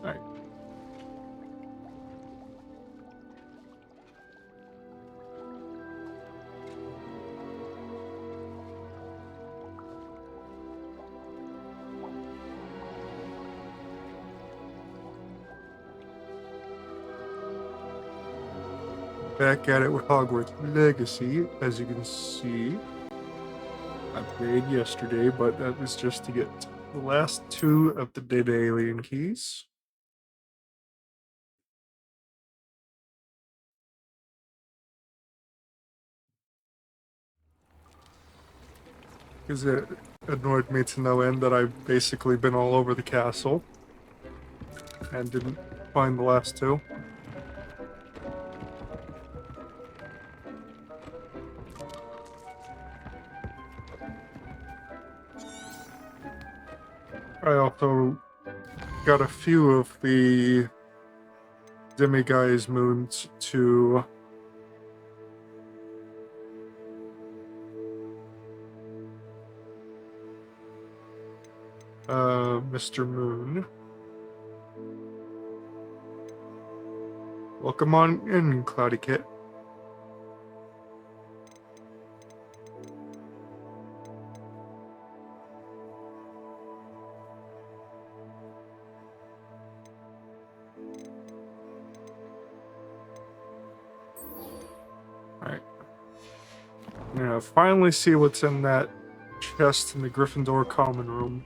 Alright. Back at it with Hogwarts Legacy, as you can see. I played yesterday, but that was just to get the last 2 of the dead alien keys. Because it annoyed me to no end that I've basically been all over the castle and didn't find the last 2. I also got a few of the Demiguise moons to Mr. Moon. Welcome on in, Cloudy Kit. Alright. Yeah, finally see what's in that chest in the Gryffindor common room.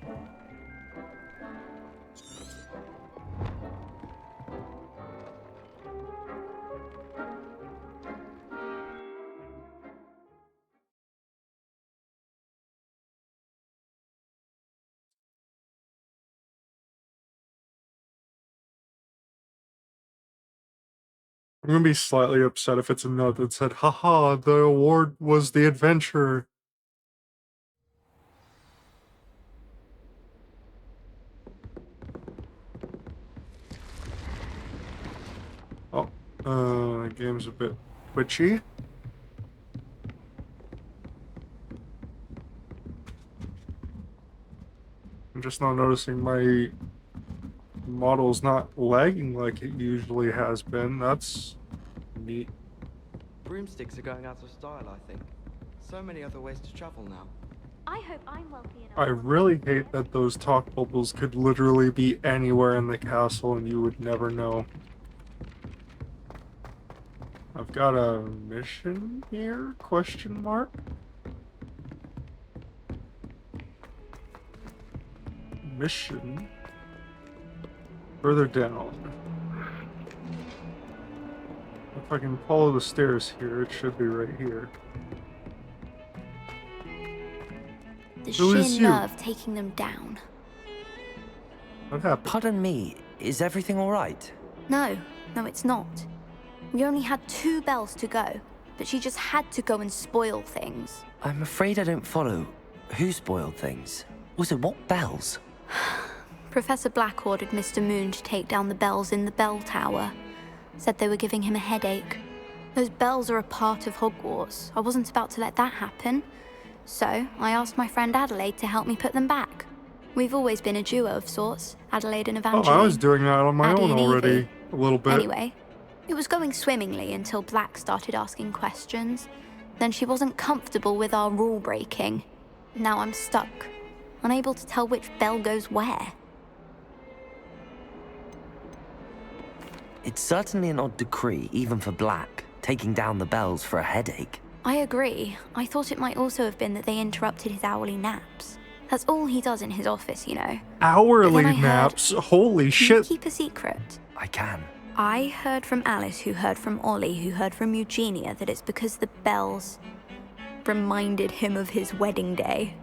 I'm gonna be slightly upset if it's a note that said, haha, the award was the adventure. Oh, the game's a bit twitchy. I'm just not noticing my model's not lagging like it usually has been. That's neat. Broomsticks are going out of style, I think. So many other ways to travel now. I hope I'm wealthy enough. I really hate that those talk bubbles could literally be anywhere in the castle and you would never know. I've got a mission here? Question mark? Mission? Further down. If I can follow the stairs here, it should be right here. The Who is sheer you? nerve taking them down. What happened? Pardon me, is everything all right? No, it's not. We only had 2 bells to go, but she just had to go and spoil things. I'm afraid I don't follow. Who spoiled things? Also, what bells? Professor Black ordered Mr. Moon to take down the bells in the bell tower. Said they were giving him a headache. Those bells are a part of Hogwarts. I wasn't about to let that happen. So, I asked my friend Adelaide to help me put them back. We've always been a duo of sorts, Adelaide and Evangeline. Oh, I was doing that on my Addie own and already. Evie. A little bit. Anyway, it was going swimmingly until Black started asking questions. Then she wasn't comfortable with our rule breaking. Now I'm stuck, unable to tell which bell goes where. It's certainly an odd decree, even for Black, taking down the bells for a headache. I agree. I thought it might also have been that they interrupted his hourly naps. That's all he does in his office, you know. Hourly Then I heard- naps? Holy Can you shit. keep a secret? I can. I heard from Alice, who heard from Ollie, who heard from Eugenia, that it's because the bells reminded him of his wedding day.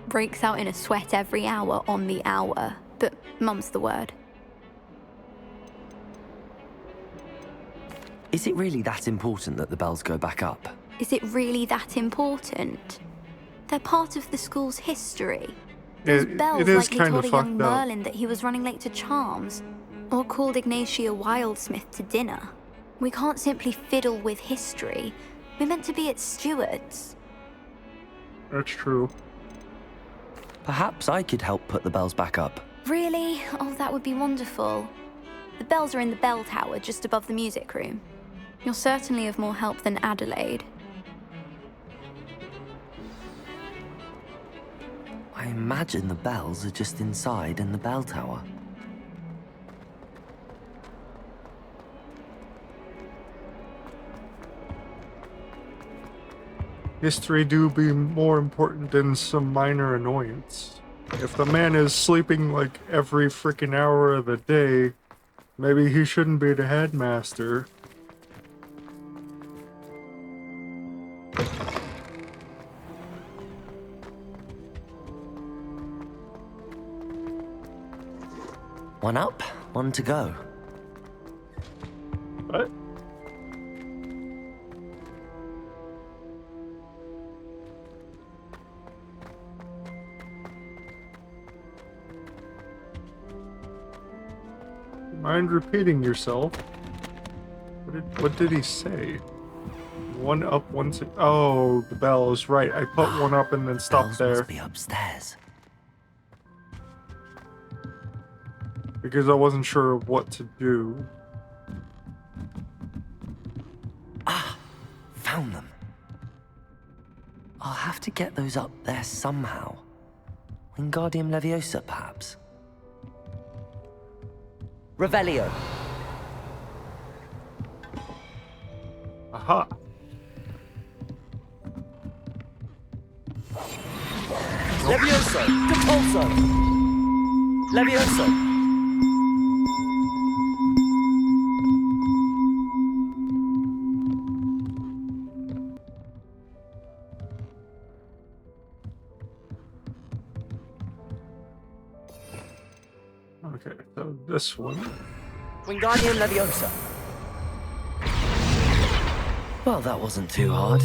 Breaks out in a sweat every hour on the hour, but mum's the word. Is it really that important that the bells go back up? Is it really that important? They're part of the school's history. Those bells it is like he kind told of a young fucked up. Merlin that he was running late to Charms, or called Ignatia Wildsmith to dinner. We can't simply fiddle with history. We're meant to be its stewards. That's true. Perhaps I could help put the bells back up. Really? Oh, that would be wonderful. The bells are in the bell tower just above the music room. You're certainly of more help than Adelaide. I imagine the bells are just inside in the bell tower. History do be more important than some minor annoyance. If the man is sleeping like every freaking hour of the day, maybe he shouldn't be the headmaster. One up, one to go. What? Mind repeating yourself? What did he say? One up, one to... Oh, the bells, right. I put one up and then stopped Bells there. must be upstairs. Because I wasn't sure of what to do. Found them. I'll have to get those up there somehow. Wingardium Leviosa, perhaps. Revelio. Aha! Levioso! Depulso! Levioso! Okay, so this one. Wingardium Leviosa. Well, that wasn't too hard.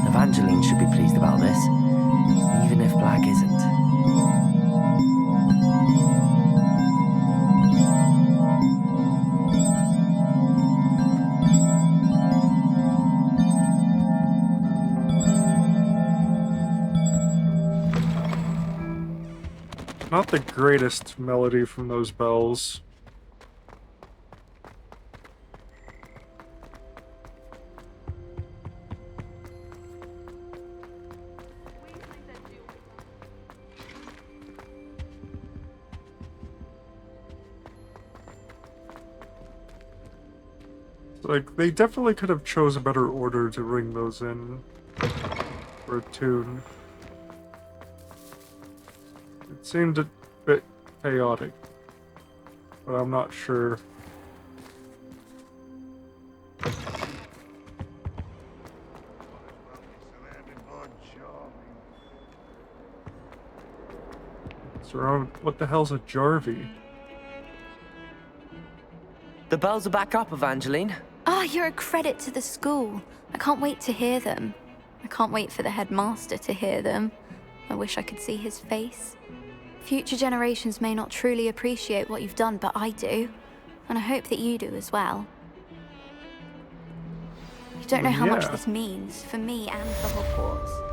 Evangeline should be pleased about this, even if Black isn't. Not the greatest melody from those bells. Like, they definitely could have chose a better order to ring those in for a tune. It seemed a bit chaotic, but I'm not sure. So, what the hell's a Jarvie? The bells are back up, Evangeline. Oh, you're a credit to the school. I can't wait to hear them. I can't wait for the headmaster to hear them. I wish I could see his face. Future generations may not truly appreciate what you've done, but I do. And I hope that you do as well. You don't know how much Yeah. this means for me and for Hogwarts.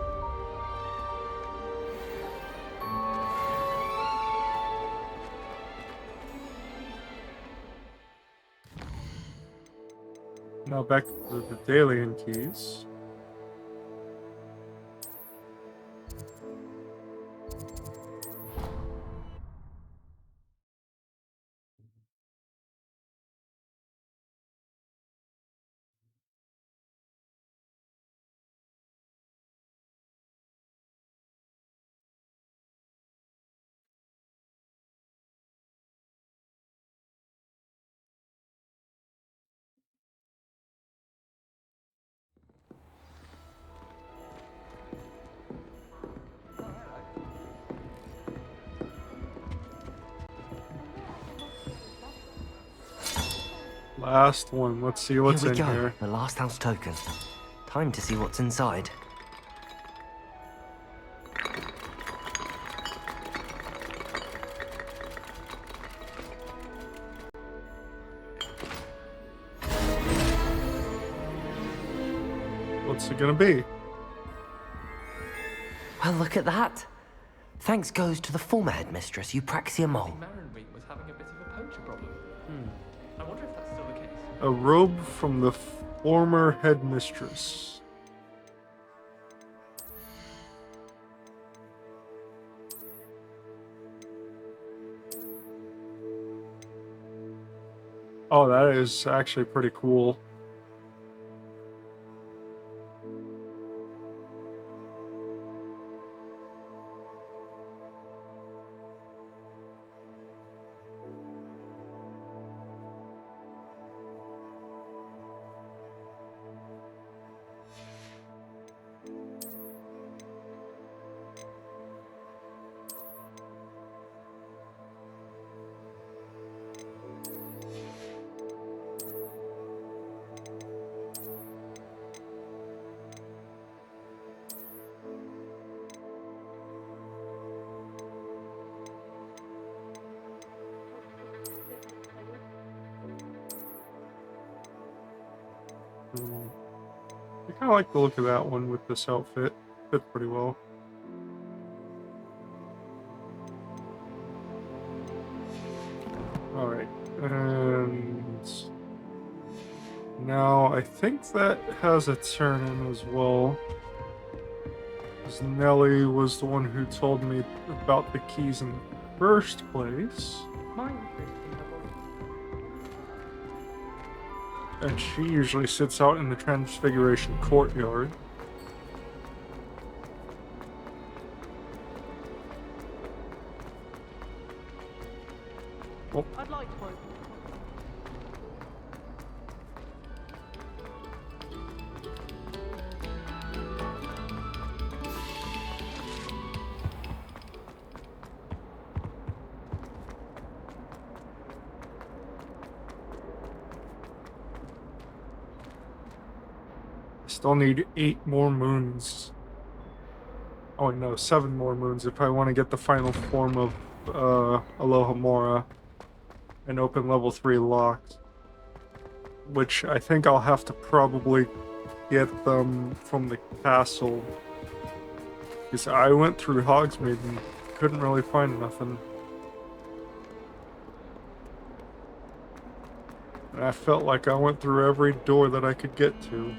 Now back to the Dalian keys. Last one. Let's see what's Here we in go. here. The last house token. Time to see what's inside. What's it gonna be? Well, look at that. Thanks goes to the former headmistress, Eupraxia Mole. Marenweek was having a bit of a poacher problem. I wonder if that's still the case. A robe from the former headmistress. Oh, that is actually pretty cool. I kind of like the look of that one with this outfit. Fits pretty well. Alright, and now I think that has a turn in as well. Because Nellie was the one who told me about the keys in the first place. And she usually sits out in the Transfiguration courtyard. Oh. I'd like to open. Still need 8 more moons. Oh no, 7 more moons if I want to get the final form of Alohomora and open level 3 locks. Which I think I'll have to probably get them from the castle. Because I went through Hogsmeade and couldn't really find nothing. And I felt like I went through every door that I could get to.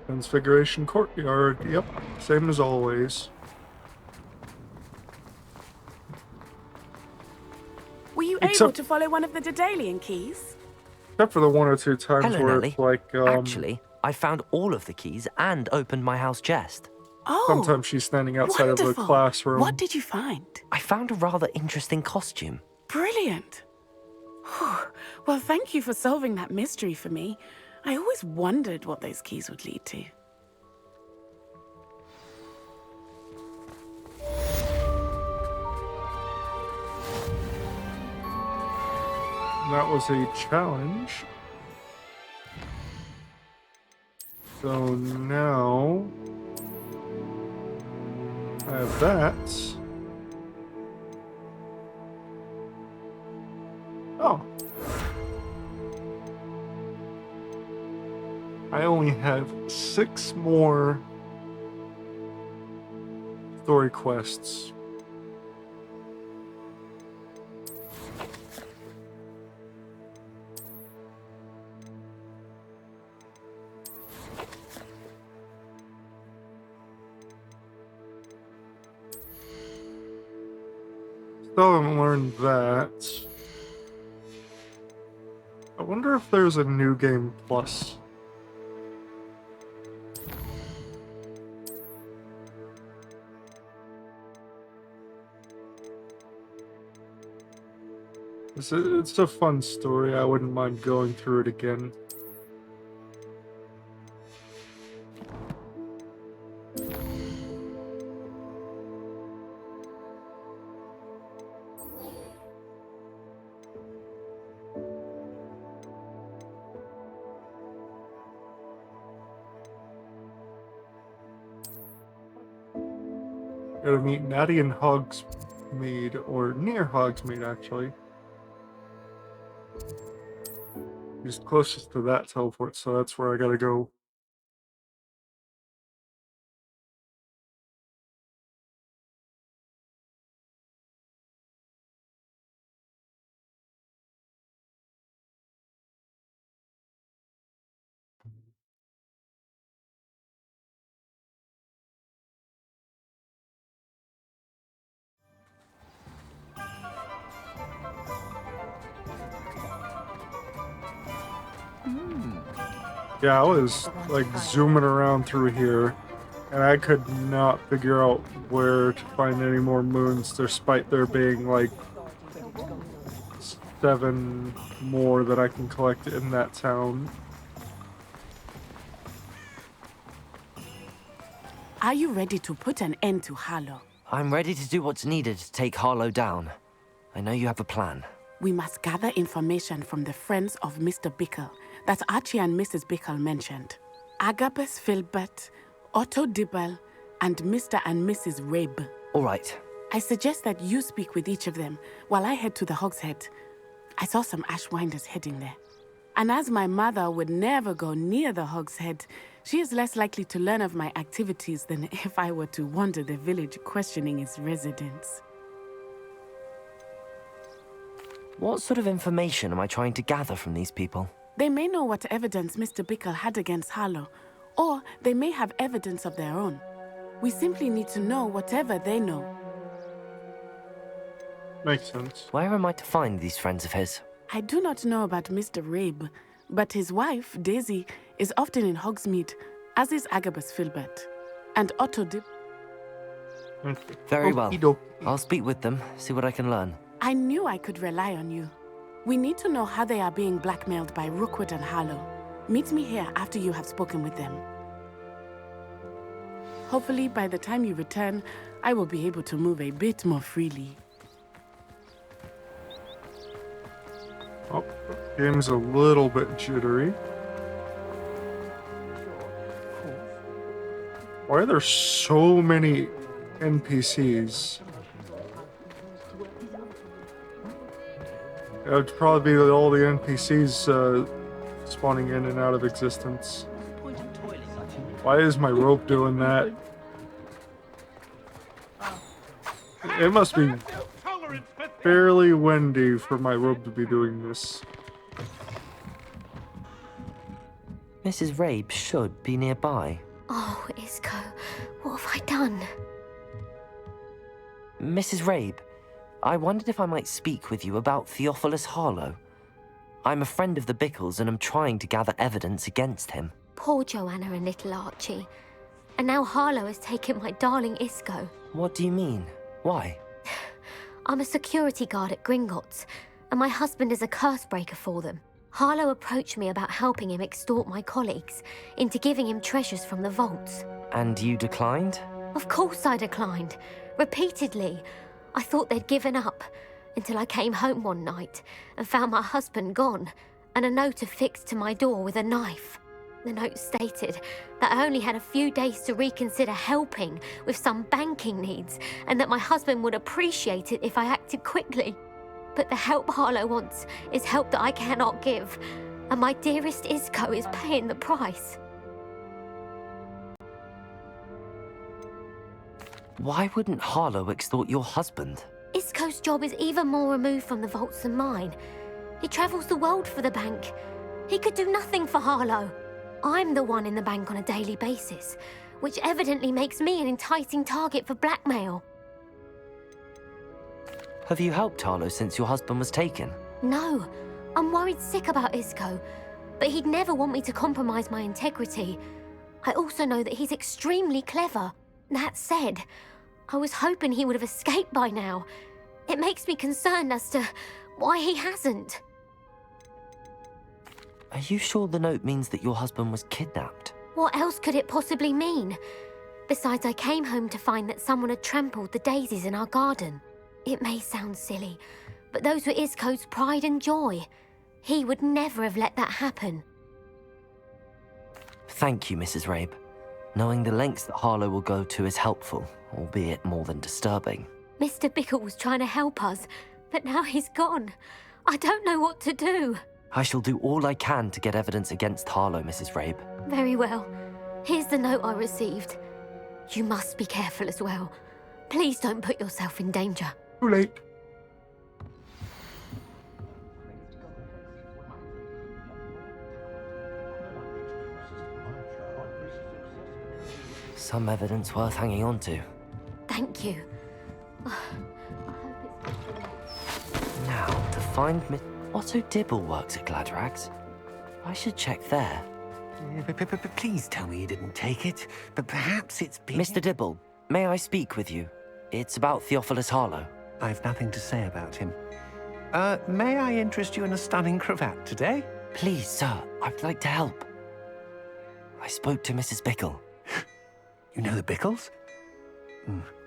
Transfiguration Courtyard, yep, same as always. Were you able to follow one of the Daedalian keys? Except for the 1 or 2 times Hello, where Nellie. it's like, Actually, I found all of the keys and opened my house chest. Oh, sometimes she's standing outside of the wonderful. classroom. What did you find? I found a rather interesting costume. Brilliant. Well, thank you for solving that mystery for me. I always wondered what those keys would lead to. That was a challenge. So now I have that. Oh. I only have 6 more story quests. Still haven't learned that. I wonder if there's a new game plus. It's a fun story. I wouldn't mind going through it again. Gotta meet Natty in Hogsmeade, or near Hogsmeade, actually. He's closest to that teleport, so that's where I gotta go. Yeah, I was like zooming around through here, and I could not figure out where to find any more moons, despite there being like 7 more that I can collect in that town. Are you ready to put an end to Harlow? I'm ready to do what's needed to take Harlow down. I know you have a plan. We must gather information from the friends of Mr. Bickle that Archie and Mrs. Bickle mentioned. Agabus Filbert, Otto Dibble, and Mr. and Mrs. Rabe. All right. I suggest that you speak with each of them while I head to the Hogshead. I saw some Ashwinders heading there. And as my mother would never go near the Hogshead, she is less likely to learn of my activities than if I were to wander the village questioning its residents. What sort of information am I trying to gather from these people? They may know what evidence Mr. Bickle had against Harlow, or they may have evidence of their own. We simply need to know whatever they know. Makes sense. Where am I to find these friends of his? I do not know about Mr. Rabe, but his wife, Daisy, is often in Hogsmeade, as is Agabus Filbert. And Otto Dib... Very well. Okey-dokey. I'll speak with them, see what I can learn. I knew I could rely on you. We need to know how they are being blackmailed by Rookwood and Harlow. Meet me here after you have spoken with them. Hopefully, by the time you return, I will be able to move a bit more freely. Oh, game's a little bit jittery. Why are there so many NPCs? It would probably be all the NPCs spawning in and out of existence. Why is my rope doing that? It must be fairly windy for my rope to be doing this. Mrs. Rabe should be nearby. Oh, Isco, what have I done? Mrs. Rabe, I wondered if I might speak with you about Theophilus Harlow. I'm a friend of the Bickles and I'm trying to gather evidence against him. Poor Joanna and little Archie. And now Harlow has taken my darling Isco. What do you mean? Why? I'm a security guard at Gringotts, and my husband is a curse breaker for them. Harlow approached me about helping him extort my colleagues into giving him treasures from the vaults. And you declined? Of course I declined. Repeatedly. I thought they'd given up, until I came home one night and found my husband gone, and a note affixed to my door with a knife. The note stated that I only had a few days to reconsider helping with some banking needs, and that my husband would appreciate it if I acted quickly. But the help Harlow wants is help that I cannot give, and my dearest Isco is paying the price. Why wouldn't Harlow extort your husband? Isco's job is even more removed from the vaults than mine. He travels the world for the bank. He could do nothing for Harlow. I'm the one in the bank on a daily basis, which evidently makes me an enticing target for blackmail. Have you helped Harlow since your husband was taken? No, I'm worried sick about Isco, but he'd never want me to compromise my integrity. I also know that he's extremely clever. That said, I was hoping he would have escaped by now. It makes me concerned as to why he hasn't. Are you sure the note means that your husband was kidnapped? What else could it possibly mean? Besides, I came home to find that someone had trampled the daisies in our garden. It may sound silly, but those were Isco's pride and joy. He would never have let that happen. Thank you, Mrs. Rabe. Knowing the lengths that Harlow will go to is helpful, albeit more than disturbing. Mr. Bickle was trying to help us, but now he's gone. I don't know what to do. I shall do all I can to get evidence against Harlow, Mrs. Rabe. Very well. Here's the note I received. You must be careful as well. Please don't put yourself in danger. Too late. Some evidence worth hanging on to. Thank you. Now, to find Otto Dibble works at Gladrags. I should check there. Please tell me you didn't take it. But perhaps it's been... Mr. Dibble, may I speak with you? It's about Theophilus Harlow. I've nothing to say about him. May I interest you in a stunning cravat today? Please, sir, I'd like to help. I spoke to Mrs. Bickle. You know the Bickles?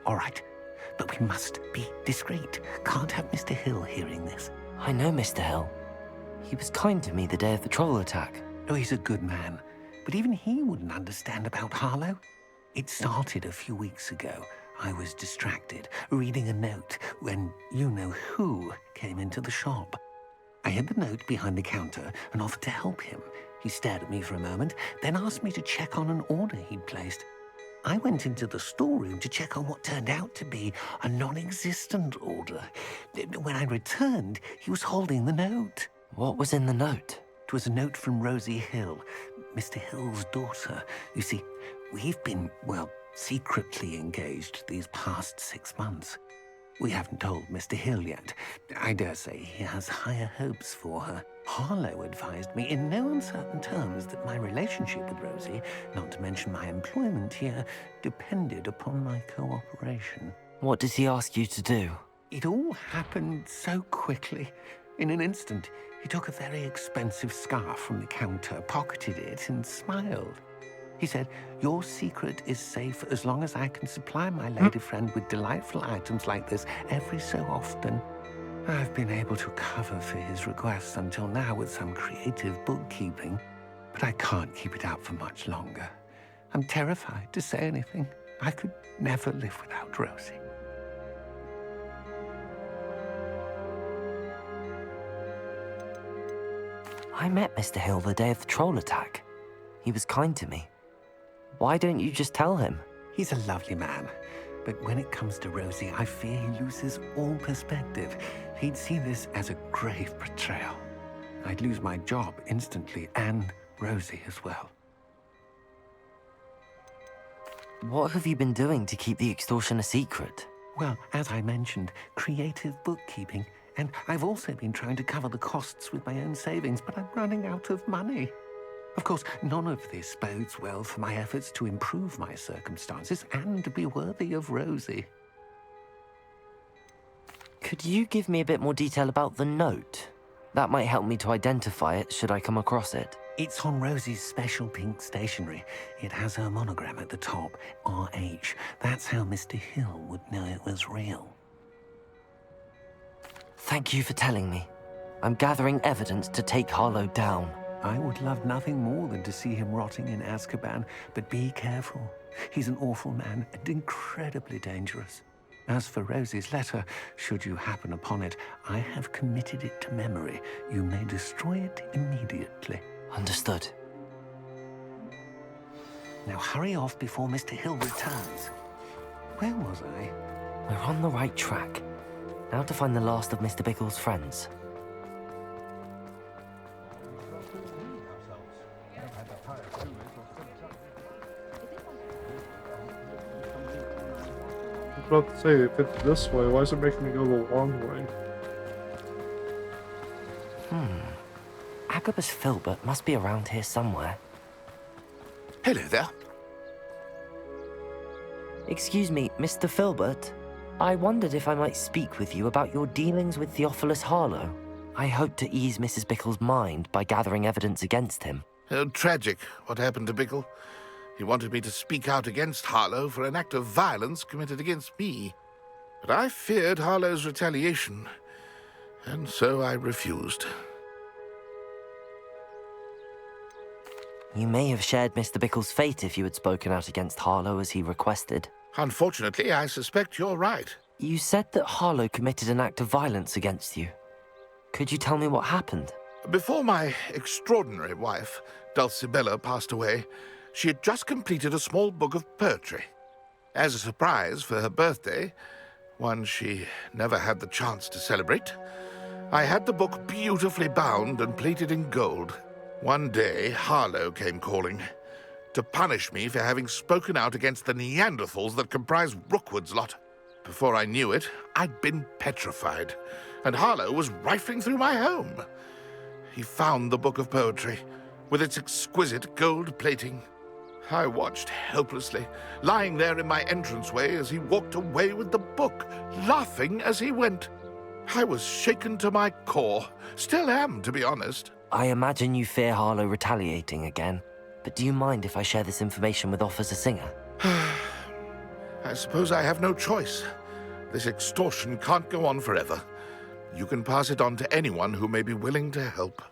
All right. But we must be discreet. Can't have Mr. Hill hearing this. I know Mr. Hill. He was kind to me the day of the troll attack. Oh, he's a good man. But even he wouldn't understand about Harlow. It started a few weeks ago. I was distracted, reading a note, when you-know-who came into the shop. I hid the note behind the counter and offered to help him. He stared at me for a moment, then asked me to check on an order he'd placed. I went into the storeroom to check on what turned out to be a non-existent order. When I returned, he was holding the note. What was in the note? It was a note from Rosie Hill, Mr. Hill's daughter. You see, we've been, well, secretly engaged these past 6 months. We haven't told Mr. Hill yet. I dare say he has higher hopes for her. Harlow advised me in no uncertain terms that my relationship with Rosie, not to mention my employment here, depended upon my cooperation. What does he ask you to do? It all happened so quickly. In an instant, he took a very expensive scarf from the counter, pocketed it, and smiled. He said, "Your secret is safe as long as I can supply my lady friend with delightful items like this every so often." I've been able to cover for his requests until now with some creative bookkeeping, but I can't keep it out for much longer. I'm terrified to say anything. I could never live without Rosie. I met Mr. Hill the day of the troll attack. He was kind to me. Why don't you just tell him? He's a lovely man, but when it comes to Rosie, I fear he loses all perspective. He'd see this as a grave betrayal. I'd lose my job instantly, and Rosie as well. What have you been doing to keep the extortion a secret? Well, as I mentioned, creative bookkeeping, and I've also been trying to cover the costs with my own savings, but I'm running out of money. Of course, none of this bodes well for my efforts to improve my circumstances and to be worthy of Rosie. Could you give me a bit more detail about the note? That might help me to identify it should I come across it. It's on Rosie's special pink stationery. It has her monogram at the top, RH. That's how Mr. Hill would know it was real. Thank you for telling me. I'm gathering evidence to take Harlow down. I would love nothing more than to see him rotting in Azkaban, but be careful. He's an awful man and incredibly dangerous. As for Rosie's letter, should you happen upon it, I have committed it to memory. You may destroy it immediately. Understood. Now hurry off before Mr. Hill returns. Where was I? We're on the right track. Now to find the last of Mr. Bickle's friends. I was about to say, if it's this way, why is it making me go the long way? Agabus Filbert must be around here somewhere. Hello there. Excuse me, Mr. Filbert. I wondered if I might speak with you about your dealings with Theophilus Harlow. I hope to ease Mrs. Bickle's mind by gathering evidence against him. Tragic, what happened to Bickle. He wanted me to speak out against Harlow for an act of violence committed against me. But I feared Harlow's retaliation, and so I refused. You may have shared Mr. Bickle's fate if you had spoken out against Harlow as he requested. Unfortunately, I suspect you're right. You said that Harlow committed an act of violence against you. Could you tell me what happened? Before my extraordinary wife, Dulcibella, passed away, she had just completed a small book of poetry. As a surprise for her birthday, one she never had the chance to celebrate, I had the book beautifully bound and plated in gold. One day, Harlow came calling to punish me for having spoken out against the Neanderthals that comprise Rookwood's lot. Before I knew it, I'd been petrified, and Harlow was rifling through my home. He found the book of poetry, with its exquisite gold plating. I watched helplessly, lying there in my entranceway as he walked away with the book, laughing as he went. I was shaken to my core. Still am, to be honest. I imagine you fear Harlow retaliating again, but do you mind if I share this information with Officer Singer? I suppose I have no choice. This extortion can't go on forever. You can pass it on to anyone who may be willing to help.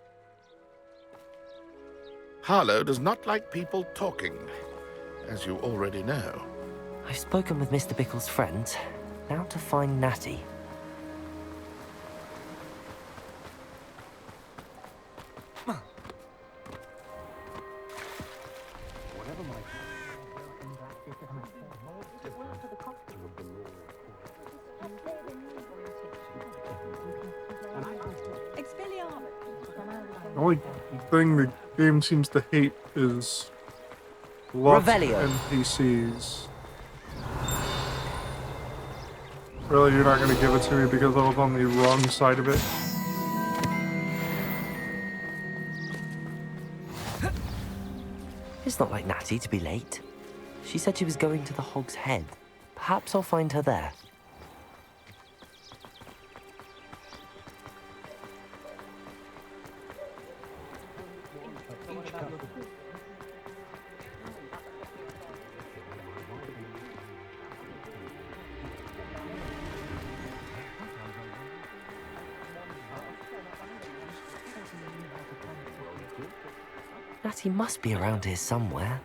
Harlow does not like people talking, as you already know. I've spoken with Mr. Bickle's friends. Now to find Natty. The only thing the game seems to hate is lots of Revelio. NPCs. Really, you're not going to give it to me because I was on the wrong side of it? It's not like Natty to be late. She said she was going to the Hog's Head. Perhaps I'll find her there. Natty must be around here somewhere.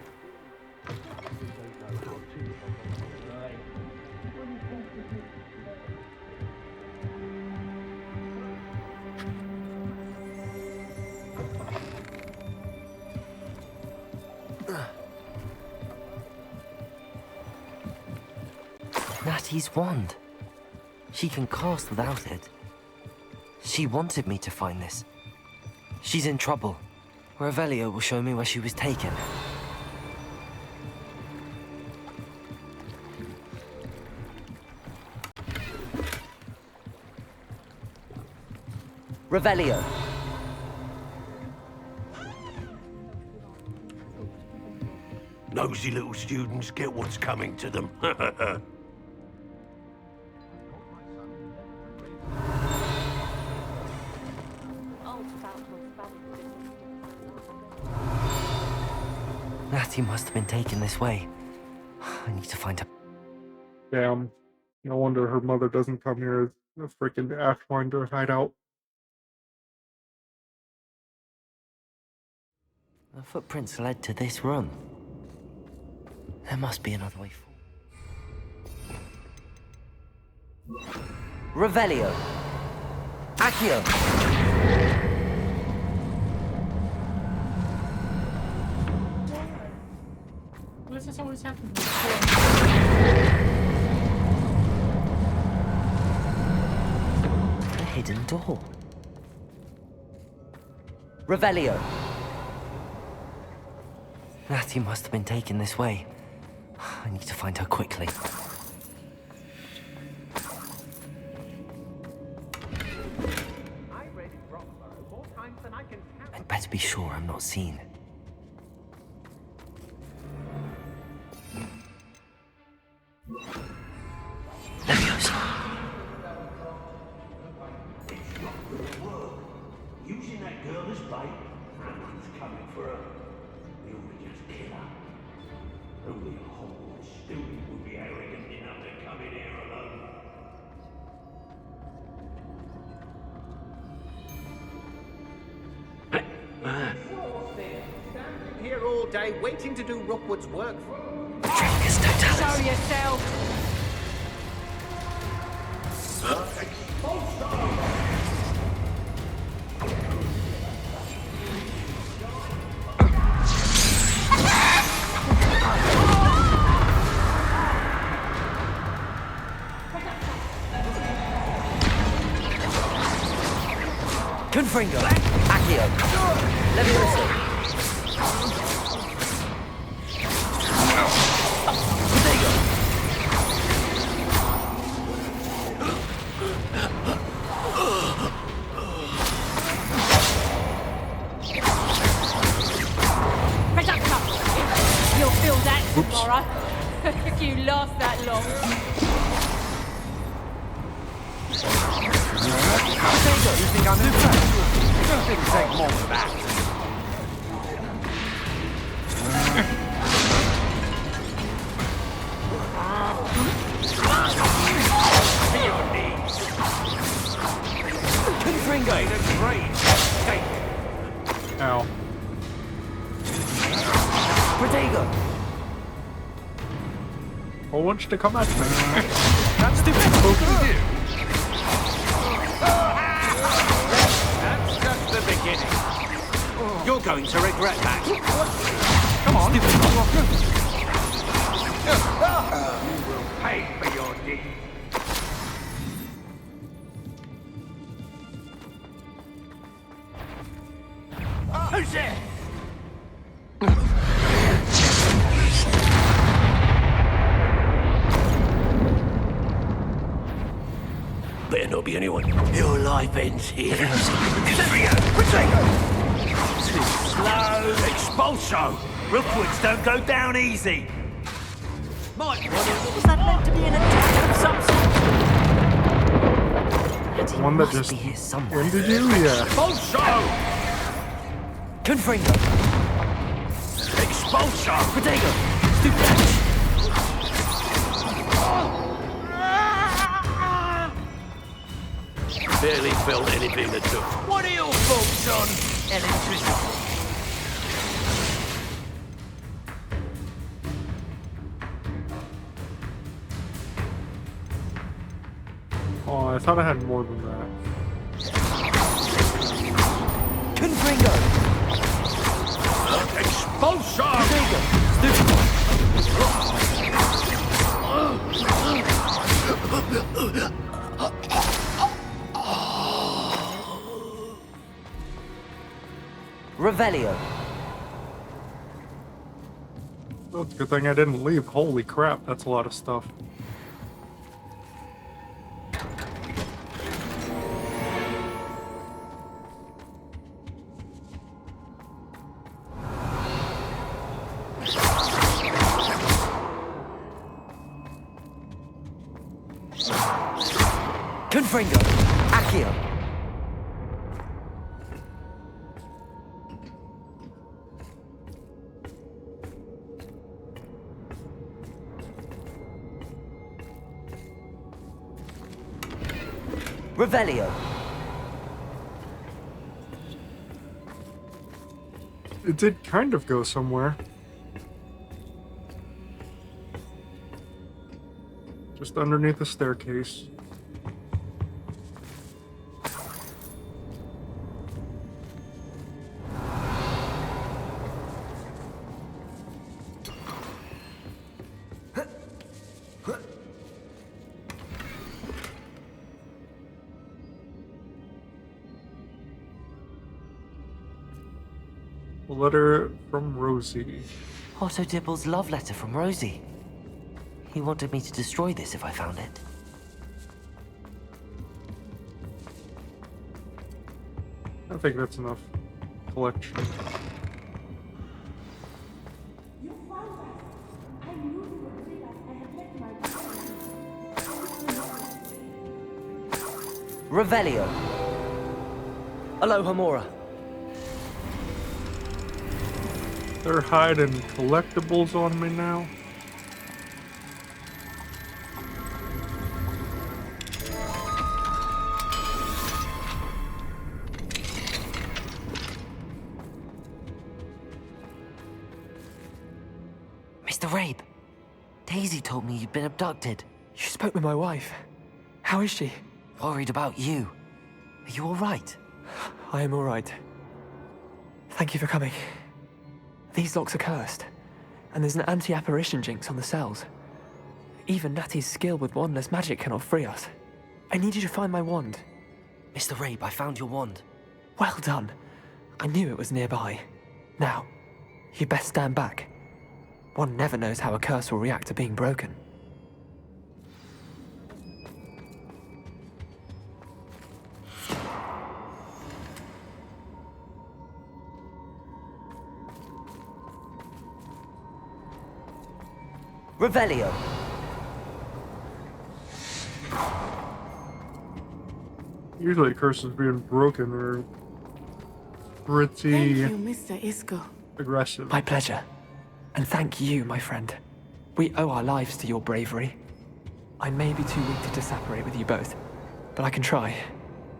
Natty's wand. She can cast without it. She wanted me to find this. She's in trouble. Revelio will show me where she was taken. Revelio. Nosy little students get what's coming to them. Natty must have been taken this way. I need to find her. Damn. No wonder her mother doesn't come here as a freaking Ashwinder hideout. The footprints led to this room. There must be another way forward. Revelio. Accio. Why does this always happen? A hidden door. Revelio. Natty must have been taken this way. I need to find her quickly. I'd better be sure I'm not seen. Using that girl as bait, Hammond's coming for her. We ought to just kill her. Only a Hogwarts student would be arrogant enough to come in here alone. Standing here all day waiting to do Rookwood's work. Dracus Totalis. Show yourself! Confringo! Accio! Levioso! Protego! You'll feel that tomorrow. If you last that long. Protego! You think I'm impressed? It didn't take more than that. Confringo! Ow. Protego! I want you to come at me. That's stupid! That's just the beginning. You're going to regret that. Come on! Stupid! You will pay for your deed. Who's there? Better not be anyone. Your life ends here. Too slow. Expulso. Rookwoods don't go down easy. Mike, was that meant to be an attack of some sort? One that Must just be here somewhere. ended you? Yeah. Expulso! Confringo! Expulso! Protego! Stupid! Barely felt anything that took. What are your thoughts on electricity? Oh, I thought I had more than that. Confringo! Expulso! Protego! Stupid! Revelio. Well, it's a good thing I didn't leave. Holy crap, that's a lot of stuff. Confringo. Accio. Revelio. It did kind of go somewhere. Just underneath the staircase. A letter from Rosie. Otto Dibble's love letter from Rosie. He wanted me to destroy this if I found it. I think that's enough collection. Revelio. Aloha Mora. They're hiding collectibles on me now. Mr. Rabe, Daisy told me you'd been abducted. You spoke with my wife. How is she? Worried about you. Are you all right? I am all right. Thank you for coming. These locks are cursed, and there's an anti-apparition jinx on the cells. Even Natty's skill with wandless magic cannot free us. I need you to find my wand. Mr. Rabe, I found your wand. Well done. I knew it was nearby. Now, you best stand back. One never knows how a curse will react to being broken. Revelio. Usually curses being broken are pretty Thank you, Mr. Isco. aggressive. My pleasure. And thank you, my friend. We owe our lives to your bravery. I may be too weak to separate with you both, but I can try.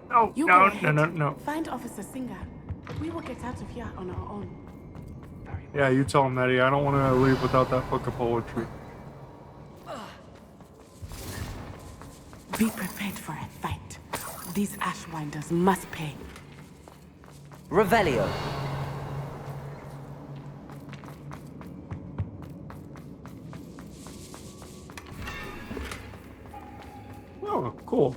No, You no, go no, ahead. no, no. Find Officer Singer. We will get out of here on our own. Yeah, you tell him, Nettie. I don't want to leave without that book of poetry. Be prepared for a fight. These Ashwinders must pay. Revelio. Oh, cool.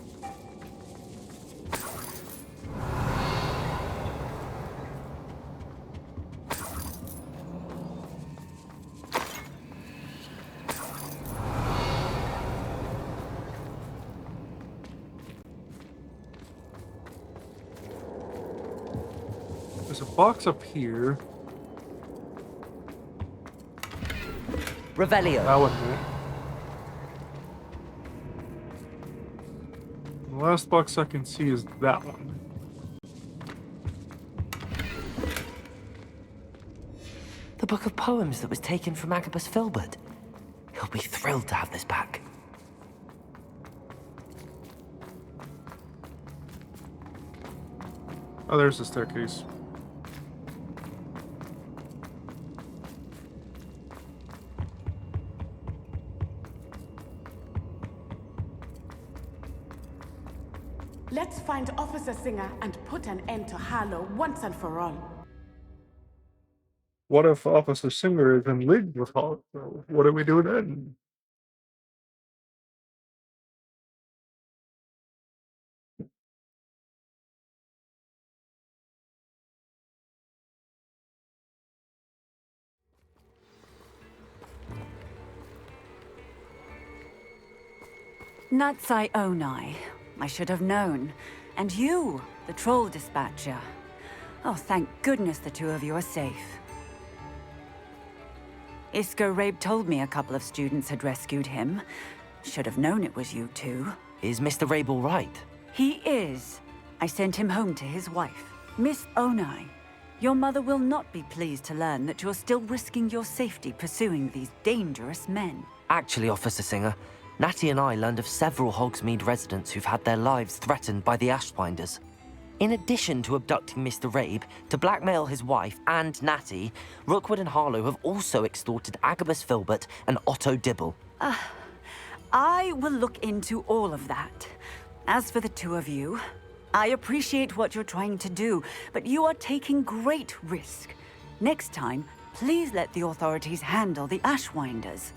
There's a box up here. Revelio. That wasn't it. The last box I can see is that one. The book of poems that was taken from Agabus Filbert. He'll be thrilled to have this back. Oh, there's the staircase. Let's find Officer Singer and put an end to Harlow once and for all. What if Officer Singer is in league with Hall? What do we do then? Natsai Onai. I should have known. And you, the troll dispatcher. Oh, thank goodness the two of you are safe. Isco Rabe told me a couple of students had rescued him. Should have known it was you two. Is Mr. Rabe all right? He is. I sent him home to his wife. Miss Onai, your mother will not be pleased to learn that you're still risking your safety pursuing these dangerous men. Actually, Officer Singer, Natty and I learned of several Hogsmeade residents who've had their lives threatened by the Ashwinders. In addition to abducting Mr. Rabe to blackmail his wife and Natty, Rookwood and Harlow have also extorted Agabus Filbert and Otto Dibble. I will look into all of that. As for the two of you, I appreciate what you're trying to do, but you are taking great risk. Next time, please let the authorities handle the Ashwinders.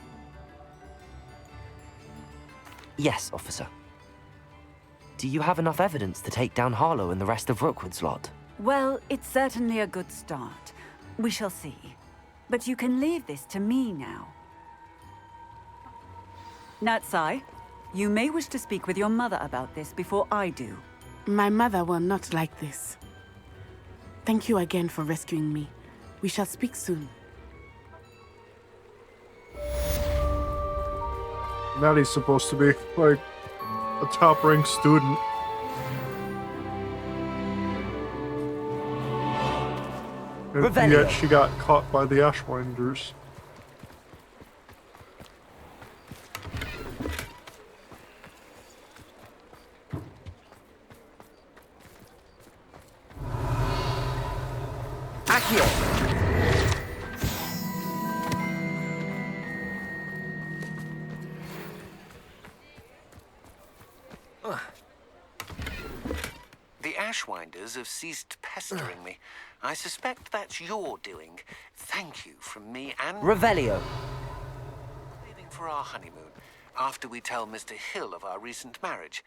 Yes, officer. Do you have enough evidence to take down Harlow and the rest of Rookwood's lot? Well, it's certainly a good start. We shall see. But you can leave this to me now. Natsai, you may wish to speak with your mother about this before I do. My mother will not like this. Thank you again for rescuing me. We shall speak soon. Natty's supposed to be like a top-ranked student. And yet she got caught by the Ashwinders. The Ashwinders have ceased pestering me. I suspect that's your doing. Thank you from me and... Revelio. Leaving for our honeymoon, after we tell Mr. Hill of our recent marriage.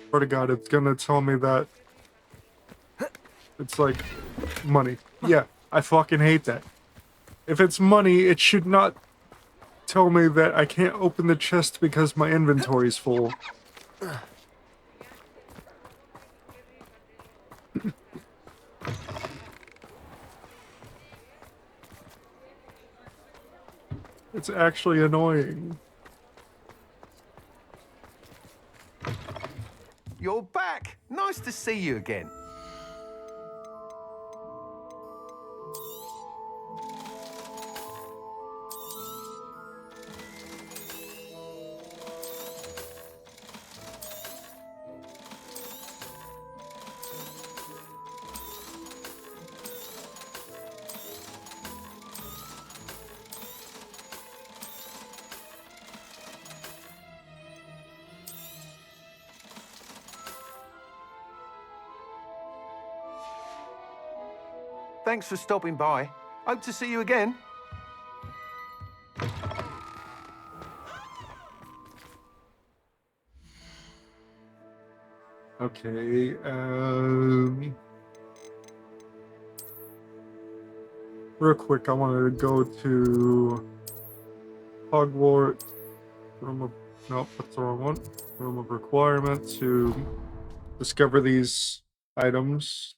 Swear to God, it's gonna tell me that it's like money. Yeah, I fucking hate that. If it's money, it should not tell me that I can't open the chest because my inventory's full. It's actually annoying. You're back! Nice to see you again. Thanks for stopping by. Hope to see you again. Okay, real quick, I wanted to go to Hogwarts, nope, that's the wrong one. Room of requirement to discover these items.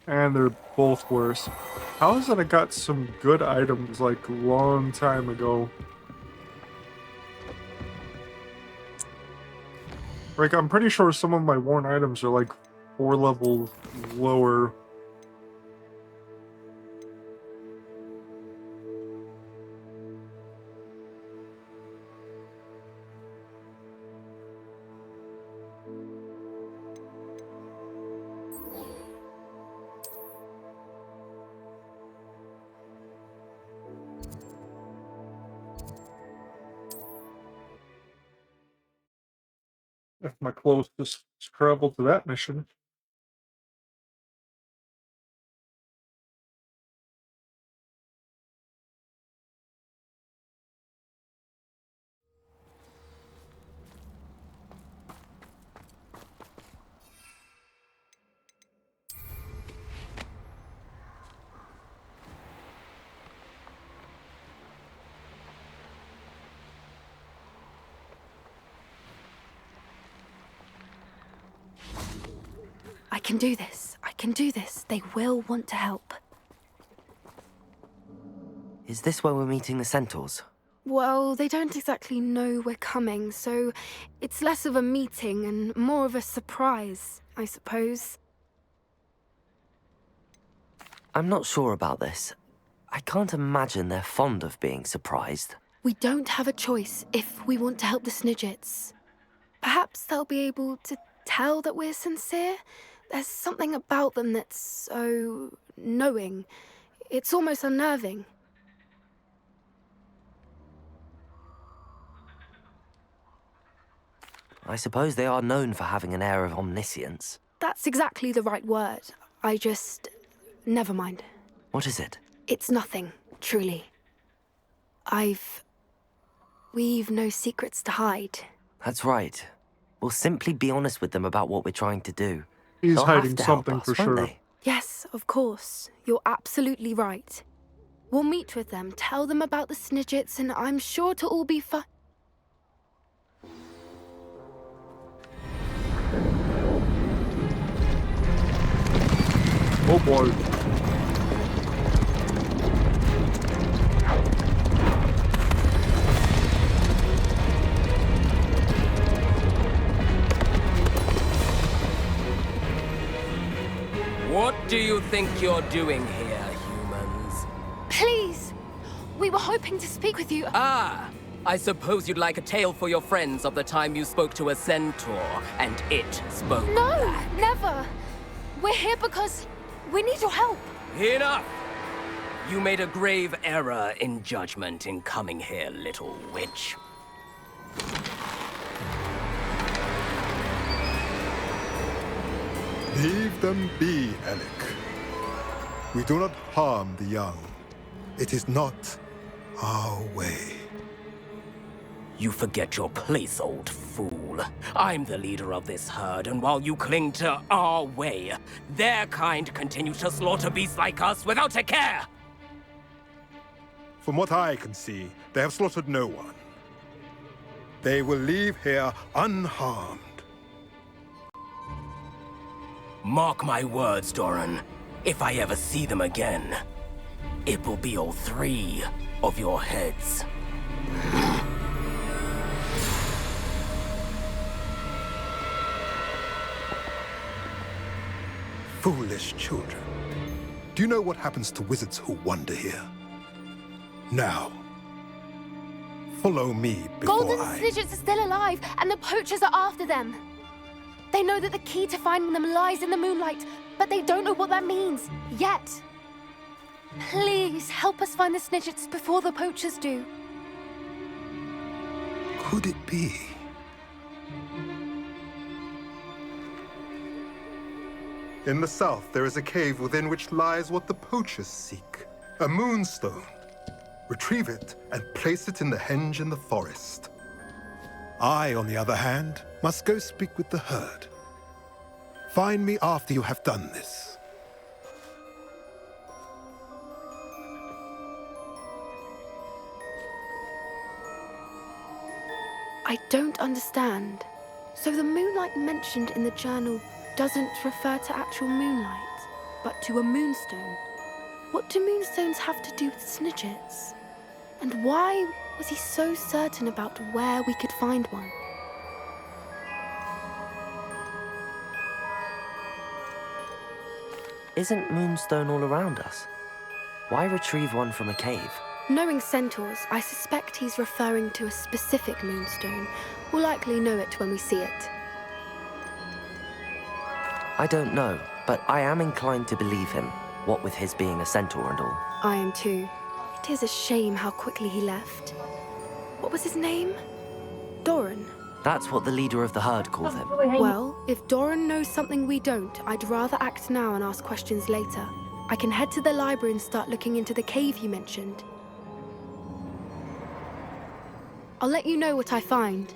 And they're both worse. How is it I got some good items like a long time ago? Like, I'm pretty sure some of my worn items are like 4 levels lower. If my closest travel to that mission. I can do this. I can do this. They will want to help. Is this where we're meeting the centaurs? Well, they don't exactly know we're coming, so it's less of a meeting and more of a surprise, I suppose. I'm not sure about this. I can't imagine they're fond of being surprised. We don't have a choice if we want to help the Snidgets. Perhaps they'll be able to tell that we're sincere. There's something about them that's so knowing. It's almost unnerving. I suppose they are known for having an air of omniscience. That's exactly the right word. Never mind. What is it? It's nothing, truly. We've no secrets to hide. That's right. We'll simply be honest with them about what we're trying to do. He's They'll have hiding to help something us, for won't sure. they? Yes, of course. You're absolutely right. We'll meet with them, tell them about the Snidgets, and I'm sure to all be fine. Oh boy. What do you think you're doing here, humans? Please! We were hoping to speak with you. Ah, I suppose you'd like a tale for your friends of the time you spoke to a centaur, and it spoke No, back. never. We're here because we need your help. Enough! You made a grave error in judgment in coming here, little witch. Leave them be, Alec. We do not harm the young. It is not our way. You forget your place, old fool. I'm the leader of this herd, and while you cling to our way, their kind continue to slaughter beasts like us without a care! From what I can see, they have slaughtered no one. They will leave here unharmed. Mark my words, Doran. If I ever see them again, it will be all 3 of your heads. Foolish children. Do you know what happens to wizards who wander here? Now, follow me before Golden I... Snidgets are still alive, and the poachers are after them. They know that the key to finding them lies in the moonlight, but they don't know what that means, yet. Please, help us find the Snidgets before the poachers do. Could it be? In the south, there is a cave within which lies what the poachers seek. A moonstone. Retrieve it and place it in the henge in the forest. I, on the other hand, must go speak with the herd. Find me after you have done this. I don't understand. So the moonlight mentioned in the journal doesn't refer to actual moonlight, but to a moonstone. What do moonstones have to do with Snidgets? And why was he so certain about where we could find one? Isn't Moonstone all around us? Why retrieve one from a cave? Knowing centaurs, I suspect he's referring to a specific moonstone. We'll likely know it when we see it. I don't know, but I am inclined to believe him, what with his being a centaur and all. I am too. It is a shame how quickly he left. What was his name? Doran. That's what the leader of the herd called him. Well, if Doran knows something we don't, I'd rather act now and ask questions later. I can head to the library and start looking into the cave you mentioned. I'll let you know what I find.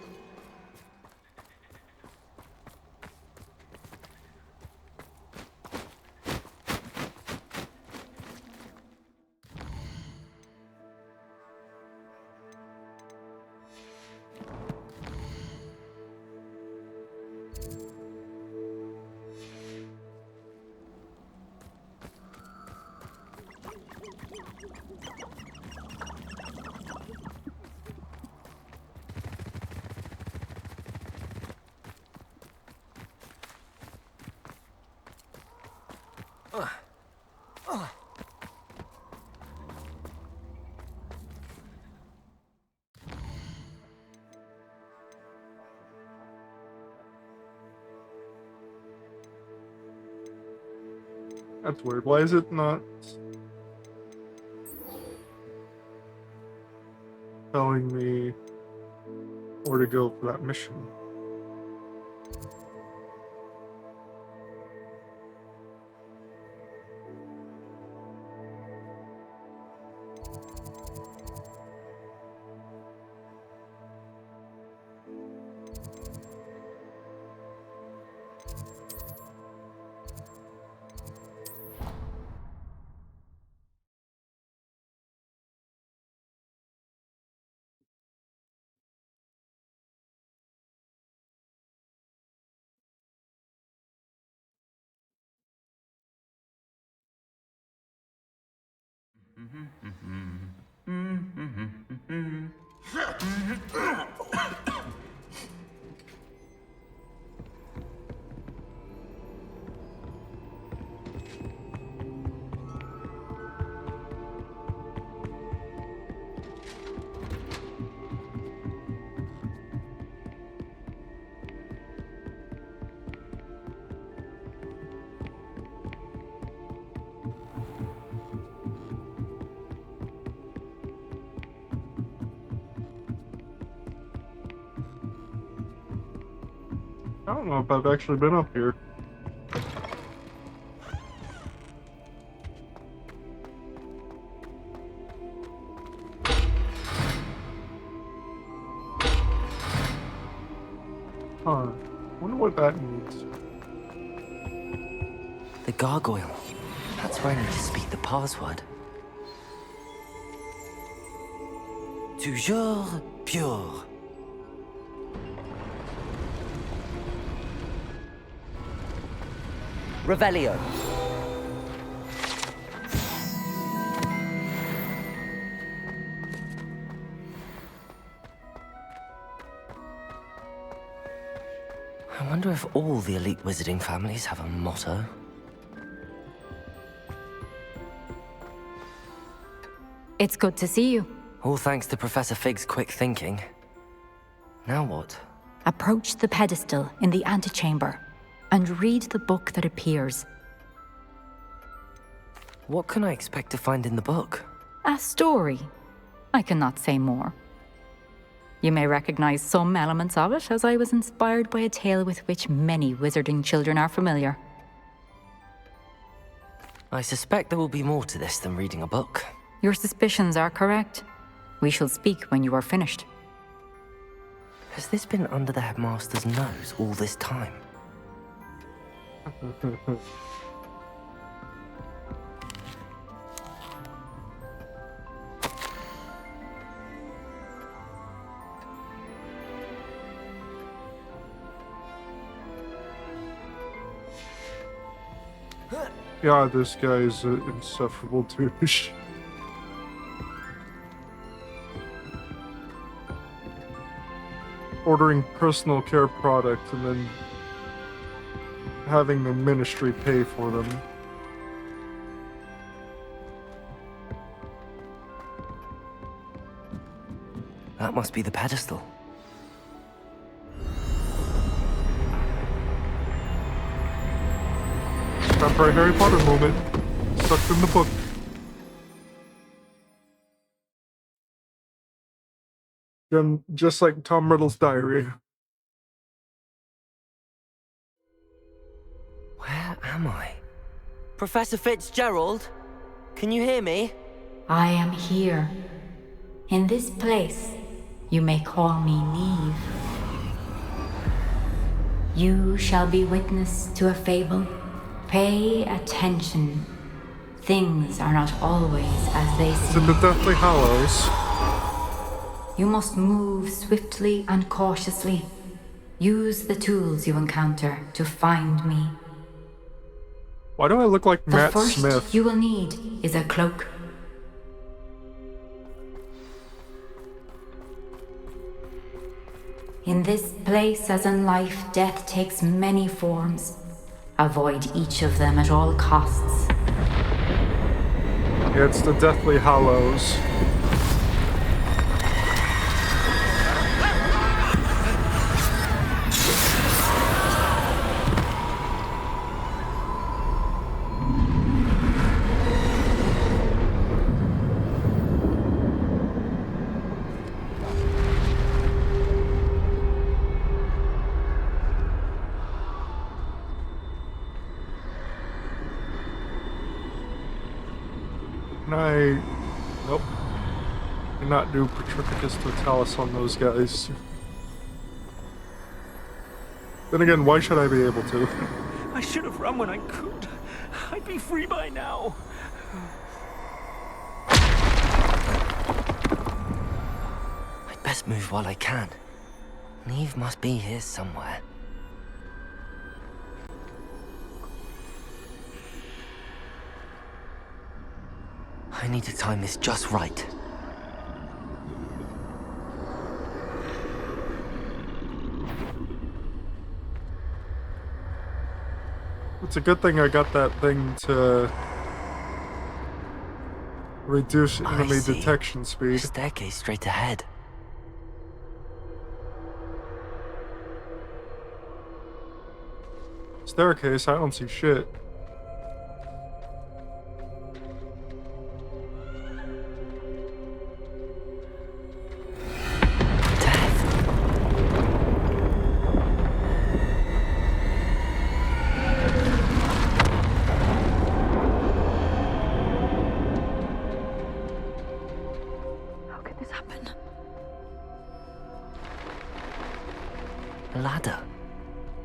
That's weird. Why is it not telling me where to go for that mission? I don't know if I've actually been up here. Huh. Wonder what that means. The gargoyle. That's where I need to speak the password. Toujours pure. Revelio. I wonder if all the elite wizarding families have a motto. It's good to see you. All thanks to Professor Fig's quick thinking. Now what? Approach the pedestal in the antechamber and read the book that appears. What can I expect to find in the book? A story. I cannot say more. You may recognize some elements of it, as I was inspired by a tale with which many wizarding children are familiar. I suspect there will be more to this than reading a book. Your suspicions are correct. We shall speak when you are finished. Has this been under the headmaster's nose all this time? Yeah, this guy is an insufferable douche. Ordering personal care products and then having the ministry pay for them. That must be the pedestal. Temporary Harry Potter moment. Stuck in the book. Just like Tom Riddle's diary. Where am I? Professor Fitzgerald? Can you hear me? I am here. In this place, you may call me Neve. You shall be witness to a fable. Pay attention. Things are not always as they seem. It's in the Deathly Hallows. You must move swiftly and cautiously. Use the tools you encounter to find me. Why do I look like The Matt first Smith? you will need is a cloak. In this place, as in life, death takes many forms. Avoid each of them at all costs. Yeah, it's the Deathly Hallows. Nope. Cannot do Petrificus Totalis on those guys. Then again, why should I be able to? I should have run when I could. I'd be free by now. I'd best move while I can. Neve must be here somewhere. I need to time this just right. It's a good thing I got that thing to reduce enemy detection speed. Staircase straight ahead. Staircase, I don't see shit.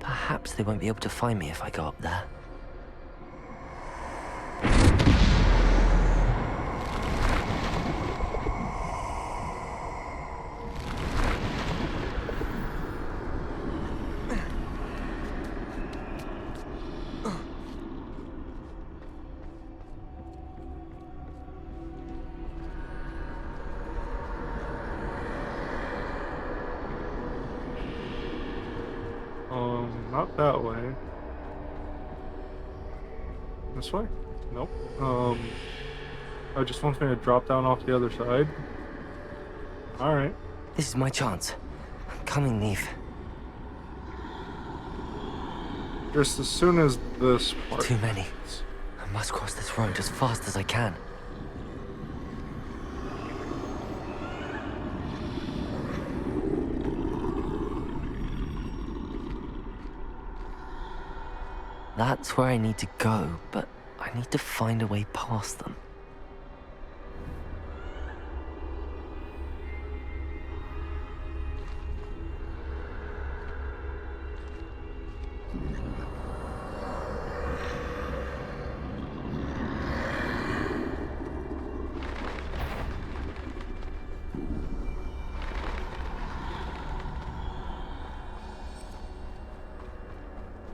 Perhaps they won't be able to find me if I go up there. Not that way. This way? Nope. I just want me to drop down off the other side. Alright. This is my chance. I'm coming, Neve. Just as soon as this part. Too many. I must cross this road as fast as I can. That's where I need to go, but I need to find a way past them.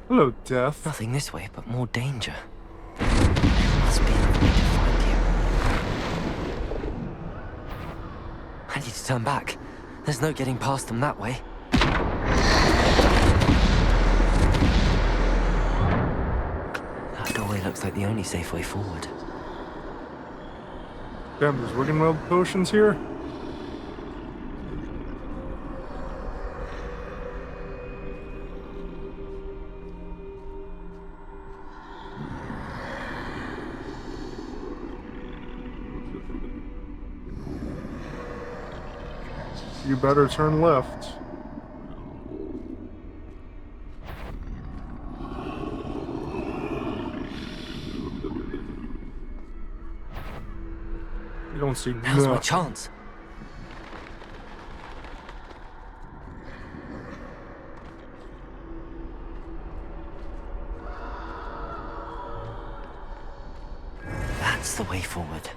Hello, Death. Nothing this way, but more danger. There must be another way to find you. I need to turn back. There's no getting past them that way. That doorway looks like the only safe way forward. Damn, there's Wiggenweld potions here? You better turn left. You don't see Now's my nothing. chance. That's the way forward.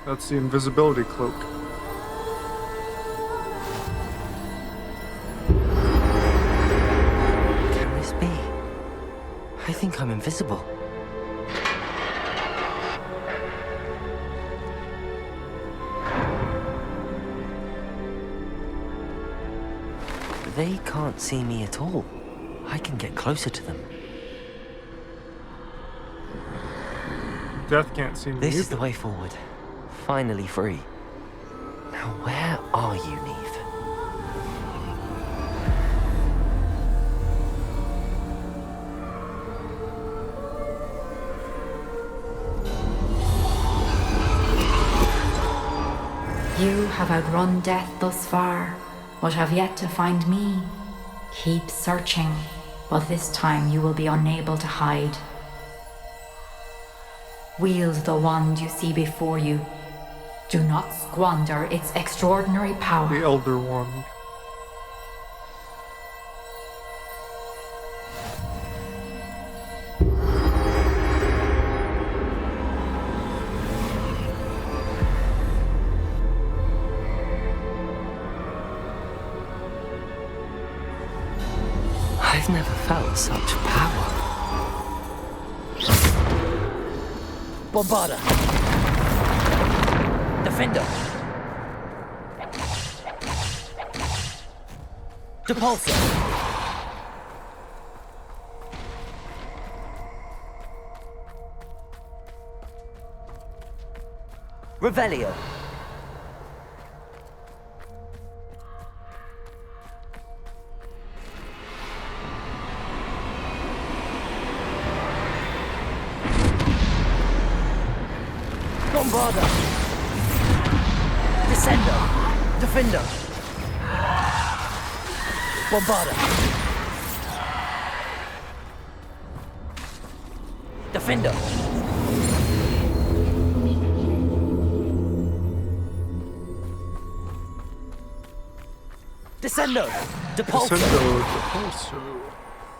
That's the invisibility cloak. Can this be? I think I'm invisible. They can't see me at all. I can get closer to them. Death can't see me. This is either. the way forward. Finally free. Now where are you, Neve? You have outrun death thus far, but have yet to find me. Keep searching, but this time you will be unable to hide. Wield the wand you see before you. Do not squander its extraordinary power. The Elder Wand. I've never felt such power. Bombarda! Defender! Depulsor! Revelio. Bombarda! Descender! Defender! Bombarda! Defender! Descendo! Depulso! Descendo, Depulso.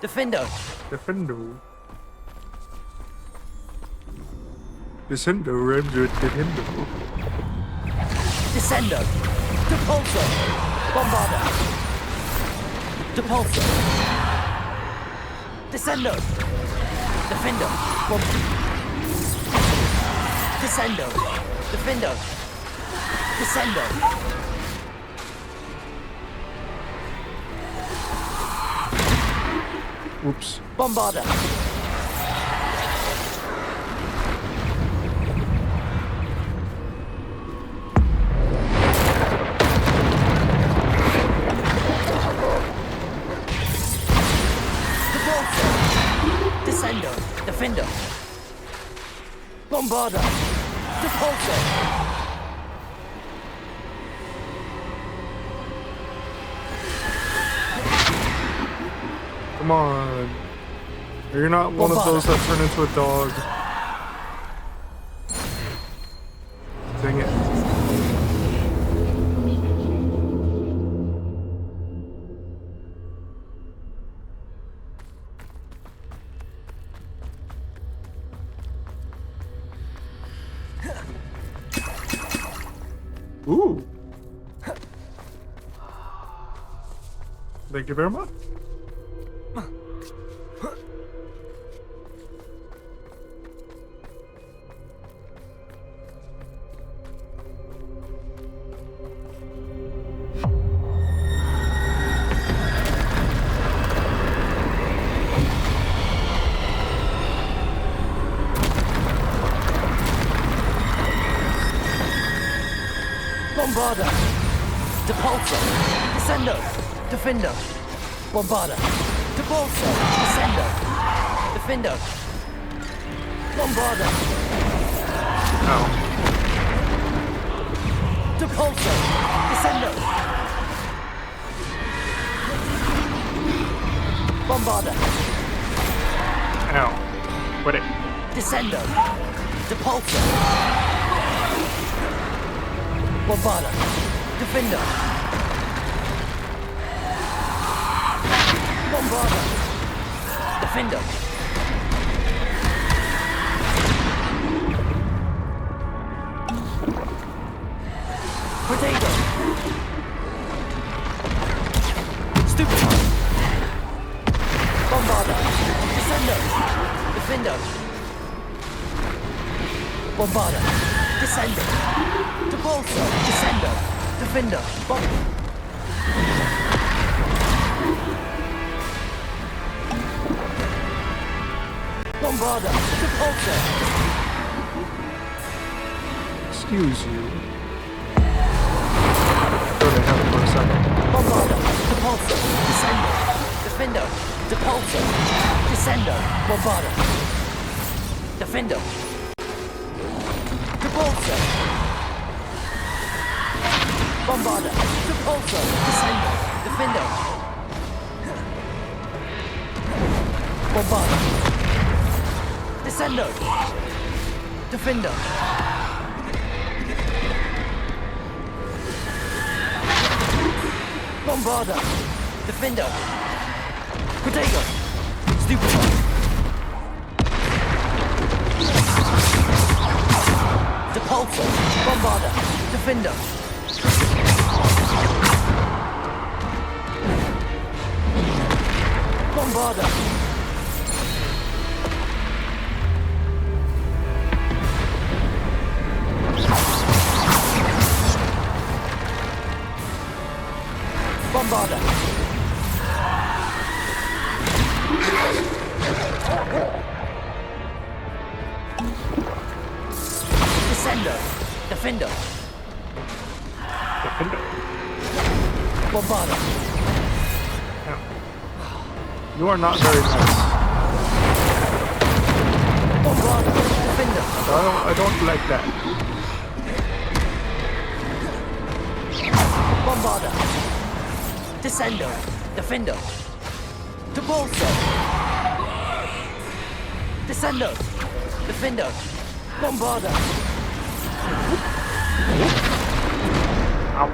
Defendo! Defendo. Descendo, rhymes with Defendo. Descendo! Depulso! Bombarda! Depulso! Descendo! Defendo! Descendo! Defendo! Descendo! Oops. Bombarda! Descendo! Defendo! Bombarda! Depulso! Come on. You're not one of those that turn into a dog. Dang it. Ooh. Thank you very much. Bombarda! Depulso! Descendo! Defendo! Bombarda! Depulso! Descendo! Defendo! Bombarda! Ow. Depulso! Descendo! Bombarda! Ow. Quit it. Descendo! Depulso! Bombarda! Defendo! Bombarda! Defendo! Potato! Stupid! Bombarda! Descendo! Defendo! Bombarda! Descendo! Depulso! Descendo! Defendo! Bombarda! Depulso! Excuse you. Go to hell for a second. Bombarda! Depulso! Descendo! Defendo! Depulso! Descendo! Bombarda! Defendo! Depulso! Bombarda! Depulso! Descendo! Defendo! Bombarda! Descendo! Defendo! Bombarda! Defendo! Potato! Stupid! Depulso! Bombarda! Defendo! Bombarda! Bombarda! Descendo! Defendo! Defendo. Bombarda! You are not very nice. Bombarda! Defendo! I don't like that. Bombarda! Descendo! Defendo! Depulso! Descendo! Defendo! Bombarda! Ow.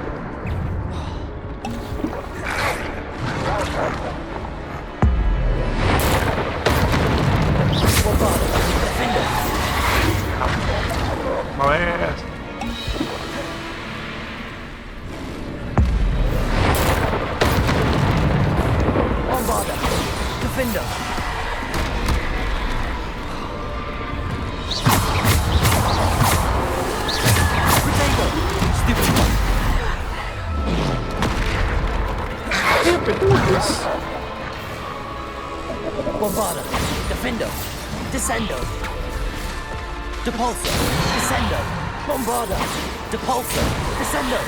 Defender! Bombarda, Defendo, Descendo, Depulso, Descendo, Bombarda, Depulso, Descendo,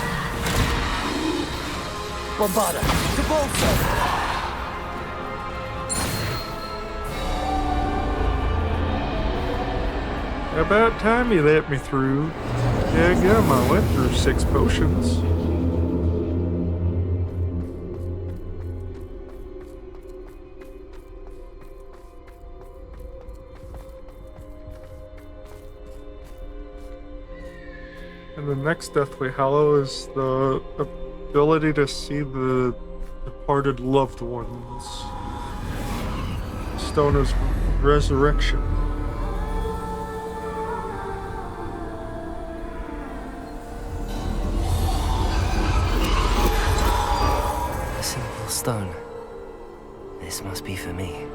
Bombarda, Depulso. About time you let me through. Yeah, I went through 6 potions. And the next Deathly Hallow is the ability to see the departed loved ones. Stone is resurrection. A simple stone. This must be for me.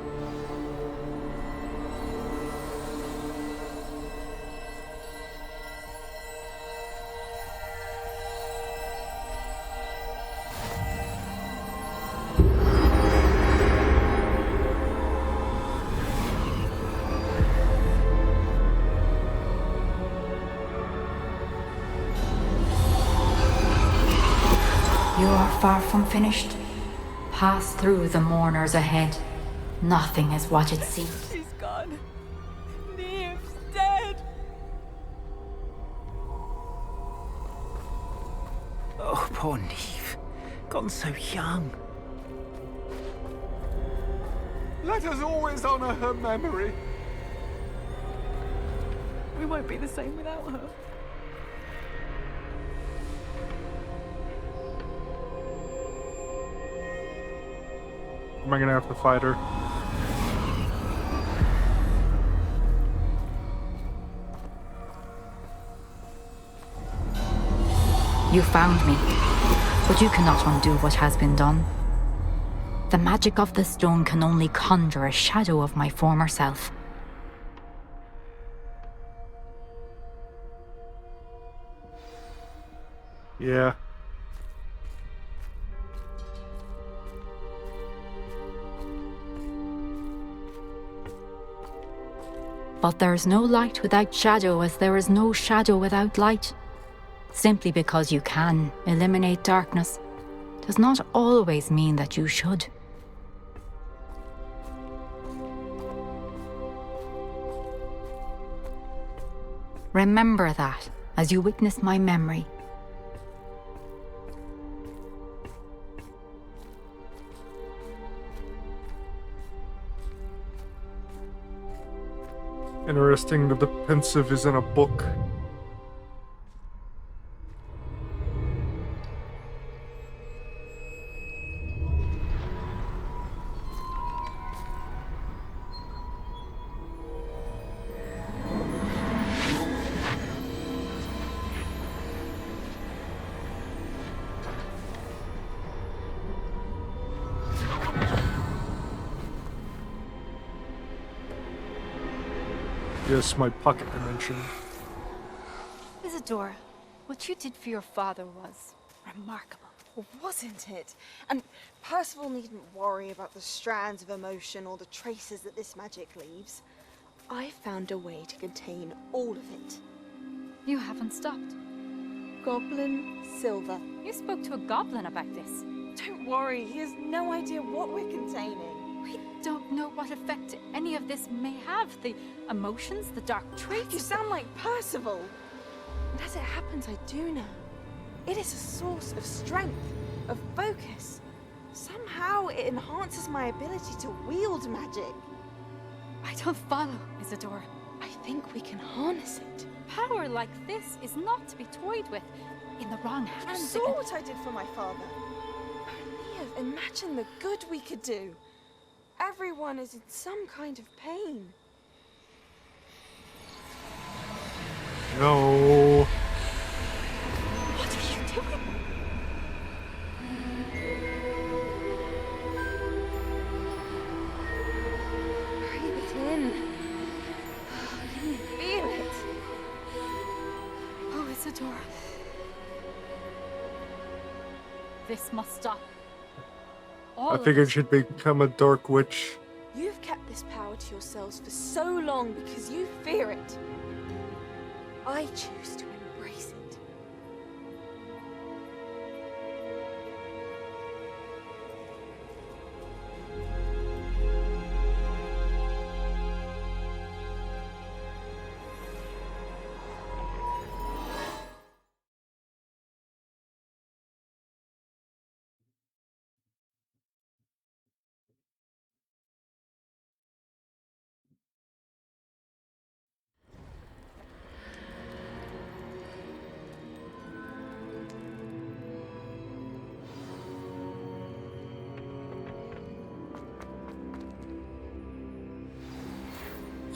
You are far from finished. Pass through the mourners ahead. Nothing is what it seems. She's gone. Neve's dead. Oh, poor Neve. Gone so young. Let us always honor her memory. We won't be the same without her. Am I gonna have to fight her? You found me, but you cannot undo what has been done. The magic of the stone can only conjure a shadow of my former self. Yeah. But there is no light without shadow, as there is no shadow without light. Simply because you can eliminate darkness does not always mean that you should. Remember that as you witness my memory. Interesting that the pensive is in a book. Yes, my pocket dimension. Isadora, what you did for your father was remarkable. Well, wasn't it? And Percival needn't worry about the strands of emotion or the traces that this magic leaves. I found a way to contain all of it. You haven't stopped. Goblin Silver. You spoke to a goblin about this. Don't worry, he has no idea what we're containing. We don't know what effect any of this may have. The emotions, the dark traits. You sound like Percival. And as it happens, I do know. It is a source of strength, of focus. Somehow it enhances my ability to wield magic. I don't follow, Isadora. I think we can harness it. Power like this is not to be toyed with. In the wrong hands. You saw what I did for my father. Neve, imagine the good we could do. Everyone is in some kind of pain. No. What are you doing? This must stop. I figured she'd become a dark witch. You've kept this power to yourselves for so long because you fear it. I choose to embrace it.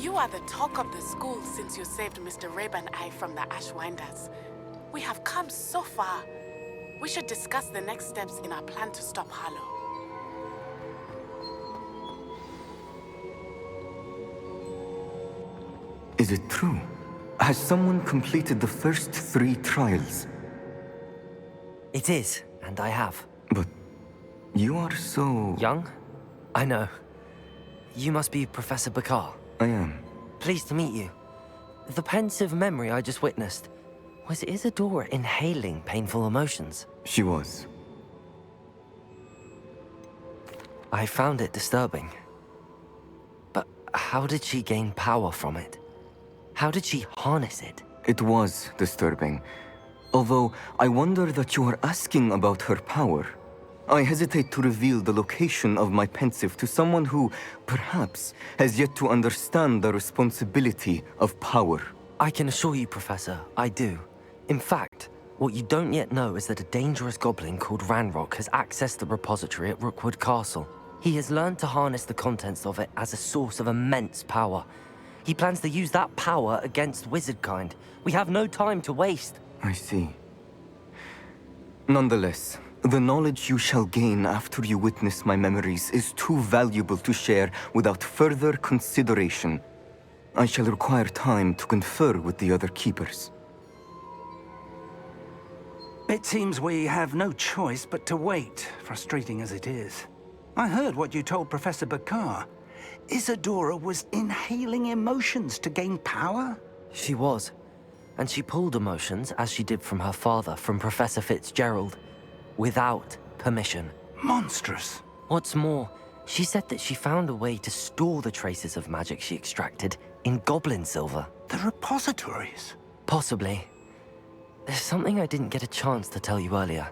You are the talk of the school since you saved Mr. Rabe and I from the Ashwinders. We have come so far. We should discuss the next steps in our plan to stop Harlow. Is it true? Has someone completed the first 3 trials? It is, and I have. But you are so... Young? I know. You must be Professor Bakar. I am. Pleased to meet you. The pensive memory I just witnessed, was Isadora inhaling painful emotions? She was. I found it disturbing. But how did she gain power from it? How did she harness it? It was disturbing. Although, I wonder that you are asking about her power. I hesitate to reveal the location of my pensive to someone who, perhaps, has yet to understand the responsibility of power. I can assure you, Professor, I do. In fact, what you don't yet know is that a dangerous goblin called Ranrock has accessed the repository at Rookwood Castle. He has learned to harness the contents of it as a source of immense power. He plans to use that power against wizardkind. We have no time to waste. I see. Nonetheless, the knowledge you shall gain after you witness my memories is too valuable to share without further consideration. I shall require time to confer with the other keepers. It seems we have no choice but to wait, frustrating as it is. I heard what you told Professor Bakar. Isadora was inhaling emotions to gain power? She was. And she pulled emotions, as she did from her father, from Professor Fitzgerald, without permission. Monstrous. What's more, she said that she found a way to store the traces of magic she extracted in goblin silver. The repositories? Possibly. There's something I didn't get a chance to tell you earlier.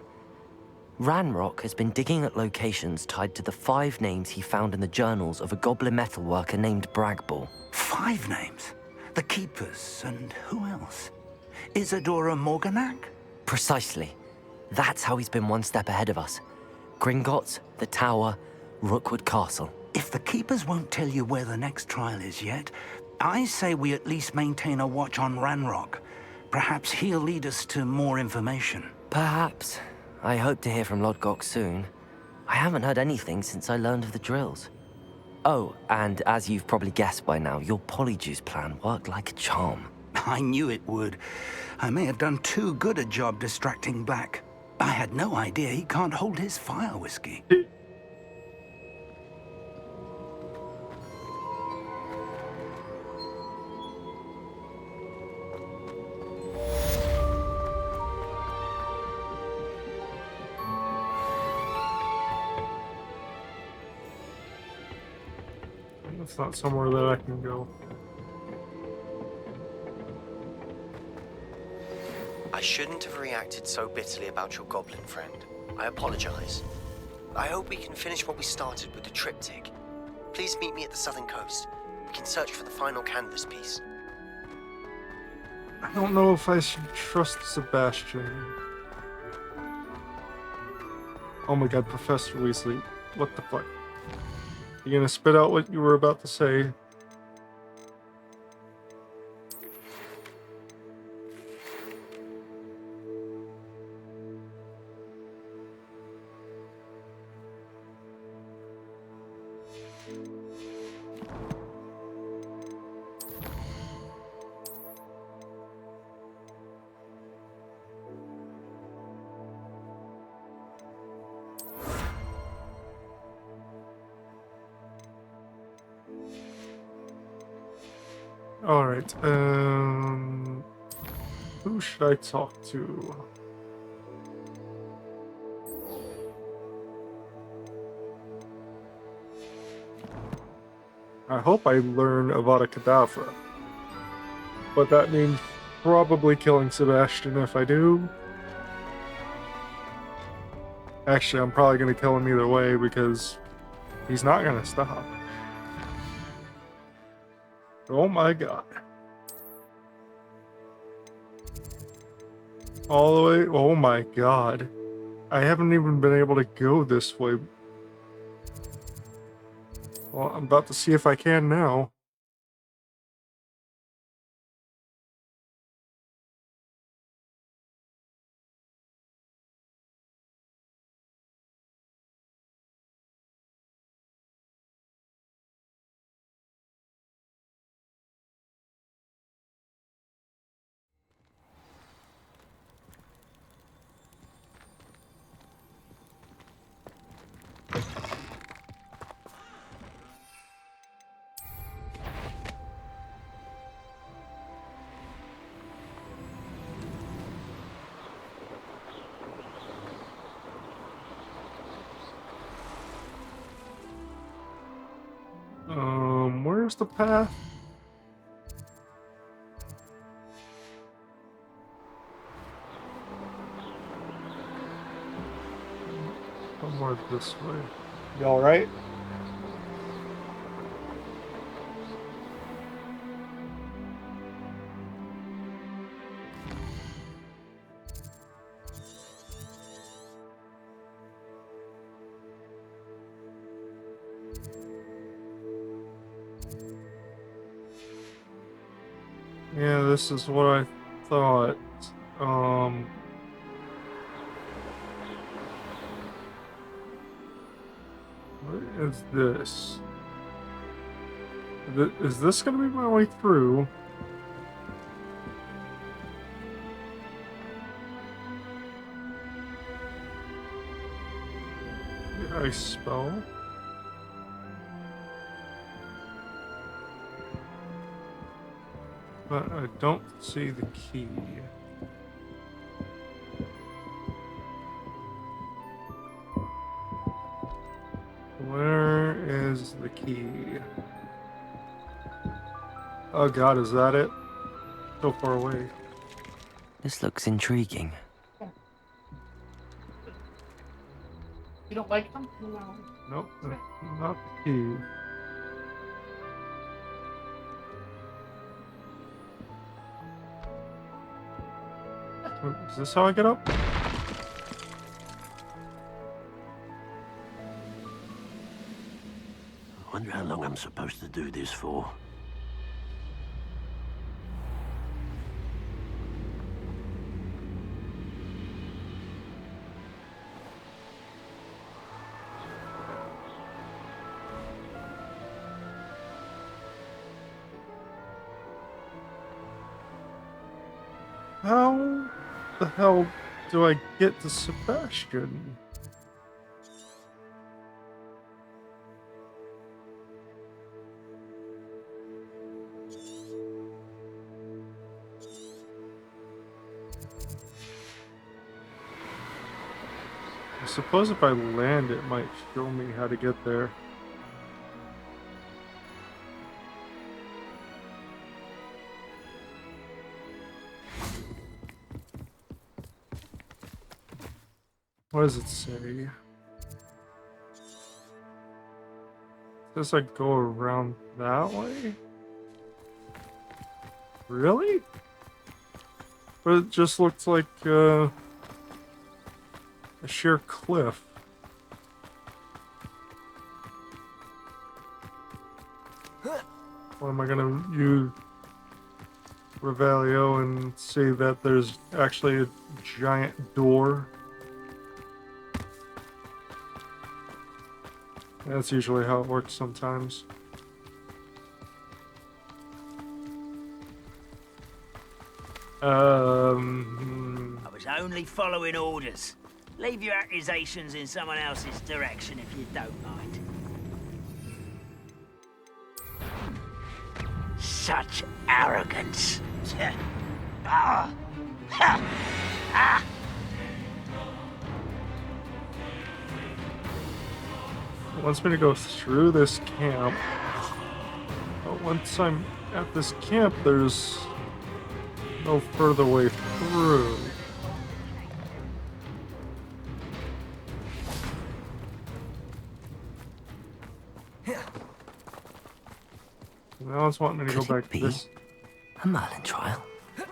Ranrock has been digging at locations tied to the 5 names he found in the journals of a goblin metalworker named Bragball. 5 names? The Keepers, and who else? Isadora Morganac? Precisely. That's how he's been one step ahead of us. Gringotts, the Tower, Rookwood Castle. If the Keepers won't tell you where the next trial is yet, I say we at least maintain a watch on Ranrock. Perhaps he'll lead us to more information. Perhaps. I hope to hear from Lodgok soon. I haven't heard anything since I learned of the drills. Oh, and as you've probably guessed by now, your Polyjuice plan worked like a charm. I knew it would. I may have done too good a job distracting Black. I had no idea he can't hold his fire whiskey. It's not somewhere that I can go. I shouldn't have reacted so bitterly about your goblin friend. I apologize. I hope we can finish what we started with the triptych. Please meet me at the southern coast. We can search for the final canvas piece. I don't know if I should trust Sebastian. Oh my god, Professor Weasley. What the fuck? You gonna spit out what you were about to say? Alright, who should I talk to? I hope I learn Avada Kedavra. But that means probably killing Sebastian if I do. Actually, I'm probably going to kill him either way because he's not going to stop. Oh my god. All the way? Oh my god. I haven't even been able to go this way. Well, I'm about to see if I can now. Where's the path? Somewhere this way. You alright? Yeah, this is what I thought. What is this? Is this gonna be my way through? I spell? But I don't see the key. Where is the key? Oh god, is that it? So far away. This looks intriguing. You don't like them? No. Nope, that's not the key. Is this how I get up? I wonder how long I'm supposed to do this for. How the hell do I get to Sebastian? I suppose if I land, it might show me how to get there. What does it say? It says I go around that way? Really? But it just looks like a sheer cliff. What am I gonna use Revelio and see that there's actually a giant door? That's usually how it works sometimes. I was only following orders. Leave your accusations in someone else's direction if you don't mind. Such arrogance. Power. Ha! Ah! It wants me to go through this camp. But once I'm at this camp, there's no further way through. Now it's wanting me to go back to this. A Merlin trial? Now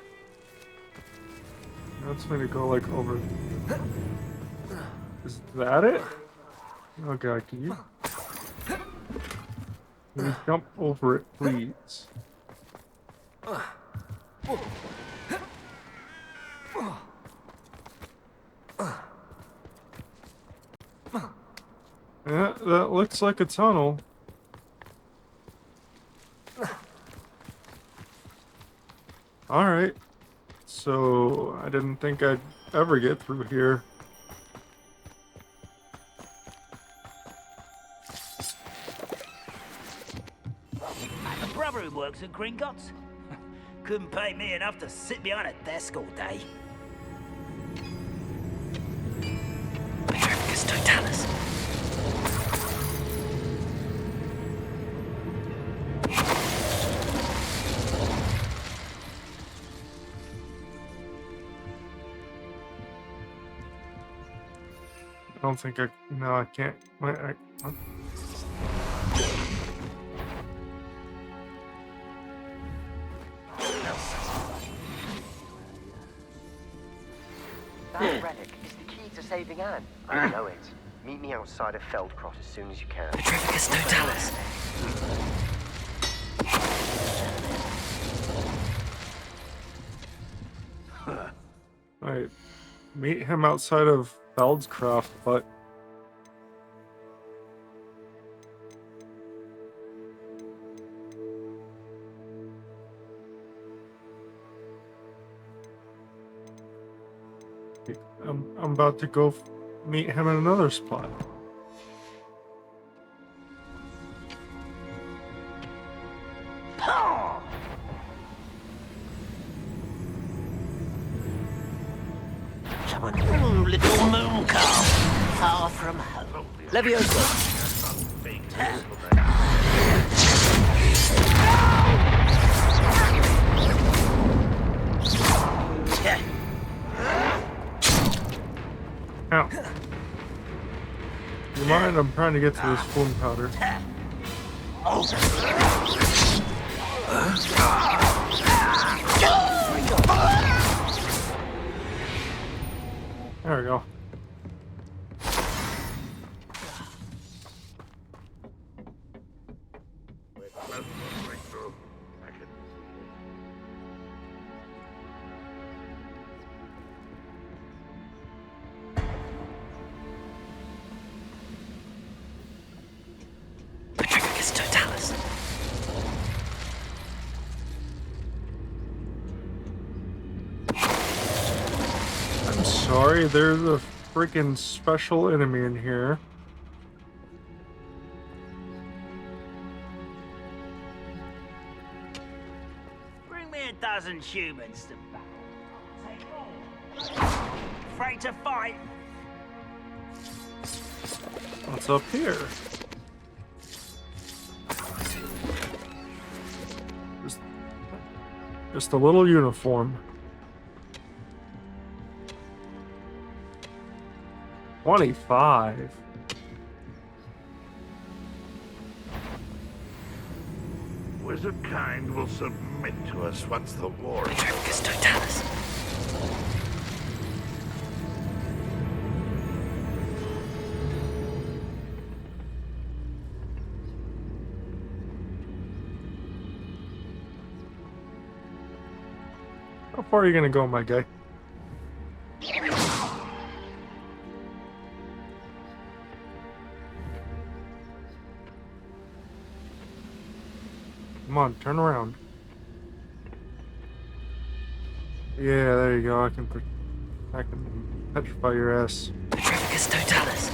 it's me to go like over. Is that it? Oh god, can you jump over it, please? Yeah, that looks like a tunnel. Alright. So, I didn't think I'd ever get through here. A brother who works at Gringotts? Couldn't pay me enough to sit behind a desk all day. Petrificus totalis. I don't think no, I can't. That relic is the key to saving Anne. I know it. Meet me outside of Feldcroft as soon as you can. Petrificus totalis. Alright. Meet him outside of Feldcroft, but I'm about to go meet him in another spot. Little moon calf, far from home. Leviosa. Ow. You mind? I'm trying to get to this foam powder. There we go. Petrificus totalis. I'm sorry, there's a freaking special enemy in here. Bring me a dozen humans to battle. Afraid to fight? What's up here? Just a little uniform. 25. Wizard kind will submit to us once the war is Petrificus totalis. How far are you gonna go, my guy? Come on, turn around. Yeah, there you go. I can petrify your ass. Petrificus totalis.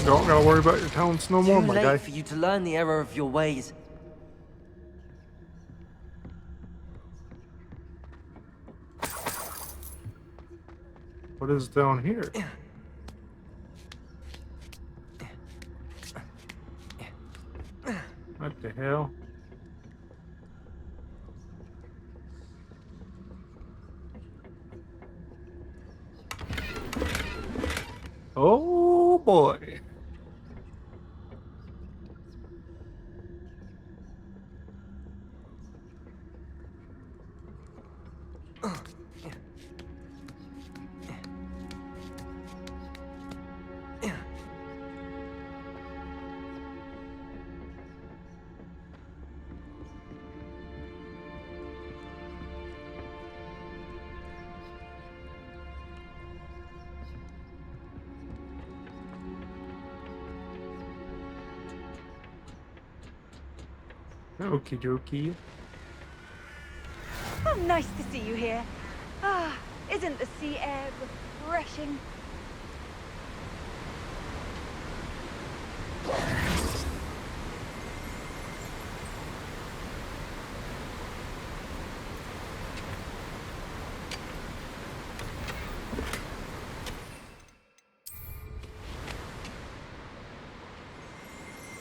Don't gotta worry about your talents no more, Too my late guy. for you to learn the error of your ways. What is down here? What the hell? Oh boy. Okie dokie. Oh, nice to see you here. Ah, isn't the sea air refreshing?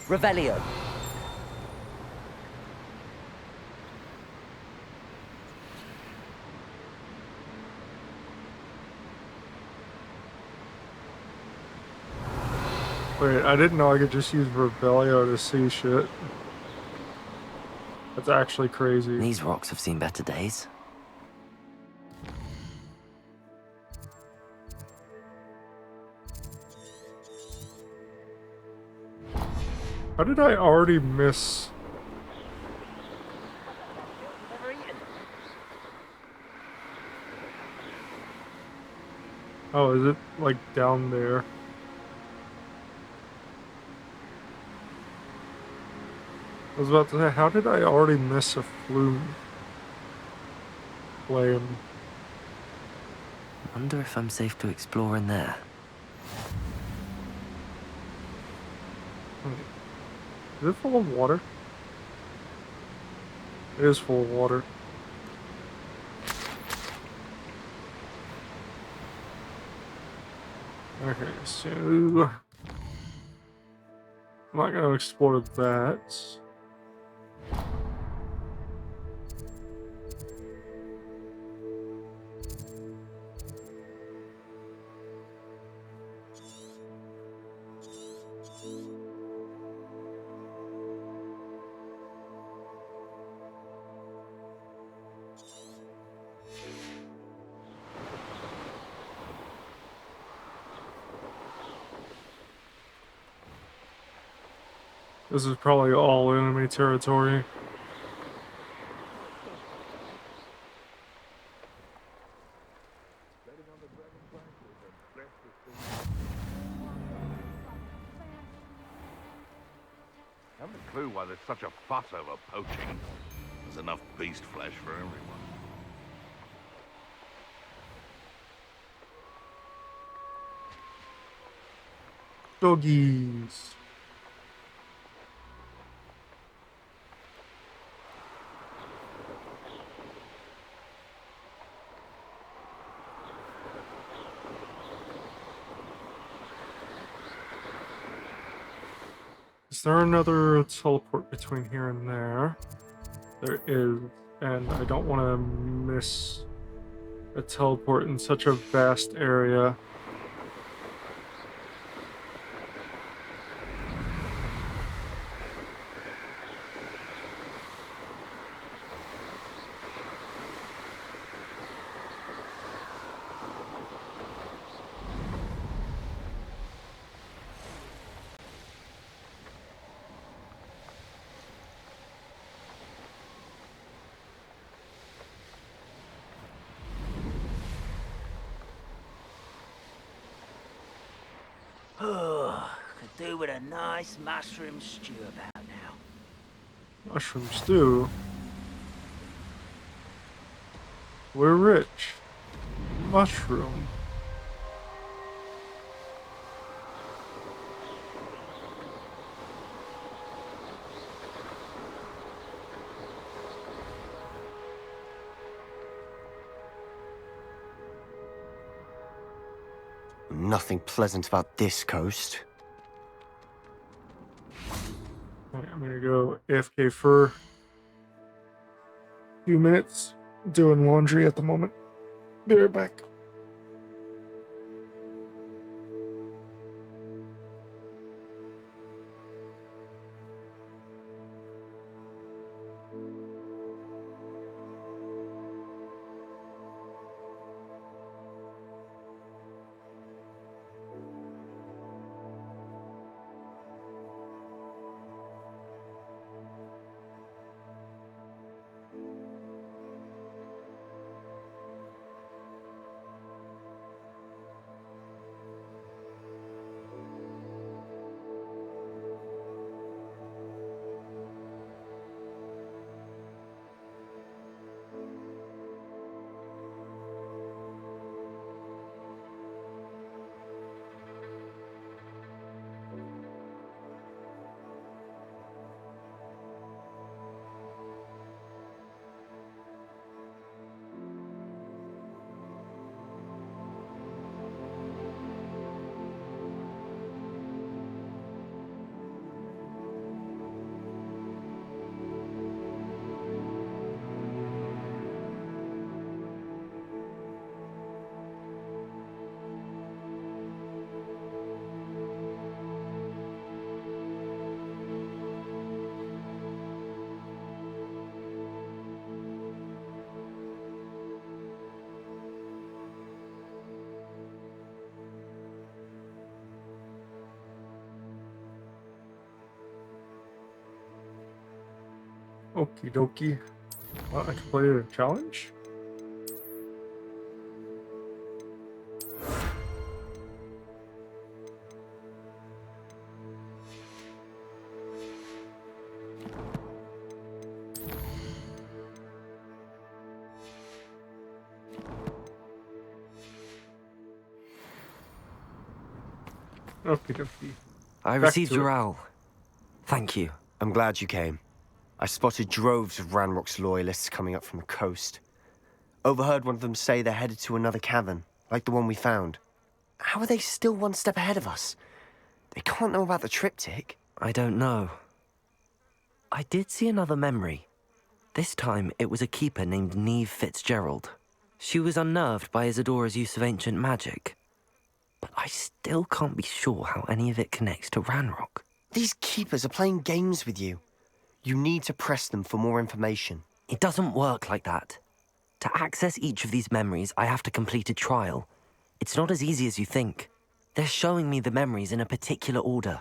Revelio. Wait, I didn't know I could just use Revelio to see shit. That's actually crazy. These rocks have seen better days. How did I already miss? Oh, is it like down there? I was about to say, how did I already miss a flume flame? Wonder if I'm safe to explore in there. Is it full of water? It is full of water. Okay, so I'm not gonna explore that. This is probably all enemy territory. I haven't a clue why there's such a fuss over poaching. There's enough beast flesh for everyone. Doggies. Is there another teleport between here and there? There is, and I don't want to miss a teleport in such a vast area. Oh, could do with a nice mushroom stew about now. Mushroom stew. We're rich. Mushroom. Nothing pleasant about this coast. Alright, I'm gonna go AFK for a few minutes, doing laundry at the moment. Be right back. Okie dokie. I completed a challenge. Okie dokie. I Back received to your it. owl. Thank you. I'm glad you came. I spotted droves of Ranrock's loyalists coming up from the coast. Overheard one of them say they're headed to another cavern, like the one we found. How are they still one step ahead of us? They can't know about the triptych. I don't know. I did see another memory. This time, it was a keeper named Neve Fitzgerald. She was unnerved by Isadora's use of ancient magic. But I still can't be sure how any of it connects to Ranrock. These keepers are playing games with you. You need to press them for more information. It doesn't work like that. To access each of these memories, I have to complete a trial. It's not as easy as you think. They're showing me the memories in a particular order.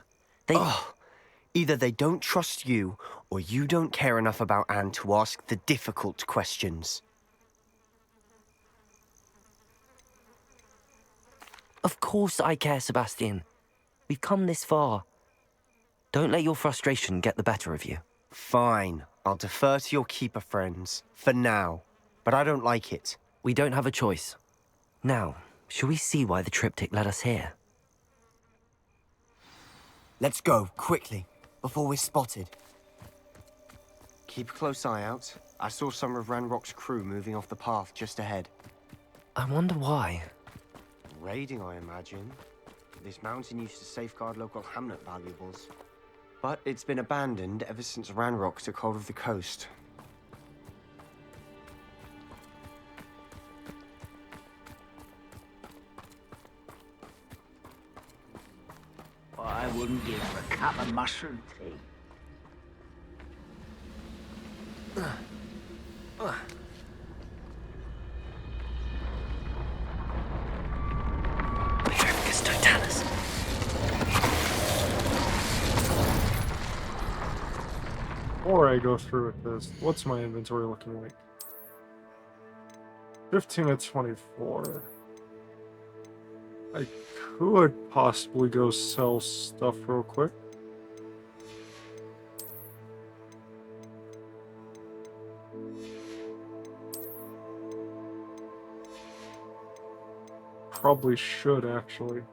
Either they don't trust you, or you don't care enough about Anne to ask the difficult questions. Of course I care, Sebastian. We've come this far. Don't let your frustration get the better of you. Fine. I'll defer to your keeper friends, for now. But I don't like it. We don't have a choice. Now, shall we see why the triptych led us here? Let's go, quickly, before we're spotted. Keep a close eye out. I saw some of Ranrock's crew moving off the path just ahead. I wonder why. Raiding, I imagine. This mountain used to safeguard local hamlet valuables. But it's been abandoned ever since Ranrock took hold of the coast. What I wouldn't give for a cup of mushroom tea. Before I go through with this, what's my inventory looking like? 15 at 24. I could possibly go sell stuff real quick. Probably should, actually.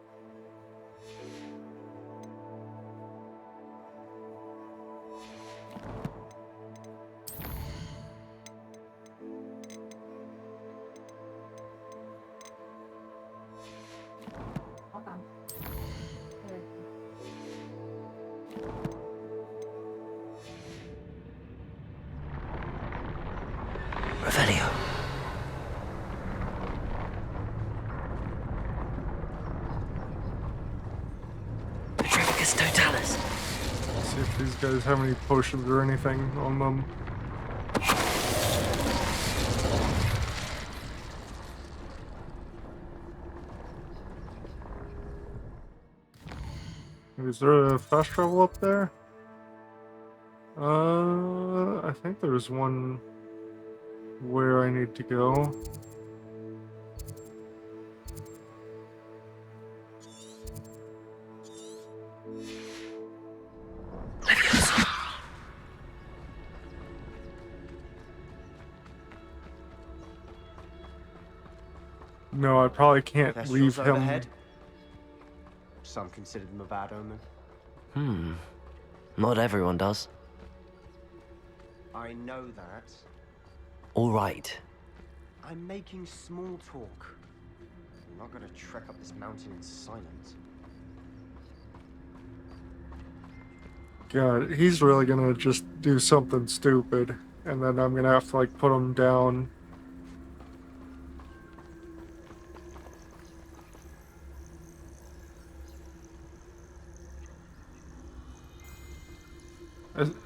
Revelio. Petrificus Totalis. See if these guys have any potions or anything on them. Is there a fast travel up there? I think there's one where I need to go. No, I probably can't leave him. Overhead. Some consider them a bad omen. Not everyone does. I know that. All right. I'm making small talk. I'm not gonna trek up this mountain in silence. God, he's really gonna just do something stupid, and then I'm gonna have to like put him down.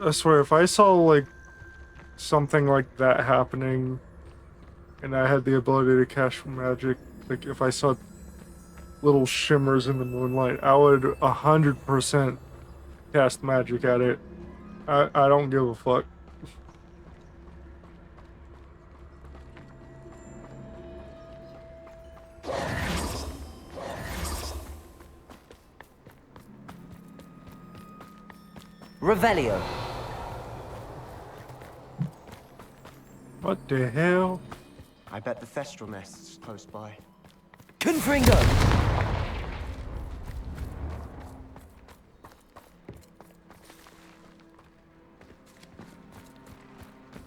I swear, if I saw like something like that happening, and I had the ability to cast magic, like if I saw little shimmers in the moonlight, I would 100% cast magic at it. I don't give a fuck. Revelio. What the hell? I bet the Thestral nest's close by. Confringo!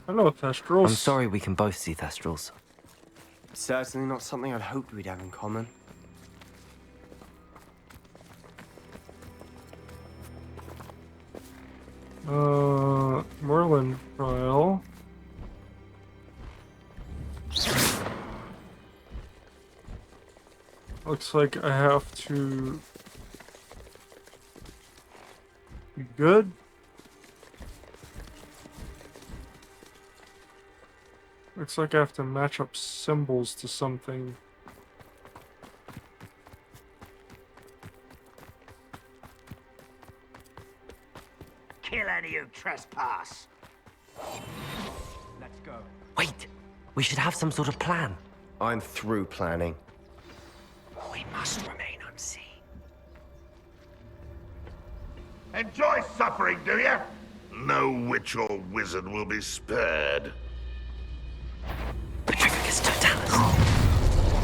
Hello, Thestrals. I'm sorry we can both see Thestrals. Certainly not something I'd hoped we'd have in common. Merlin trial. Looks like I have to be good. Looks like I have to match up symbols to something. Kill any who trespass. Let's go. Wait, we should have some sort of plan. I'm through planning. We must remain unseen. Enjoy suffering, do you? No witch or wizard will be spared. Petrificus Totalis.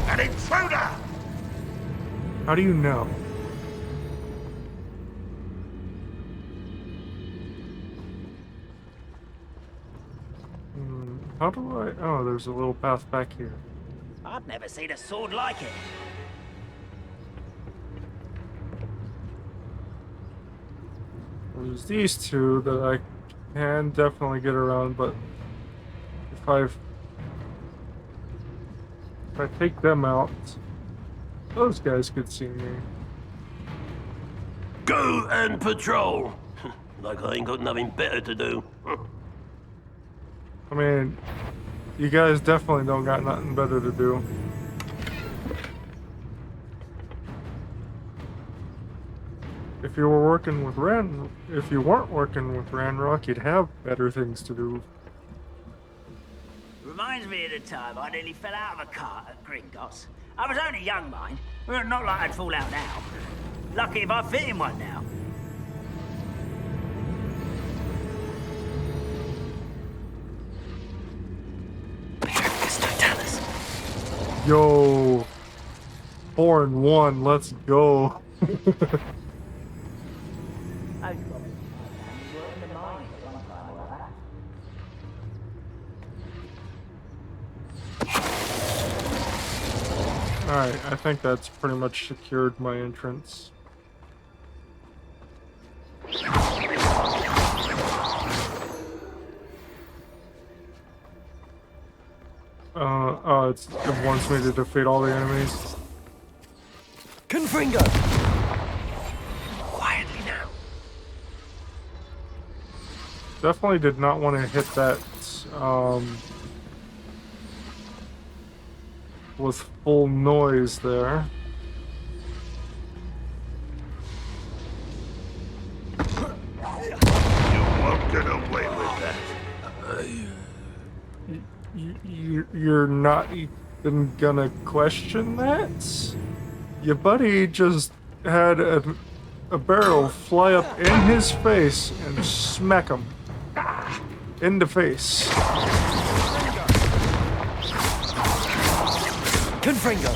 An intruder! How do you know? How do I... Oh, there's a little path back here. I've never seen a sword like it. There's these two that I can definitely get around, but if I take them out, those guys could see me. Go and patrol! Like I ain't got nothing better to do. I mean, you guys definitely don't got nothing better to do. If you were working with if you weren't working with Ranrock, you'd have better things to do. Reminds me of the time I nearly fell out of a cart at Gringotts. I was only young, mind. Well, not like I'd fall out now. Lucky if I fit in one now. Yo, 4-1, let's go. Alright, I think that's pretty much secured my entrance. Oh, it wants me to defeat all the enemies. Confringo! Quietly now. Definitely did not want to hit that with full noise there. You won't get away with that. You're not even gonna question that? Your buddy just had a barrel fly up in his face and smack him in the face. Confringo!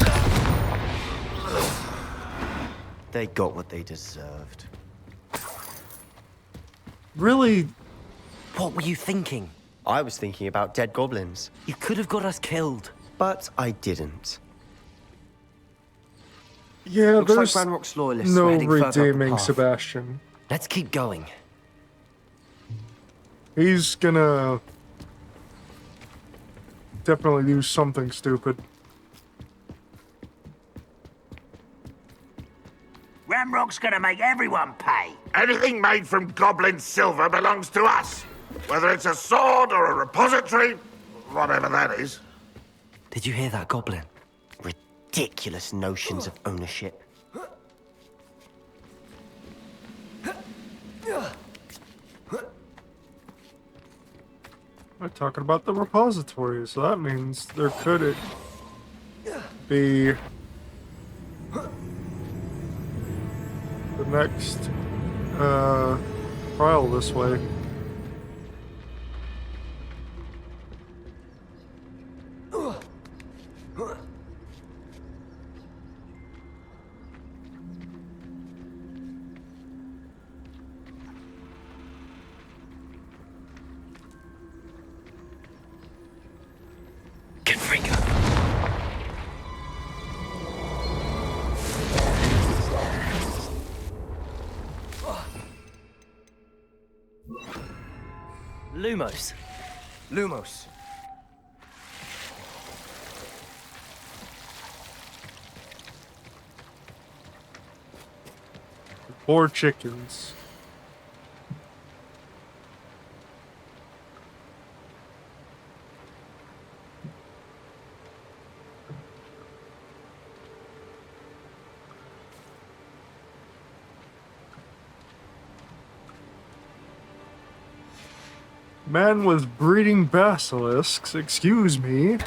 They got what they deserved. Really? What were you thinking? I was thinking about dead goblins. You could have got us killed. But I didn't. Yeah, Looks there's like Ranrock's loyalists no were heading further up the redeeming path. Sebastian. Let's keep going. He's gonna definitely do something stupid. Ramrock's gonna make everyone pay. Anything made from goblin silver belongs to us. Whether it's a sword or a repository, whatever that is. Did you hear that, Goblin? Ridiculous notions of ownership. We're talking about the repository, so that means there could be the next trial this way. Lumos. Lumos. Poor chickens. Man was breeding basilisks, excuse me.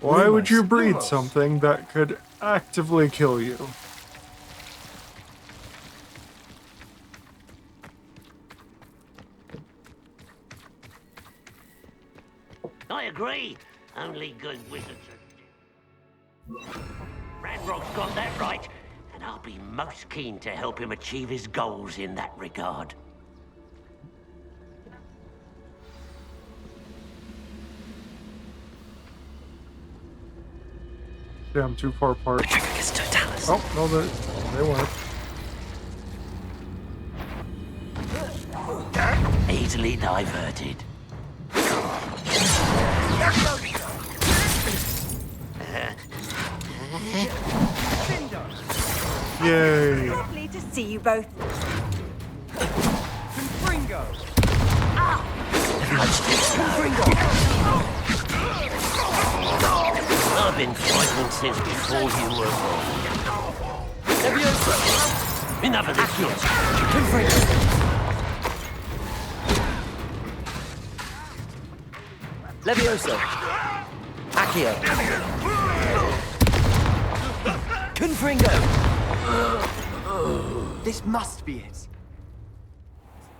Why would you breed something that could actively kill you? I agree. Only good wizards are... Ranrock's got that right, and I'll be most keen to help him achieve his goals in that regard. Damn, too far apart. Oh, no, they weren't. Easily diverted. Yay. Lovely to see you both. Confringo! I've been fighting since before you were born. Enough of this nonsense. Levioso. Accio. Confringo. This must be it.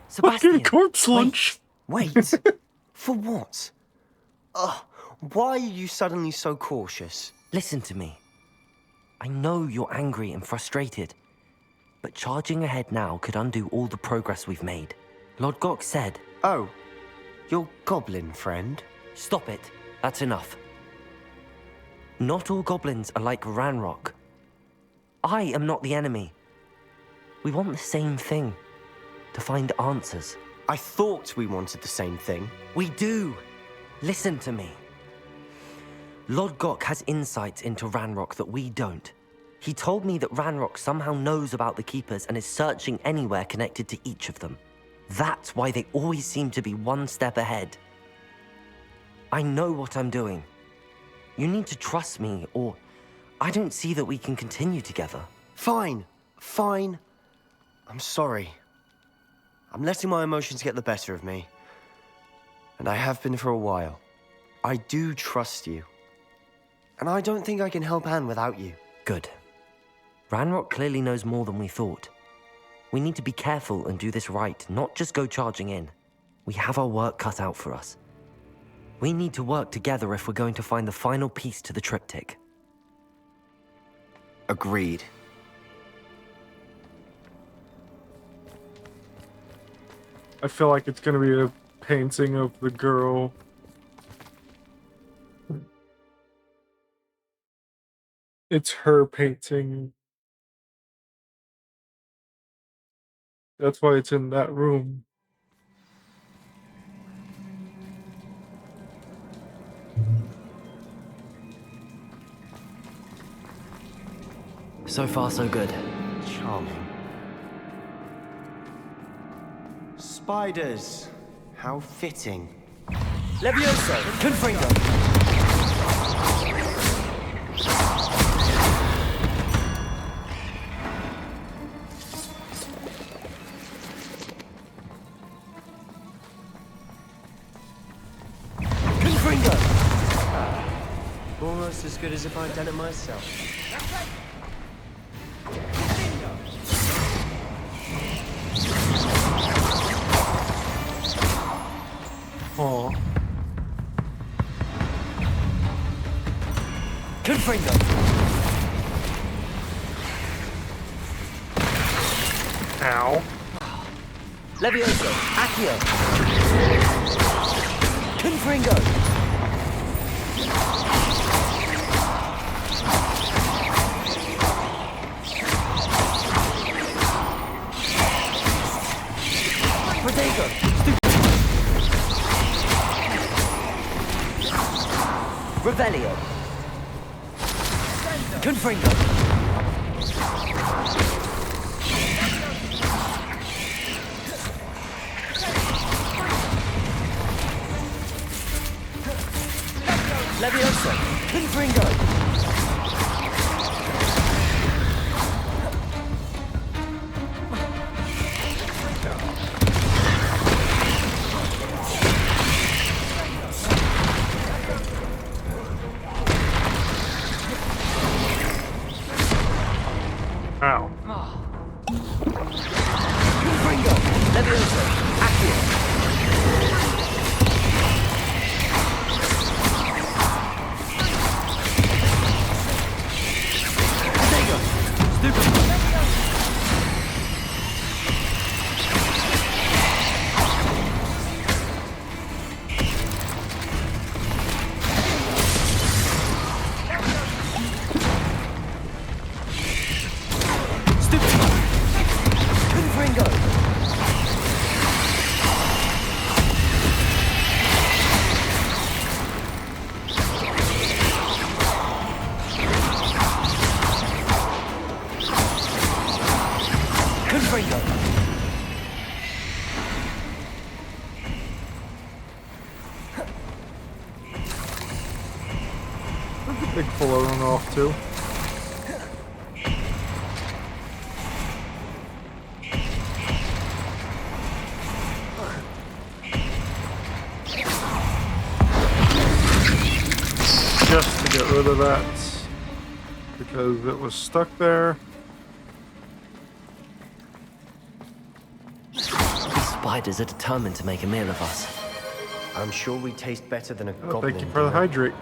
Sebastian. Fucking corpse lunch. Wait. For what? Why are you suddenly so cautious? Listen to me. I know you're angry and frustrated, but charging ahead now could undo all the progress we've made. Lord Gok said... Oh, your goblin friend? Stop it. That's enough. Not all goblins are like Ranrock. I am not the enemy. We want the same thing. to find answers. I thought we wanted the same thing. We do. Listen to me. Lodgok has insights into Ranrock that we don't. He told me that Ranrock somehow knows about the Keepers and is searching anywhere connected to each of them. That's why they always seem to be one step ahead. I know what I'm doing. You need to trust me, or I don't see that we can continue together. Fine. Fine. I'm sorry. I'm letting my emotions get the better of me. And I have been for a while. I do trust you. And I don't think I can help Anne without you. Good. Ranrock clearly knows more than we thought. We need to be careful and do this right, not just go charging in. We have our work cut out for us. We need to work together if we're going to find the final piece to the triptych. Agreed. I feel like it's gonna be a painting of the girl. It's her painting. That's why it's in that room. So far, so good. Charming. Spiders. How fitting. Levioso! Confringo! Almost as good as if I'd done it myself. Oh. Confringo! Ow. Levioso! Accio! Confringo! Revelio. Confringo. Levioso. Confringo. Ow. Confringo. Levioso. Accio. Big puller run off too. Just to get rid of that, because it was stuck there. These spiders are determined to make a meal of us. I'm sure we taste better than a goblin. Thank you for the hydrate.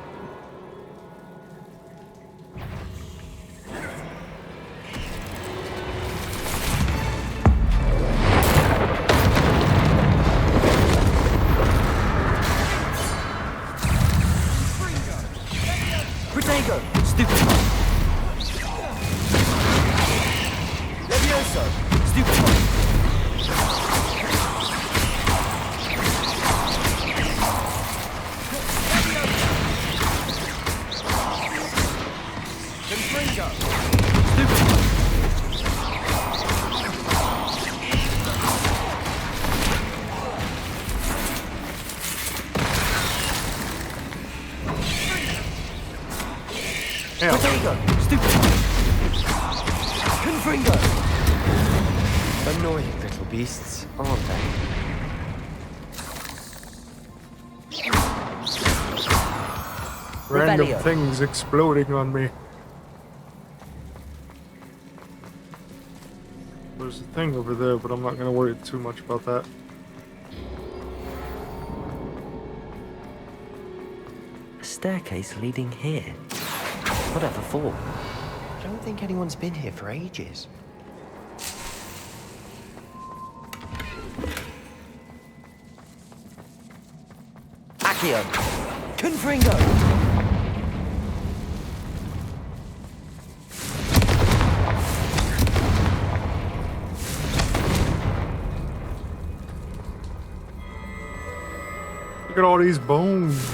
Protego! Stupid! Levioso! Stupid! Confringo! Annoying little beasts, aren't they? Random Revelio. things exploding on me. There's a thing over there, but I'm not gonna worry too much about that. A staircase leading here. Whatever for? I don't think anyone's been here for ages. Accio! Confringo! Look at all these bones.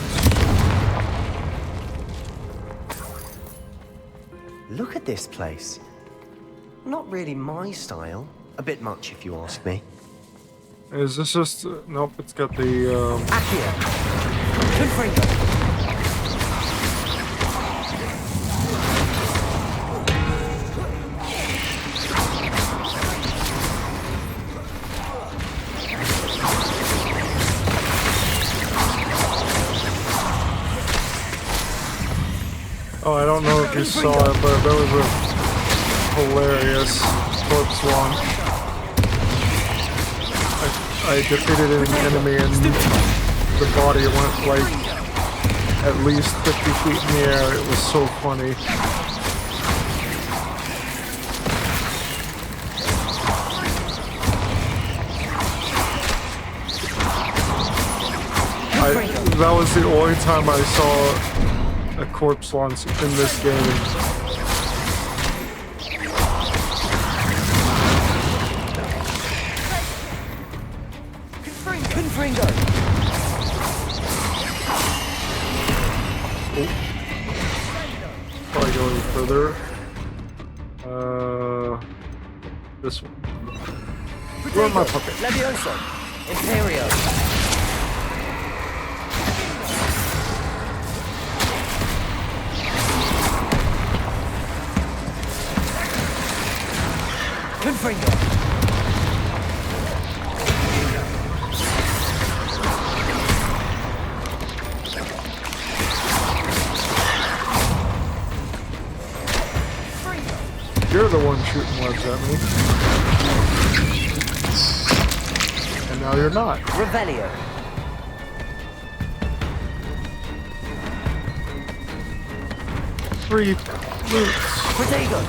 Look at this place. Not really my style. A bit much, if you ask me. Is this just... nope, it's got the... Accio! Confringo! Oh, I don't know if you saw it, but that was a hilarious corpse launch. I defeated an enemy and the body went like at least 50 feet in the air. It was so funny. That was the only time I saw a corpse launch in this game. Confringo! Oh. Probably going further. This one. Where in my pocket? Levioso! Imperio! Confringo! You're the one shooting webs at me. And now you're not. Revelio! Free loots. Protego!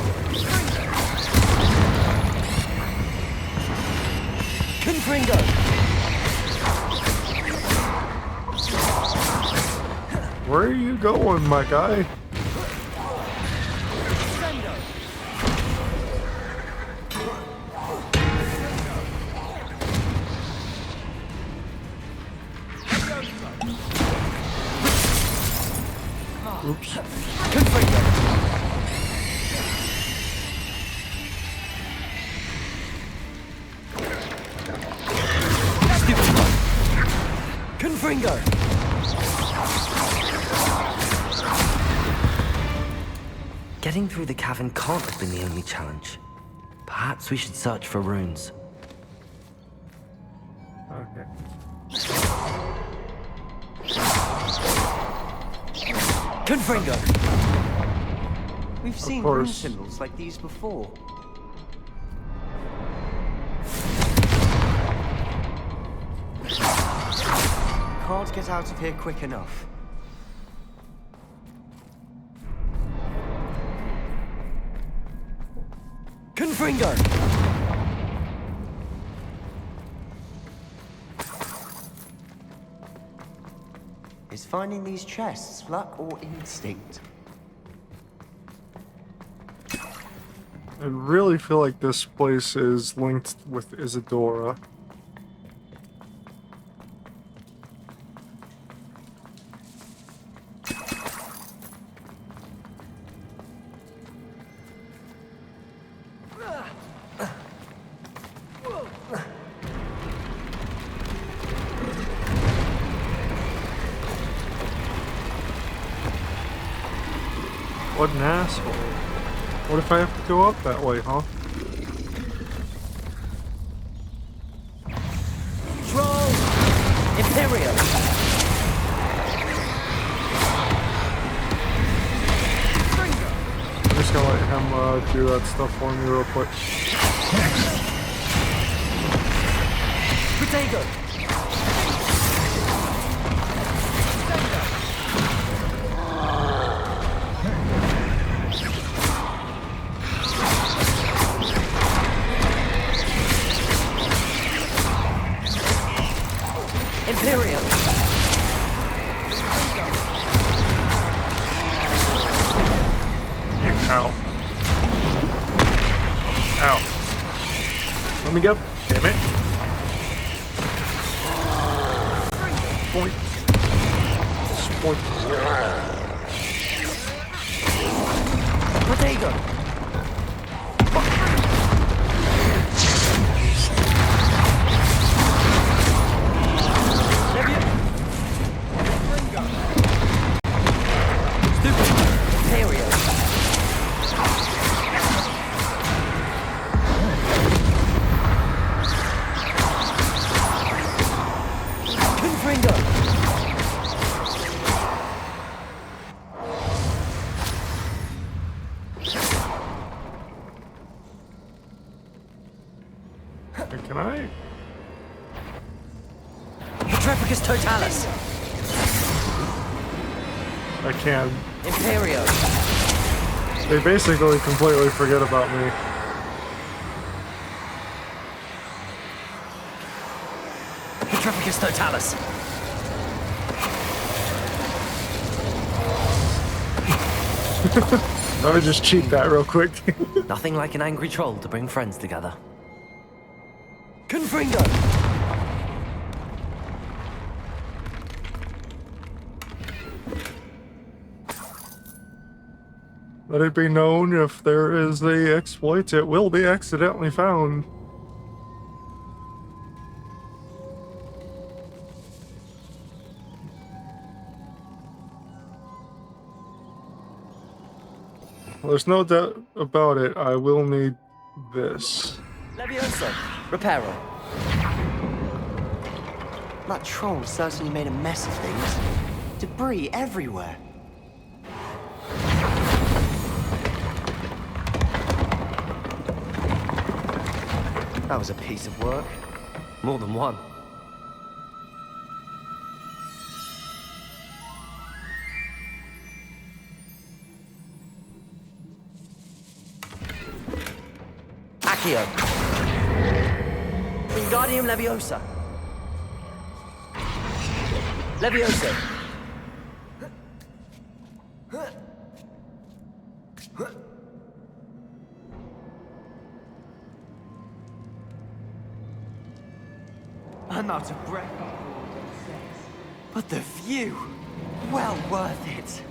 Confringo! Where are you going, my guy? Oops. Confringo! Confringo! Getting through the cavern can't have been the only challenge. Perhaps we should search for runes. Okay. Confringo! We've seen rune course. symbols like these before. Can't get out of here quick enough. Confringo! Is finding these chests luck or instinct? I really feel like this place is linked with Isadora. What an asshole. What if I have to go up that way, huh? do that stuff for me real quick. Potato! Imperial! Ow. Ow. Let me go. Damn it. Point. Point. Potato! Can I? Petrepicus totalis! I can. Imperio! They basically completely forget about me. Petrepicus totalis! Let me just cheat that real quick. Nothing like an angry troll to bring friends together. Confringo! Let it be known, if there is a exploit, it will be accidentally found. There's no doubt about it, I will need this. Levioso! Reparo! That troll certainly made a mess of things. Debris everywhere. That was a piece of work. More than one. Accio! Wingardium Leviosa! Levioso! I'm out of breath. But the view! Well worth it!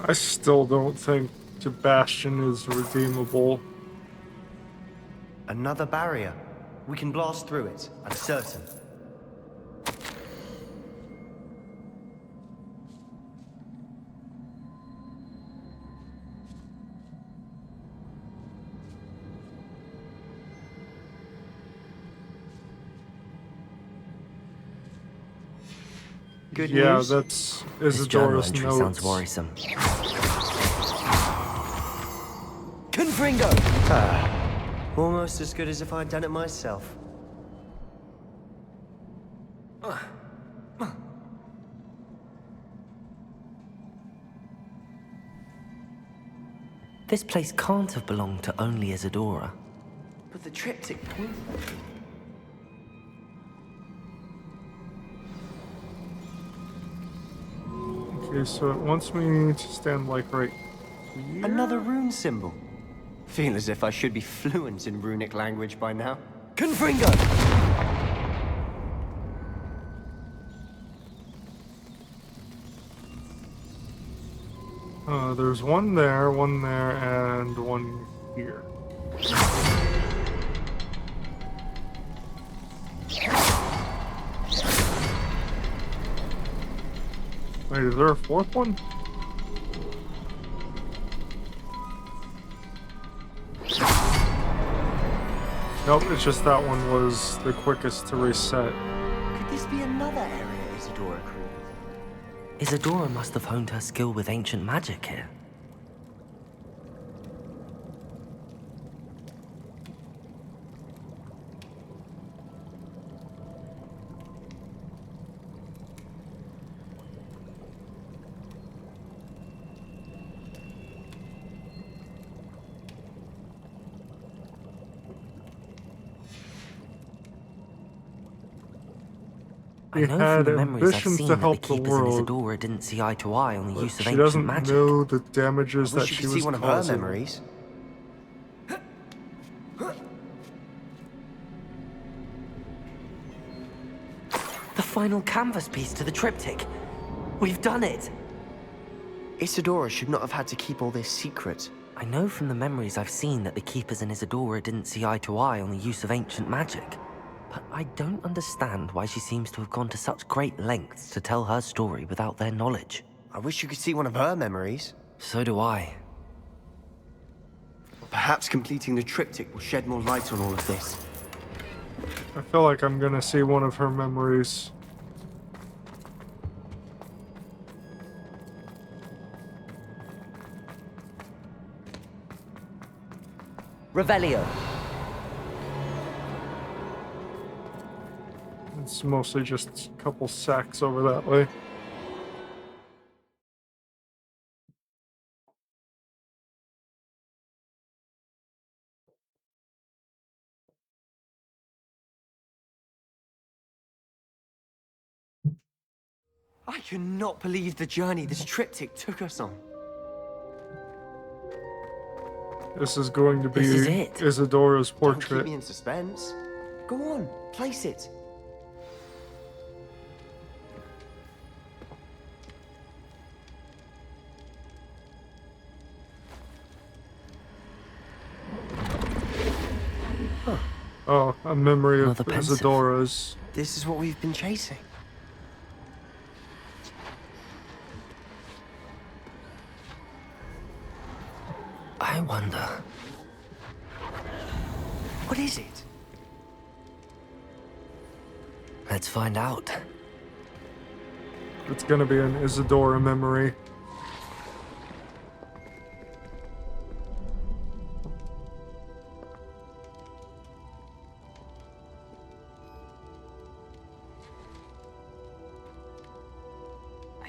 I still don't think Sebastian is redeemable. Another barrier. We can blast through it, I'm certain. Good yeah, news? that's This journal Isidora's entry notes. sounds worrisome. Confringo! Almost as good as if I'd done it myself. This place can't have belonged to only Isidora. But the triptych points. Okay, so it wants me to stand like right here. Another rune symbol. Feel as if I should be fluent in runic language by now. Confringo! There's one there, and one here. Wait, is there a fourth one? Nope, it's just that one was the quickest to reset. Could this be another area Isidora created? Isadora must have honed her skill with ancient magic here. I know from the memories I've seen that the Keepers and Isadora didn't see eye to eye on the use of ancient magic. She doesn't know the damages that she she could was see one of her memories. The final canvas piece to the triptych. We've done it! Isadora should not have had to keep all this secret. I know from the memories I've seen that the Keepers and Isadora didn't see eye to eye on the use of ancient magic. But I don't understand why she seems to have gone to such great lengths to tell her story without their knowledge. I wish you could see one of her memories. So do I. Perhaps completing the triptych will shed more light on all of this. I feel like I'm gonna see one of her memories. Revelio. It's mostly just a couple sacks over that way. I cannot believe the journey this triptych took us on. This is going to be This is it. Isadora's Don't keep portrait. me in suspense. Go on, place it. Oh, a memory of Another pensive. Isadora's. This is what we've been chasing. I wonder. What is it? Let's find out. It's gonna be an Isadora memory.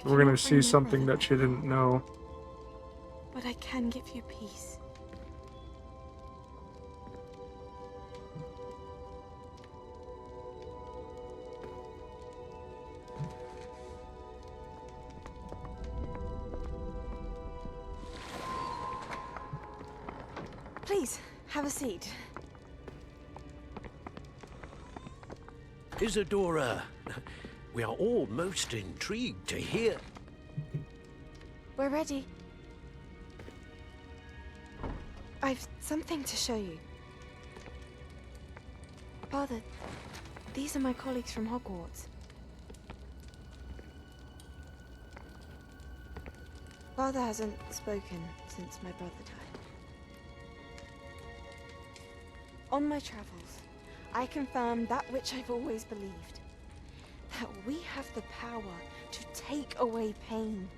We're gonna see something that she didn't know. But I can give you peace. Please, have a seat. Isadora, we are all most intrigued to hear. We're ready. I've something to show you. Father, these are my colleagues from Hogwarts. Father hasn't spoken since my brother died. On my travels, I confirmed that which I've always believed. That we have the power to take away pain.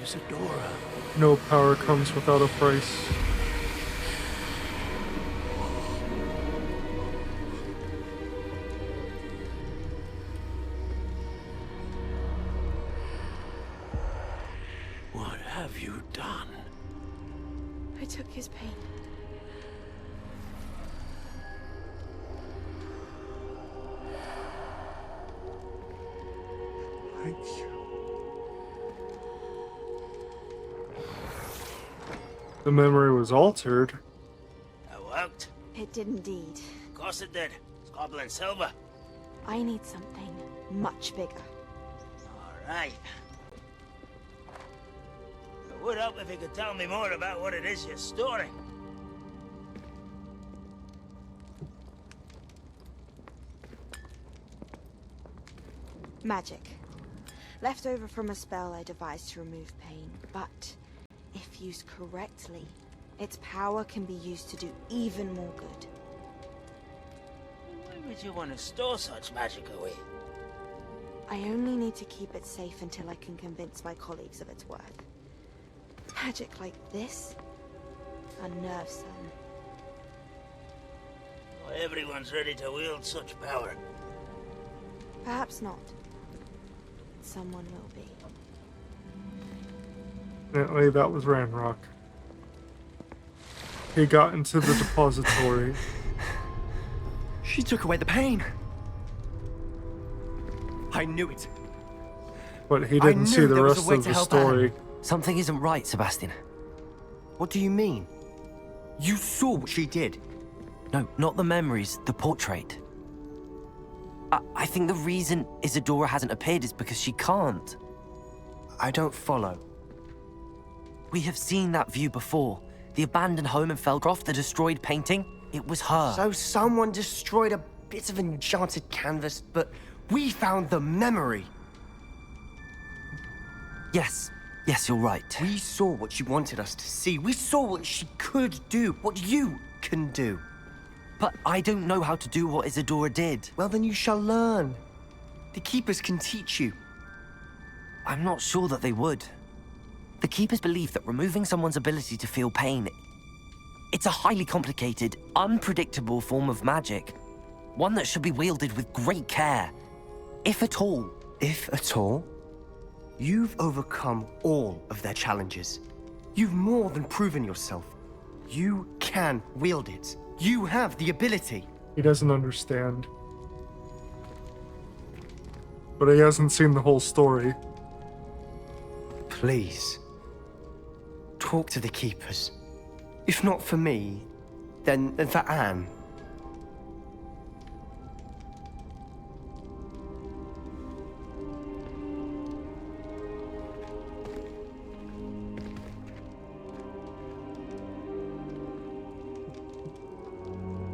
Isadora. No power comes without a price. What have you done? I took his pain. Thank you. The memory was altered. That worked. It did indeed. Of course it did. It's goblin silver. I need something much bigger. All right. It would help if you could tell me more about what it is you're storing. Magic. Left over from a spell I devised to remove pain, but If used correctly, its power can be used to do even more good. Why would you want to store such magic away? I only need to keep it safe until I can convince my colleagues of its worth. Magic like this? Unnerves them. Not everyone's ready to wield such power. Perhaps not. Someone will be. Apparently that was Ranrock. He got into the depository. She took away the pain. I knew it. But he didn't see the rest of the story. Something isn't right, Sebastian. What do you mean? You saw what she did. No, not the memories, the portrait. I think the reason Isadora hasn't appeared is because she can't. I don't follow. We have seen that view before. The abandoned home in Feldcroft, the destroyed painting. It was her. So someone destroyed a bit of enchanted canvas, but we found the memory. Yes, you're right. We saw what she wanted us to see. We saw what she could do, what you can do. But I don't know how to do what Isadora did. Well, then you shall learn. The Keepers can teach you. I'm not sure that they would. The Keepers believe that removing someone's ability to feel pain, it's a highly complicated, unpredictable form of magic. One that should be wielded with great care. If at all. If at all? You've overcome all of their challenges. You've more than proven yourself. You can wield it. You have the ability. He doesn't understand. But he hasn't seen the whole story. Please. Talk to the Keepers. If not for me, then for Anne.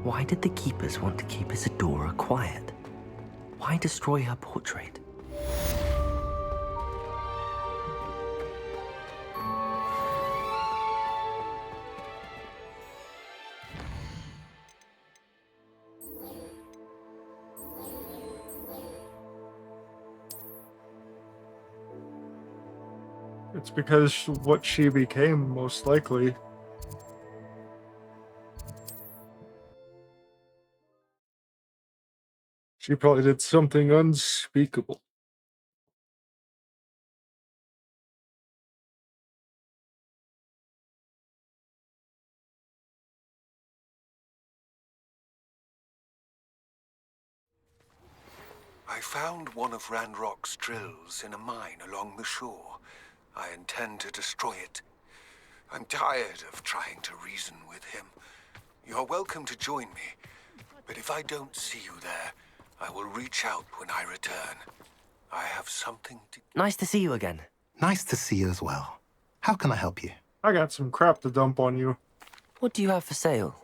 Why did the Keepers want to keep Isadora quiet? Why destroy her portrait? It's because what she became, most likely. She probably did something unspeakable. I found one of Ranrock's drills in a mine along the shore. I intend to destroy it. I'm tired of trying to reason with him. You're welcome to join me, but if I don't see you there, I will reach out when I return. I have something to... Nice to see you again. Nice to see you as well. How can I help you? I got some crap to dump on you. What do you have for sale?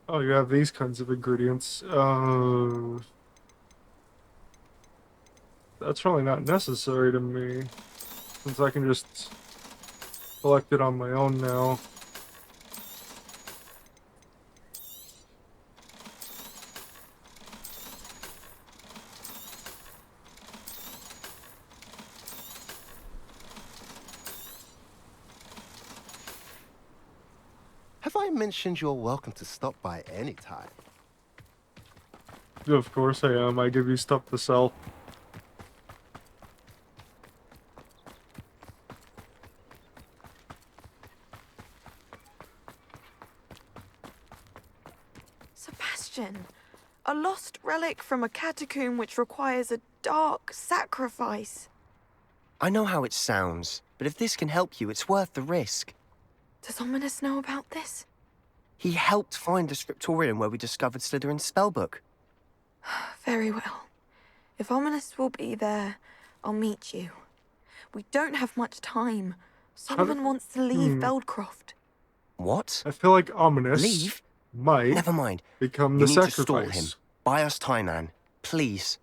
Oh, you have these kinds of ingredients. That's probably not necessary to me, since I can just collect it on my own now. Have I mentioned you're welcome to stop by any time? Of course I am. I give you stuff to sell. Sebastian, a lost relic from a catacomb which requires a dark sacrifice. I know how it sounds, but if this can help you, it's worth the risk. Does Ominous know about this? He helped find the scriptorium where we discovered Slytherin's spellbook. Very well. If Ominous will be there, I'll meet you. We don't have much time. Solomon wants to leave Feldcroft. What? I feel like Ominous Leave? might Never mind. become You the need to stall him. sacrifice. Buy us time, Anne. Please.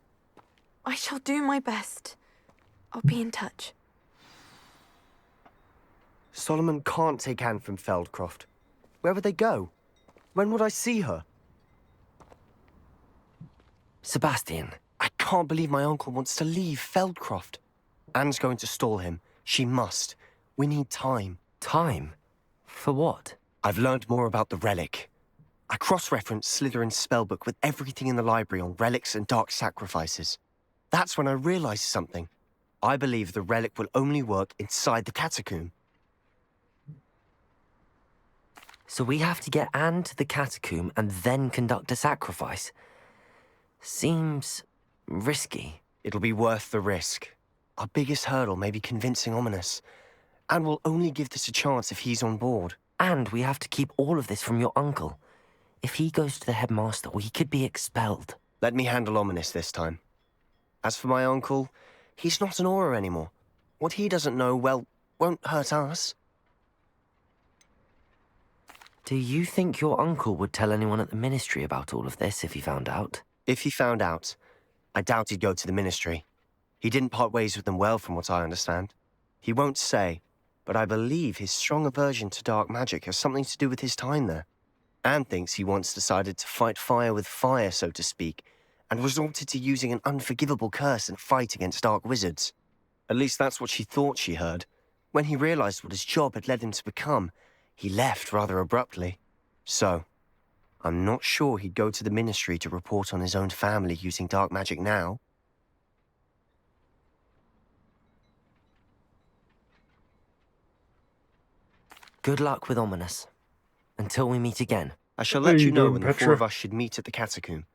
I shall do my best. I'll be in touch. Solomon can't take Anne from Feldcroft. Where would they go? When would I see her? Sebastian. I can't believe my uncle wants to leave Feldcroft. Anne's going to stall him. She must. We need time. Time? For what? I've learned more about the relic. I cross-referenced Slytherin's spellbook with everything in the library on relics and dark sacrifices. That's when I realized something. I believe the relic will only work inside the catacomb. So we have to get Anne to the catacomb and then conduct a sacrifice? Seems risky. It'll be worth the risk. Our biggest hurdle may be convincing Ominous. And we'll only give this a chance if he's on board. And we have to keep all of this from your uncle. If he goes to the headmaster, we could be expelled. Let me handle Ominous this time. As for my uncle, he's not an Auror anymore. What he doesn't know, well, won't hurt us. Do you think your uncle would tell anyone at the Ministry about all of this if he found out? If he found out, I doubt he'd go to the Ministry. He didn't part ways with them well, from what I understand. He won't say, but I believe his strong aversion to dark magic has something to do with his time there. Anne thinks he once decided to fight fire with fire, so to speak, and resorted to using an unforgivable curse in a fight against dark wizards. At least that's what she thought she heard. When he realized what his job had led him to become, he left rather abruptly. So, I'm not sure he'd go to the Ministry to report on his own family using dark magic now. Good luck with Ominous. Until we meet again. I shall let you know when the four of us should meet at the catacomb.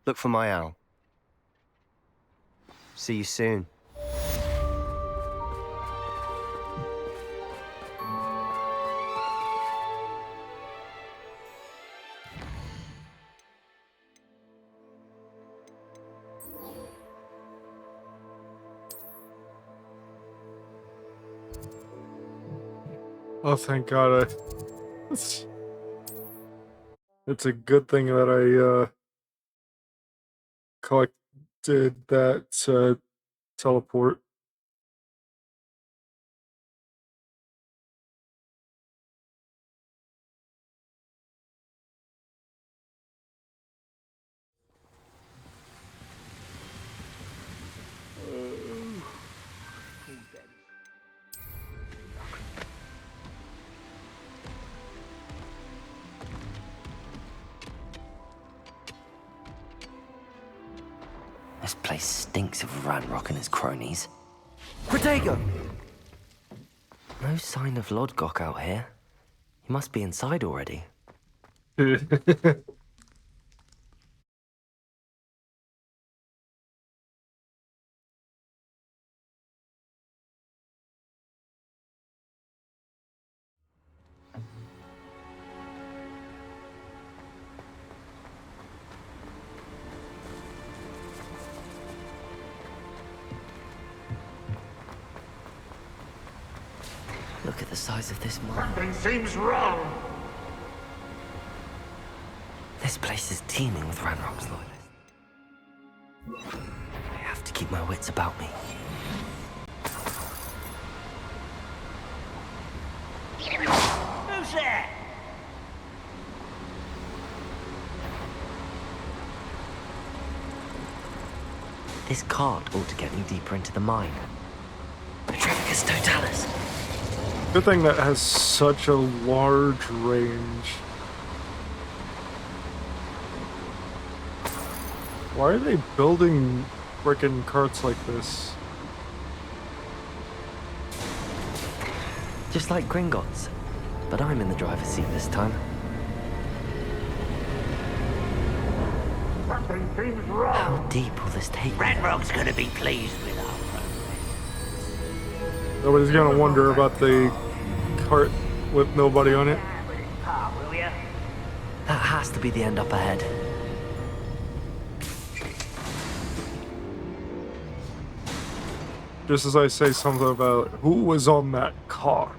Look for my owl. See you soon. Oh, thank God. It's a good thing that I collected that teleport. This place stinks of Ranrock and his cronies. Protego! No sign of Lodgok out here. He must be inside already. Look at the size of this mine. Something seems wrong. This place is teeming with Ranrock's loyalists. I have to keep my wits about me. Who's there? This cart ought to get me deeper into the mine. Petrificus Totalis. Good thing that has such a large range. Why are they building frickin' carts like this? Just like Gringotts. But I'm in the driver's seat this time. Something seems wrong. How deep will this take me? Ranrock's gonna be pleased with our progress. Nobody's gonna wonder about the cart with nobody on it. That has to be the end up ahead. Just as I say something about who was on that cart.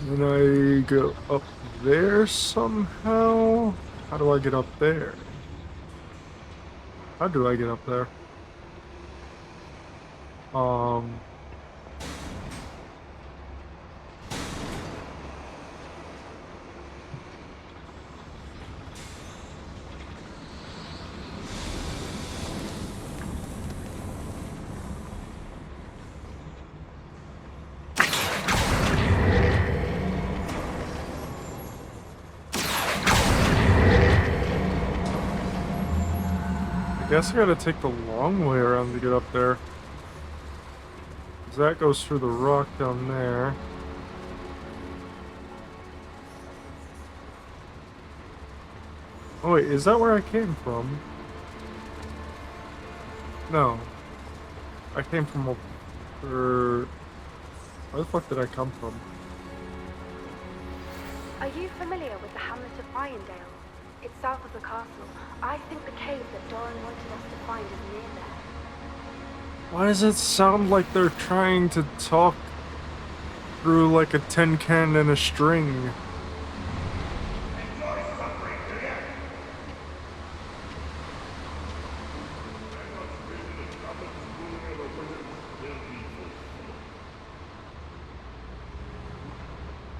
Then I go up there somehow? How do I get up there? How do I get up there? I guess I gotta take the long way around to get up there. 'Cause that goes through the rock down there. Oh wait, is that where I came from? No. I came from over... Where the fuck did I come from? Are you familiar with the hamlet of Irondale? It's south of the castle. I think the cave that Doran wanted us to find is near there. Why does it sound like they're trying to talk through like a tin can and a string?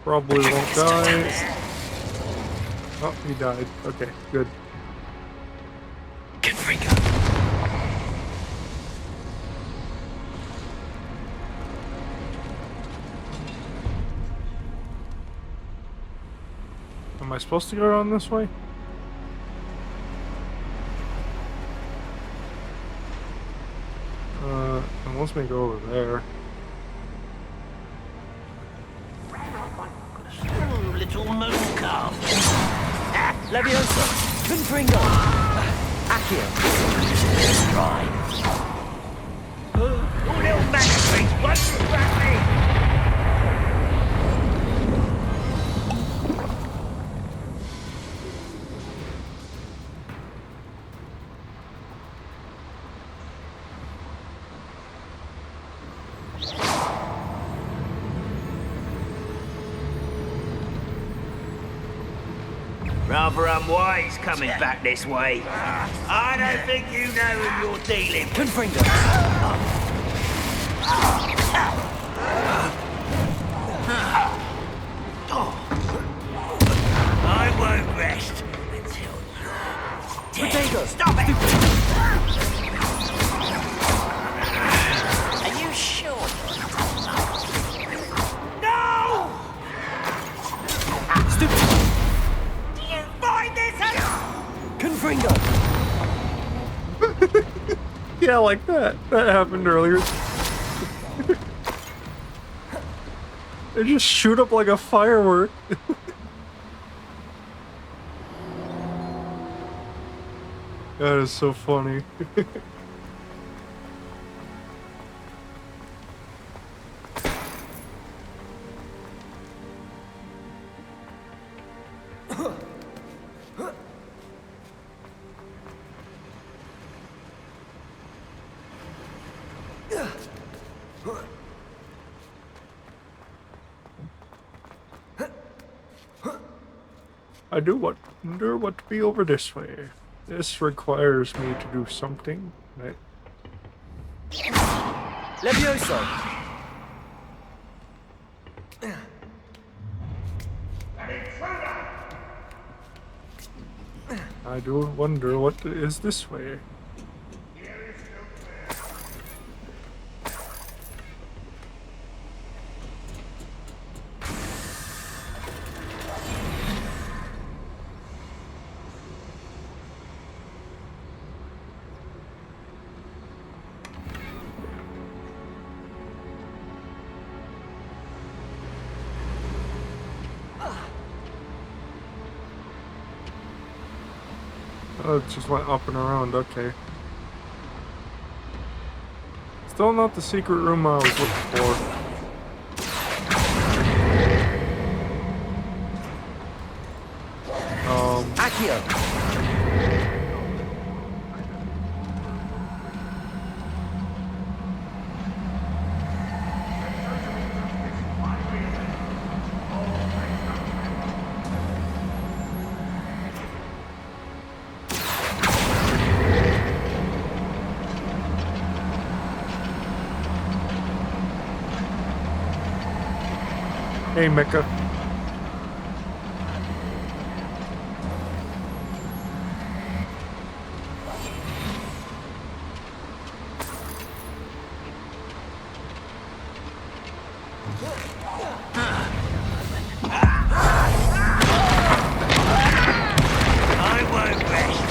Probably won't die. Oh, he died. Okay, good. Am I supposed to go around this way? It wants me to go over there. Little moose calf. Levioso! Confringo! Accio! Right. Your little masterpiece, what's the me? Rather unwise coming back this way. I don't think you know who you're dealing with. Confringo! I won't rest until you're dead. Potato! Stop it! Are you sure? No! Stupid! Find this out! Confringo! Yeah, like that. That happened earlier. They just shoot up like a firework. That is so funny. I do wonder what to be over this way. This requires me to do something, right? Levioso! I do wonder what is this way. Oh, it just went up and around, okay. Still not the secret room I was looking for. Accio! Hey, Mecca. I won't rest.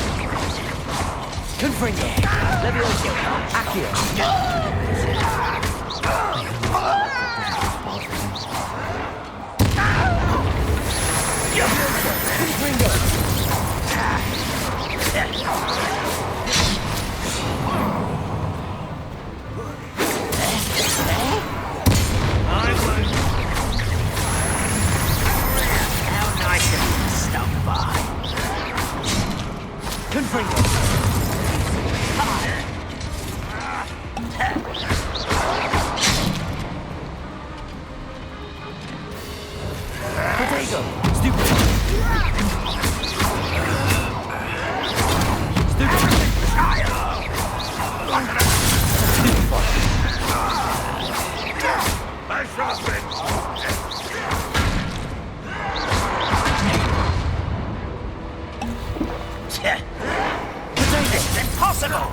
Confringo! Levioso! Accio! How nice of you to stop by. Potato! Stupid! It's impossible!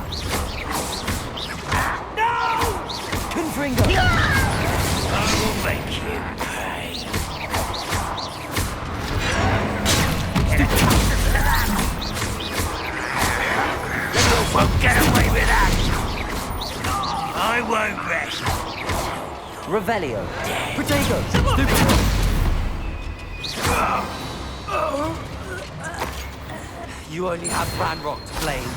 No! Confringo! I will make you pay. You won't get away with that! I won't rest. Revelio! Protego! Stupid! You only have Ranrock to blame.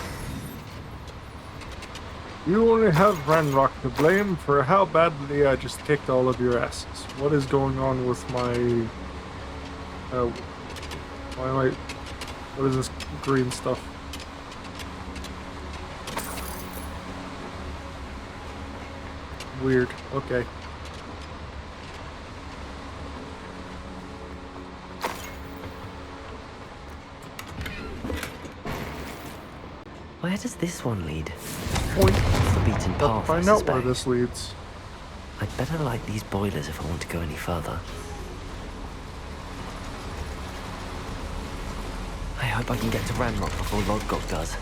You only have Ranrock to blame for how badly I just kicked all of your asses. What is going on with my... why am I... What is this green stuff? Weird. Okay. Where does this one lead? Point off the beaten path. Find out where this leads. I'd better light these boilers if I want to go any further. I hope I can get to Ranrock before Lodgok does.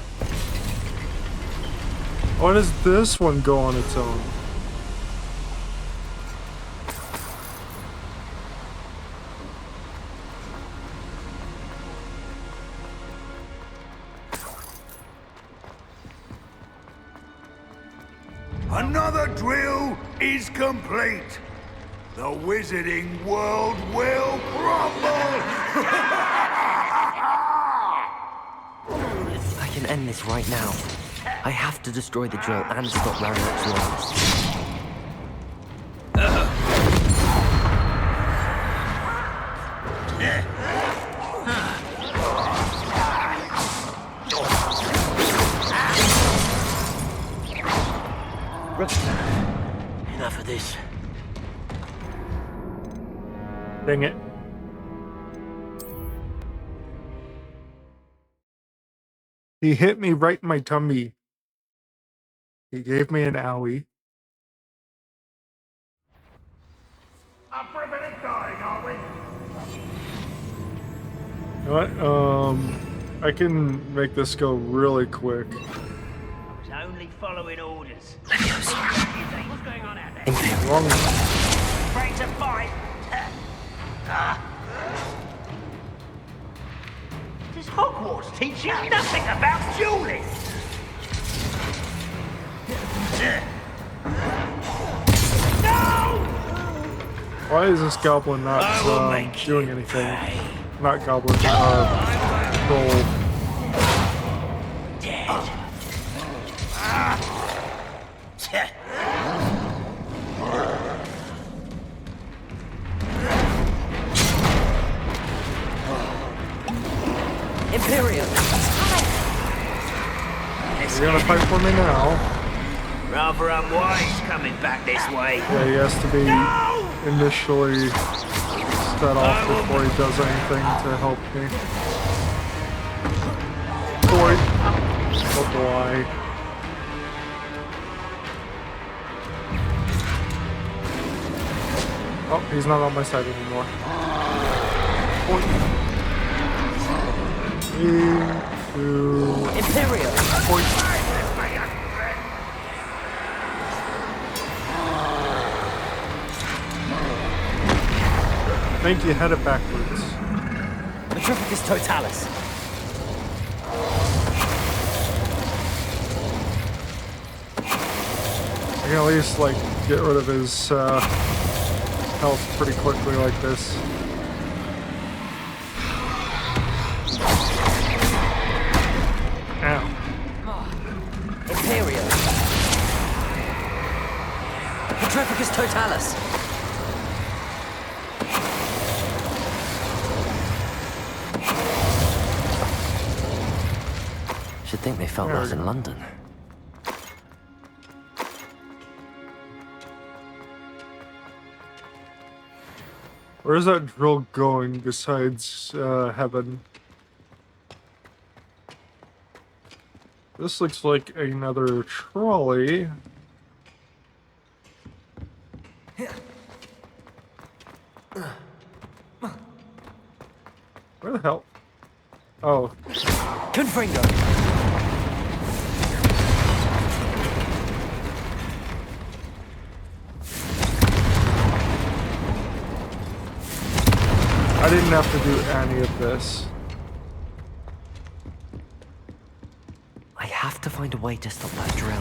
Why does this one go on its own? Another drill is complete. The wizarding world will crumble! I can end this right now. I have to destroy the drill and stop Ranrock's loyalists. Enough of this. Dang it. He hit me right in my tummy. He gave me an owie. Up for a minute dying, are we? You know what? I can make this go really quick. I was only following orders. Levioso. What's going on out there? Wrong. Afraid to fight? Does Hogwarts teach you nothing about dueling? No! Why is this goblin not doing anything? Not goblin, troll. Dead. Imperium! You're gonna fight for me now. Rather unwise coming back this way. Yeah, he has to be initially set off before he does anything to help me. Boy, oh boy. Oh, he's not on my side anymore. Imperium! I think you had it backwards. Metrificus Totalis. I can at least, like, get rid of his health pretty quickly like this. Ow. Imperium. Metrificus Totalis. Should think they felt that in London. Where's that drill going besides heaven? This looks like another trolley. Where the hell? Oh. Confringo. I didn't have to do any of this. I have to find a way to stop that drill.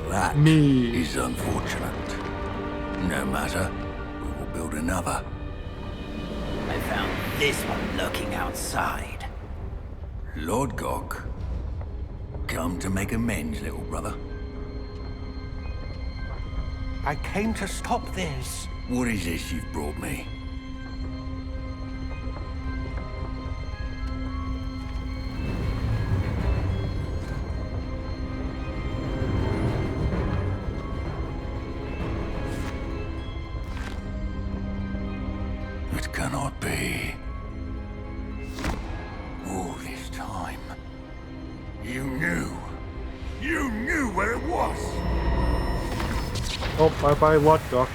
That is unfortunate. No matter, we will build another. I found this one lurking outside. Lord Gog, come to make amends, little brother. I came to stop this. What is this you've brought me? It cannot be. All this time, you knew where it was. Oh, bye-bye, what, Doc?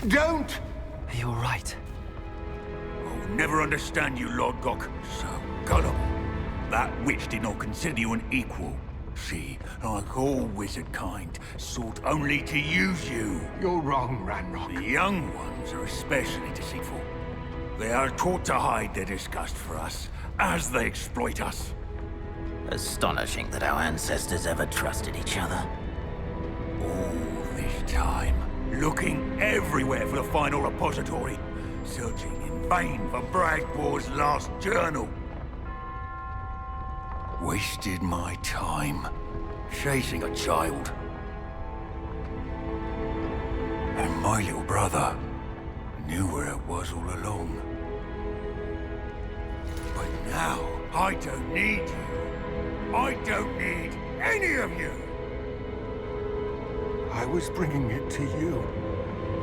Don't! Are you alright? I'll never understand you, Lord Gok. So gullible. That witch did not consider you an equal. She, like all wizard kind, sought only to use you. You're wrong, Ranrock. The young ones are especially deceitful. They are taught to hide their disgust for us, as they exploit us. Astonishing that our ancestors ever trusted each other. All this time, looking everywhere for the final repository, searching in vain for Bragbor's last journal. Wasted my time, chasing a child. And my little brother knew where it was all along. But now, I don't need you. I don't need any of you. I was bringing it to you.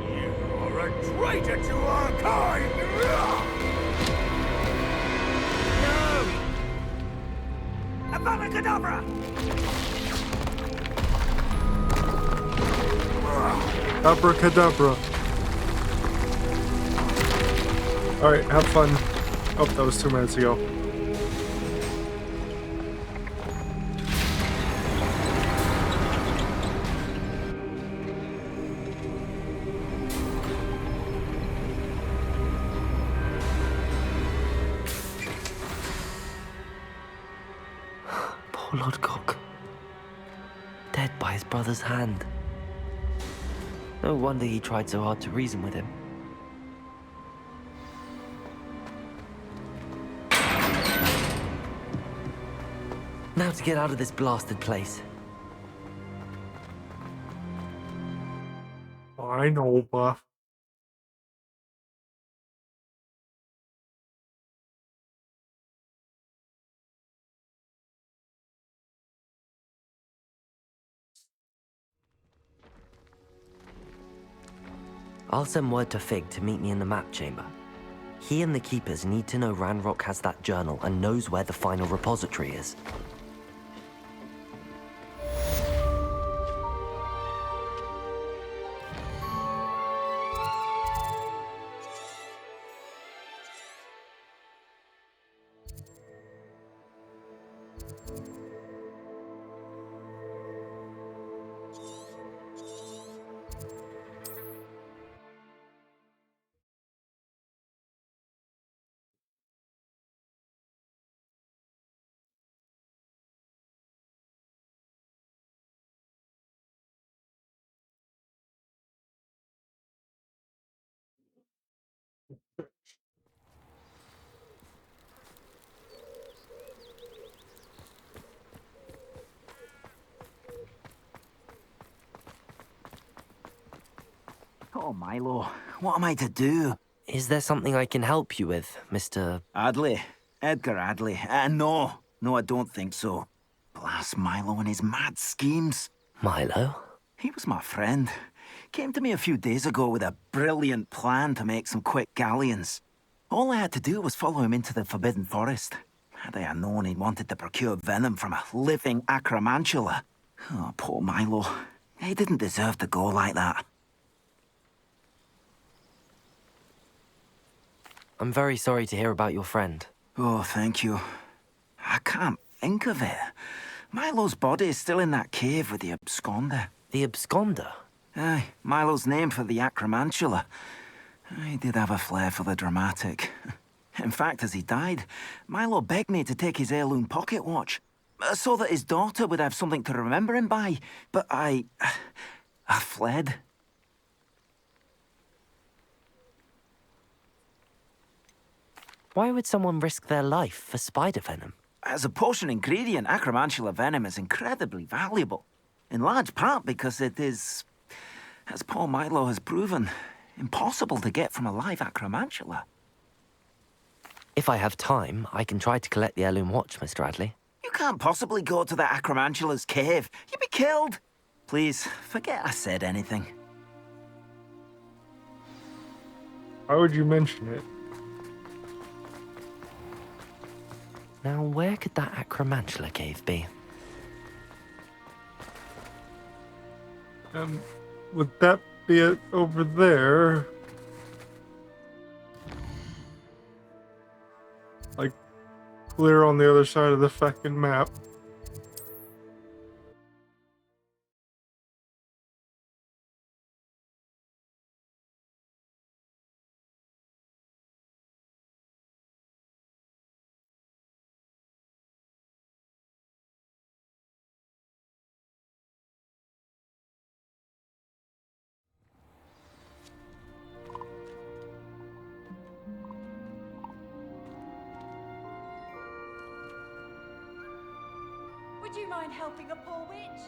You are a traitor to our kind! No! Avada Kedavra! Abracadabra. Alright, have fun. Oh, that was 2 minutes ago. Poor Lord Gok. Dead by his brother's hand. No wonder he tried so hard to reason with him. Now to get out of this blasted place. I know, Buff. I'll send word to Fig to meet me in the map chamber. He and the Keepers need to know Ranrock has that journal and knows where the final repository is. Oh, Milo, what am I to do? Is there something I can help you with, Mr. Adley. Edgar Adley. No, I don't think so. Blast Milo and his mad schemes. Milo? He was my friend. Came to me a few days ago with a brilliant plan to make some quick galleons. All I had to do was follow him into the Forbidden Forest. Had I known he'd wanted to procure venom from a living acromantula. Oh, poor Milo. He didn't deserve to go like that. I'm very sorry to hear about your friend. Oh, thank you. I can't think of it. Milo's body is still in that cave with the absconder. The absconder? Aye, Milo's name for the acromantula. He did have a flair for the dramatic. In fact, as he died, Milo begged me to take his heirloom pocket watch, so that his daughter would have something to remember him by. But I fled. Why would someone risk their life for spider venom? As a potion ingredient, acromantula venom is incredibly valuable. In large part because it is, as poor Milo has proven, impossible to get from a live acromantula. If I have time, I can try to collect the heirloom watch, Mr. Adley. You can't possibly go to the acromantula's cave. You'd be killed. Please, forget I said anything. Why would you mention it? Now, where could that acromantula cave be? Would that be it over there? Like, clear on the other side of the fucking map. Would you mind helping a poor witch?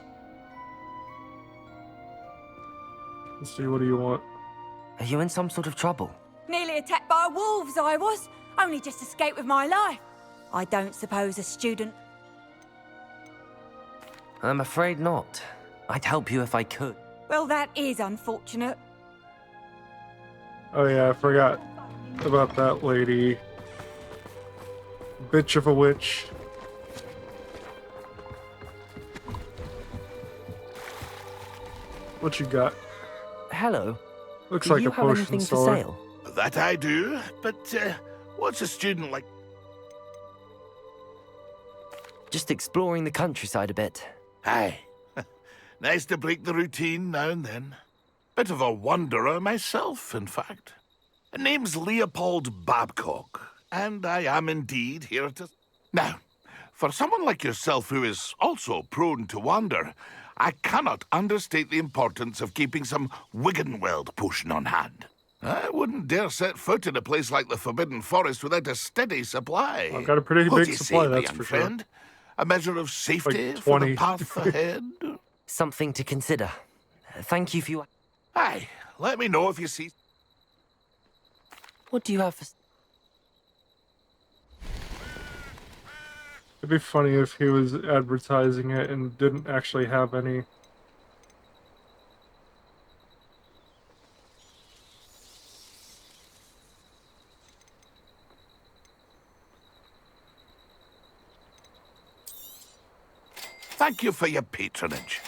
Let's see, what do you want? Are you in some sort of trouble? Nearly attacked by wolves, I was. Only just escaped with my life. I don't suppose a student... I'm afraid not. I'd help you if I could. Well, that is unfortunate. Oh yeah, I forgot about that lady. Bitch of a witch. What you got? Hello. Looks Do like you a have potion anything for seller. sale? That I do, but what's a student like? Just exploring the countryside a bit. Aye. Nice to break the routine now and then. Bit of a wanderer myself, in fact. Name's Leopold Babcock, and I am indeed here to... Now, for someone like yourself who is also prone to wander, I cannot understate the importance of keeping some Wiggenweld potion on hand. I wouldn't dare set foot in a place like the Forbidden Forest without a steady supply. I've got a pretty What big do you supply, say, my that's young for friend? sure. A measure of safety Like for the 20. path ahead? Something to consider. Thank you for your... Aye, let me know if you see... What do you have for... It'd be funny if he was advertising it and didn't actually have any. Thank you for your patronage.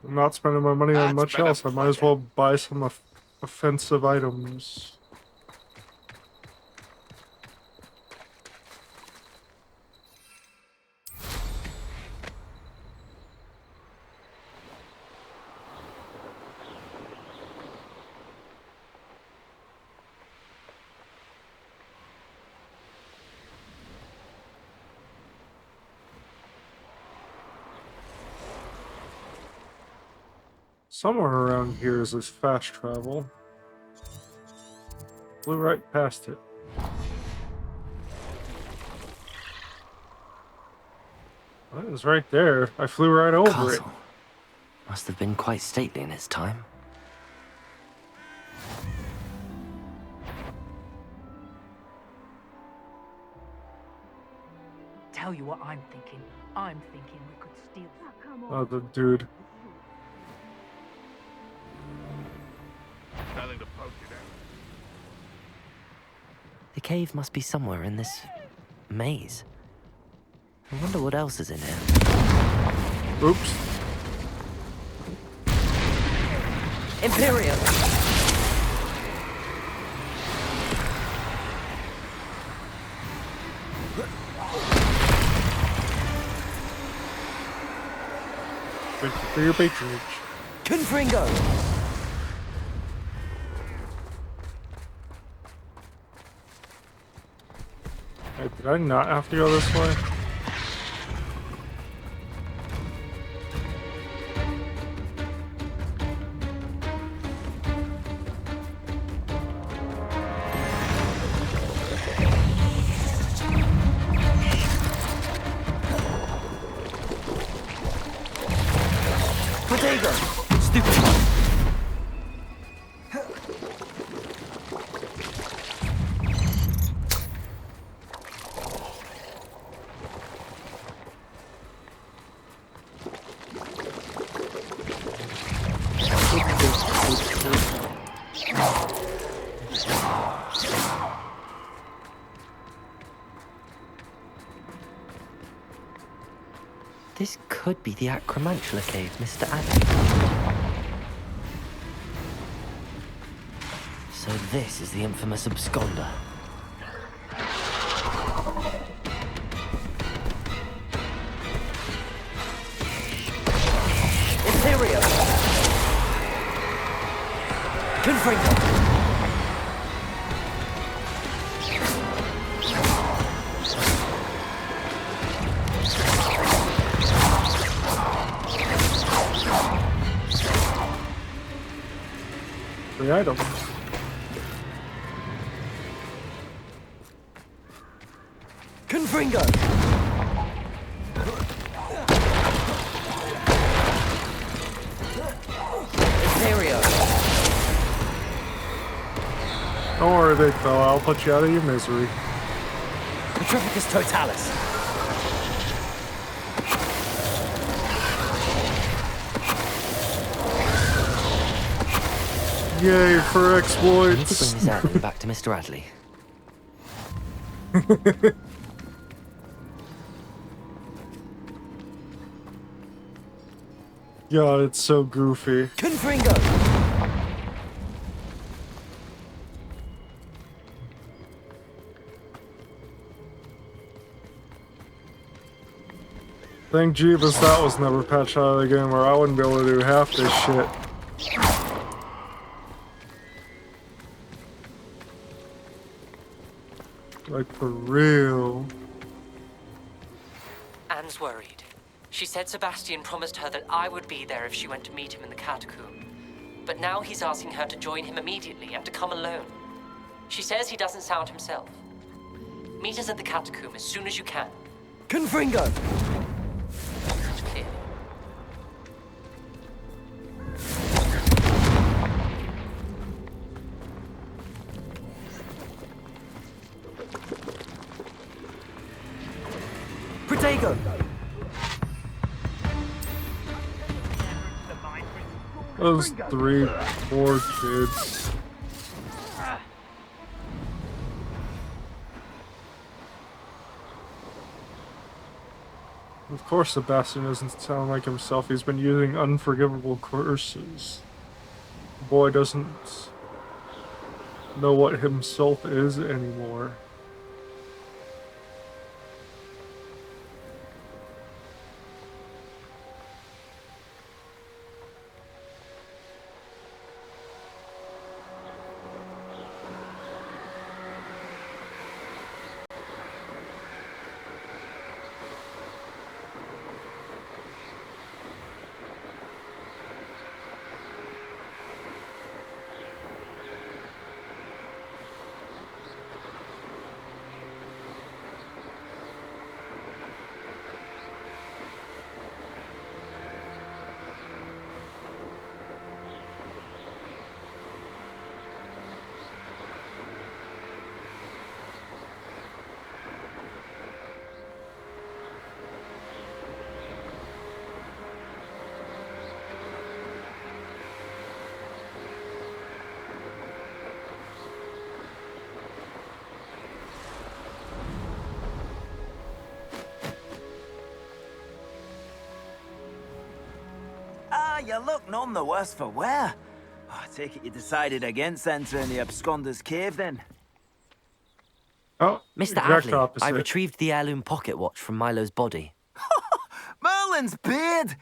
I'm not spending my money on much else. I might as well buy some offensive items. Somewhere around here is this fast travel. Flew right past it. Well, it was right there. I flew right over it. Must have been quite stately in its time. Tell you what I'm thinking. I'm thinking we could steal... Oh, the dude. Nothing to poke you down. The cave must be somewhere in this maze. I wonder what else is in here. Oops. Imperium! Thank you for your patronage. Confringo! Hey, did I not have to go this way? Protego! Stupid. This could be the Acromantula cave, Mr. Addy. So this is the infamous absconder. Imperium! Confringo! The item. Confringo! Imperio! Don't worry, big fella. I'll put you out of your misery. Petrificus Totalis! Yay for I exploits! need to bring this admin back to Mr. Adley. God, it's so goofy. Confringo! Thank Jeebus that was never patched out of the game, or I wouldn't be able to do half this shit. Like, for real. Anne's worried. She said Sebastian promised her that I would be there if she went to meet him in the catacomb. But now he's asking her to join him immediately and to come alone. She says he doesn't sound himself. Meet us at the catacomb as soon as you can. Confringo! Clear. Protego! Those 3 poor kids. Of course Sebastian doesn't sound like himself. He's been using unforgivable curses. The boy doesn't know what himself is anymore. You look none the worse for wear. Oh, I take it you decided against entering the Absconder's Cave, then? Oh, Mr. Adley, I retrieved the heirloom pocket watch from Milo's body. Merlin's beard!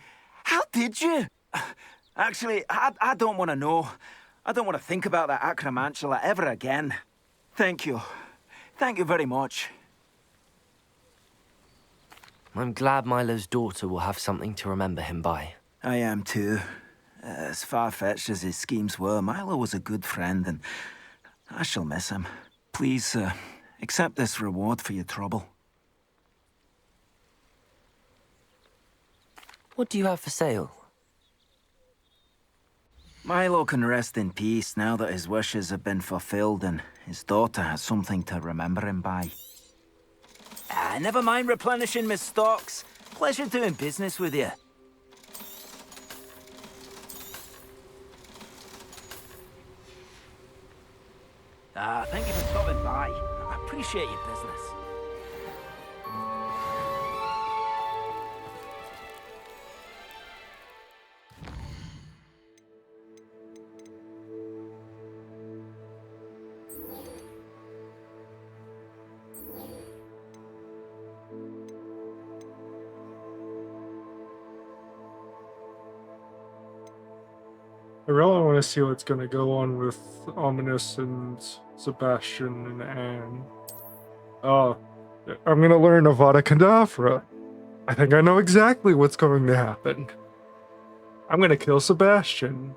How did you? Actually, I don't want to know. I don't want to think about that acromantula ever again. Thank you. Thank you very much. I'm glad Milo's daughter will have something to remember him by. I am too. As far-fetched as his schemes were, Milo was a good friend, and I shall miss him. Please, accept this reward for your trouble. What do you have for sale? Milo can rest in peace now that his wishes have been fulfilled and his daughter has something to remember him by. Never mind replenishing my stocks. Pleasure doing business with you. Thank you for stopping by. I appreciate your business. I really want to see what's going to go on with Ominous and Sebastian and Anne. Oh, I'm going to learn Avada Kedavra. I think I know exactly what's going to happen. I'm going to kill Sebastian.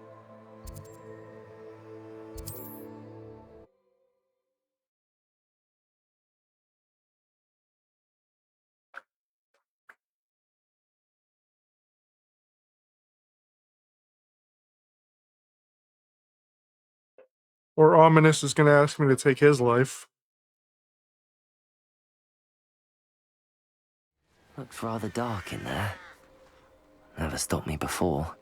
Or Ominous is going to ask me to take his life. Looks rather dark in there. Never stopped me before.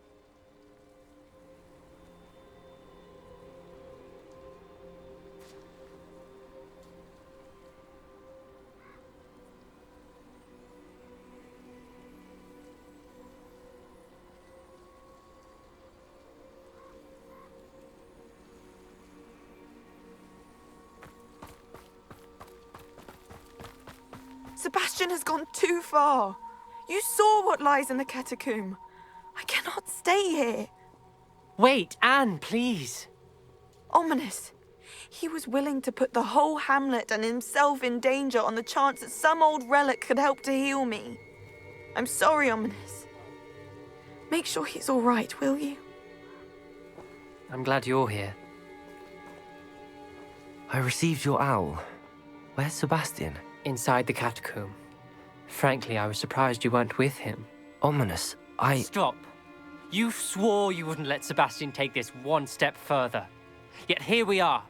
Sebastian has gone too far. You saw what lies in the catacomb. I cannot stay here. Wait, Anne, please. Ominous. He was willing to put the whole hamlet and himself in danger on the chance that some old relic could help to heal me. I'm sorry, Ominous. Make sure he's all right, will you? I'm glad you're here. I received your owl. Where's Sebastian? Inside the catacomb. Frankly, I was surprised you weren't with him. Ominous, Stop. You swore you wouldn't let Sebastian take this one step further. Yet here we are.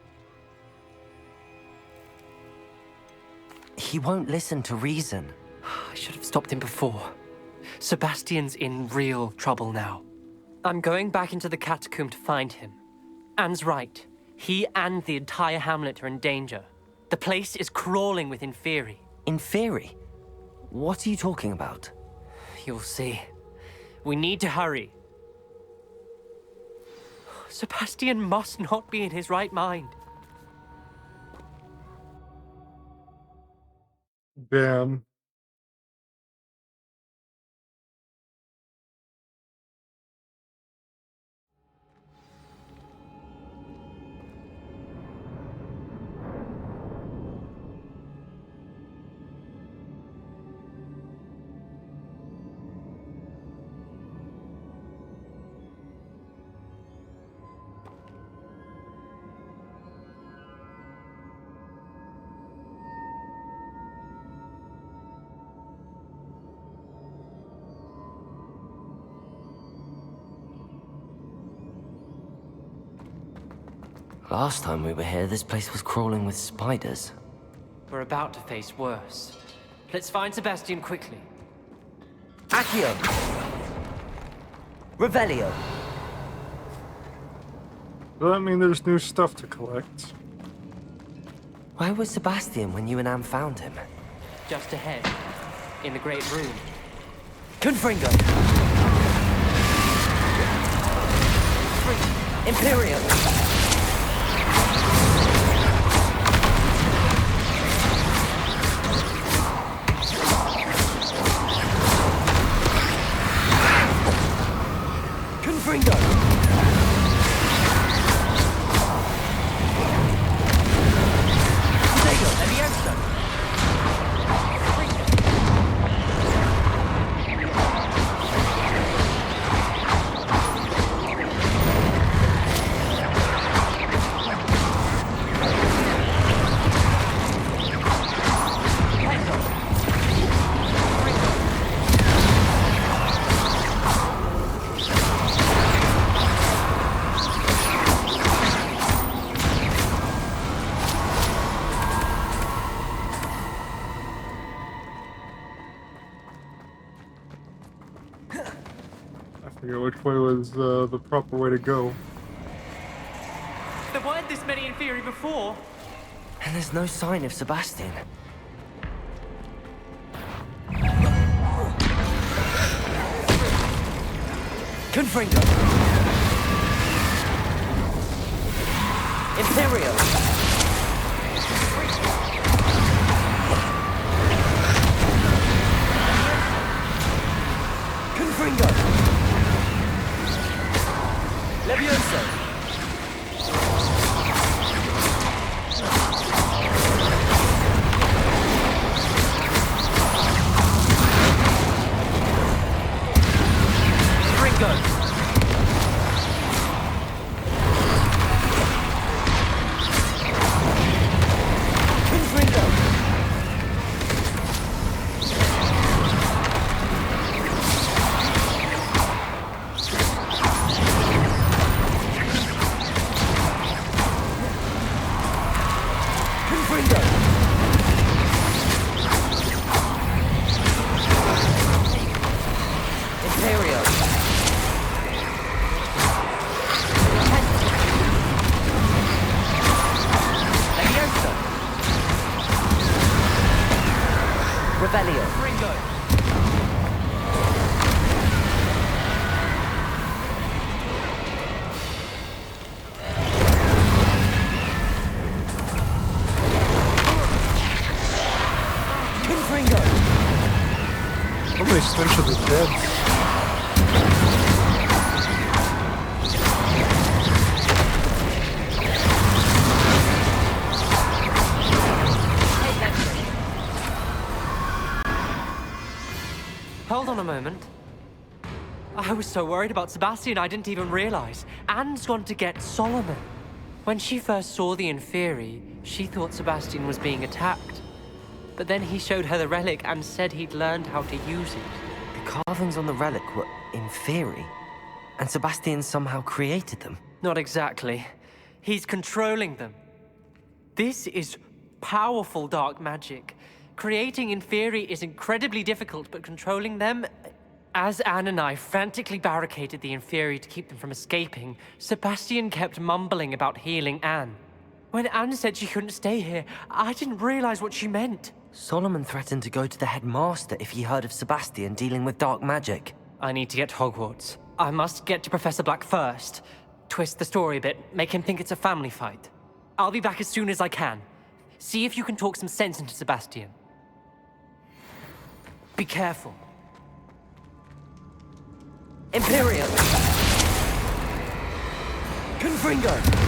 He won't listen to reason. I should have stopped him before. Sebastian's in real trouble now. I'm going back into the catacomb to find him. Anne's right. He and the entire hamlet are in danger. The place is crawling with Inferi. Inferi? What are you talking about? You'll see. We need to hurry. Sebastian must not be in his right mind. Damn. Last time we were here, this place was crawling with spiders. We're about to face worse. Let's find Sebastian quickly. Accio! Revelio! Does that mean there's new stuff to collect? Where was Sebastian when you and Anne found him? Just ahead, in the Great Room. Confringo! Imperial! Confringo! Diego, Leviosa! I forget which way was the proper way to go. There weren't this many Inferi before. And there's no sign of Sebastian. Confringo! Imperial! Confringo! Levioso! Ringo! Somebody stench of the dead. Hold on a moment. I was so worried about Sebastian, I didn't even realize. Anne's gone to get Solomon. When she first saw the Inferi, she thought Sebastian was being attacked. But then he showed her the relic and said he'd learned how to use it. The carvings on the relic were Inferi, and Sebastian somehow created them. Not exactly. He's controlling them. This is powerful dark magic. Creating Inferi is incredibly difficult, but controlling them... As Anne and I frantically barricaded the Inferi to keep them from escaping, Sebastian kept mumbling about healing Anne. When Anne said she couldn't stay here, I didn't realize what she meant. Solomon threatened to go to the headmaster if he heard of Sebastian dealing with dark magic. I need to get to Hogwarts. I must get to Professor Black first. Twist the story a bit, make him think it's a family fight. I'll be back as soon as I can. See if you can talk some sense into Sebastian. Be careful. Imperium! Confringo!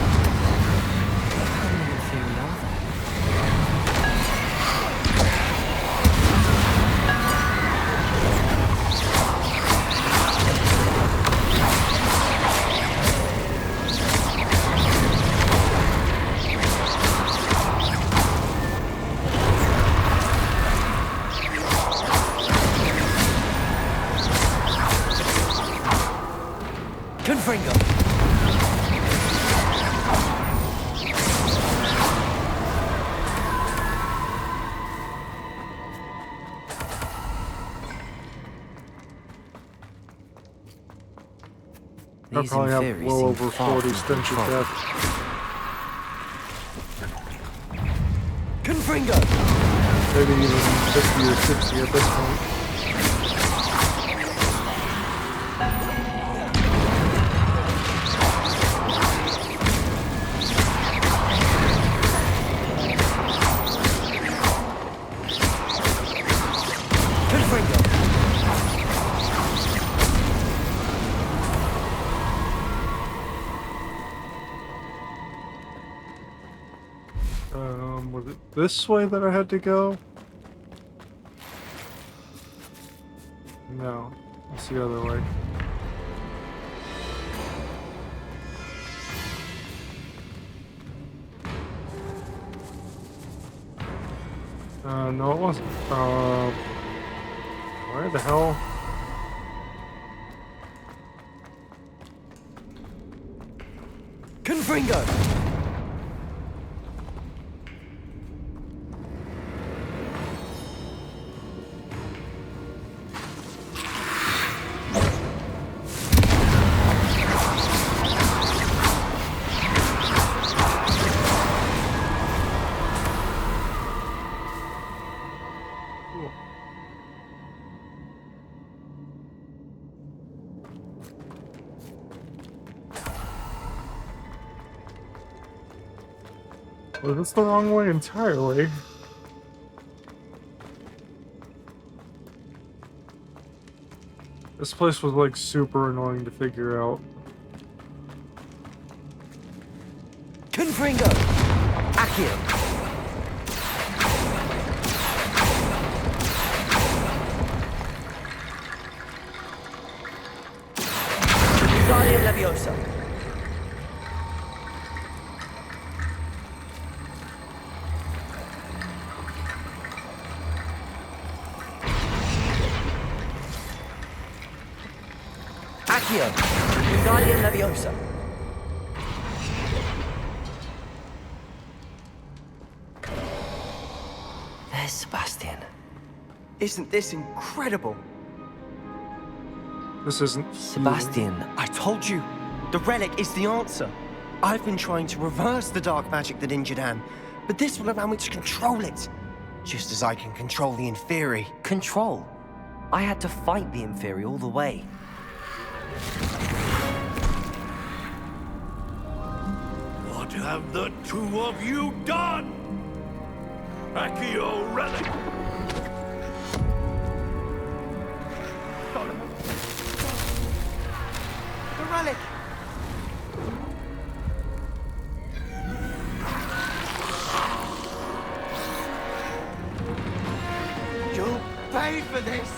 Confringo! I probably have well over 40 stench of death. Confringo! Maybe even 50 or 60 at this point. Was it this way that I had to go? No, it's the other way. No, it wasn't. Where the hell? Confringo! Was this the wrong way entirely? This place was like super annoying to figure out. Confringo! Accio! Guardian Leviosa! Accio! Guardian Leviosa! There's Sebastian. Isn't this incredible? This isn't Sebastian. I told you! The relic is the answer. I've been trying to reverse the dark magic that injured Anne, but this will allow me to control it. Just as I can control the Inferi. Control? I had to fight the Inferi all the way. What have the two of you done? Accio relic! The relic! You'll pay for this!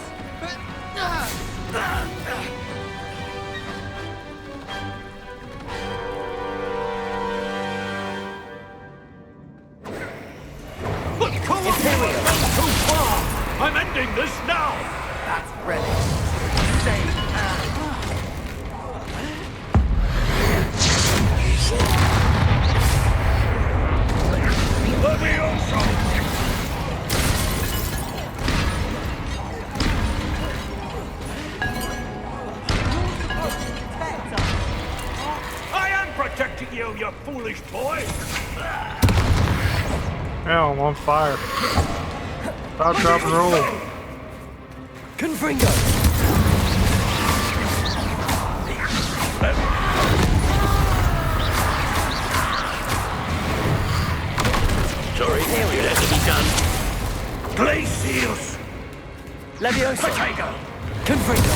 But come on, you've gone too far! I'm ending this now! That's relish. Same I am protecting you, you foolish boy! Ow, I'm on fire. Stop, drop, and roll. Confringo! Sorry, it had to be done. Glacius! Levioso! Potato! Confringo!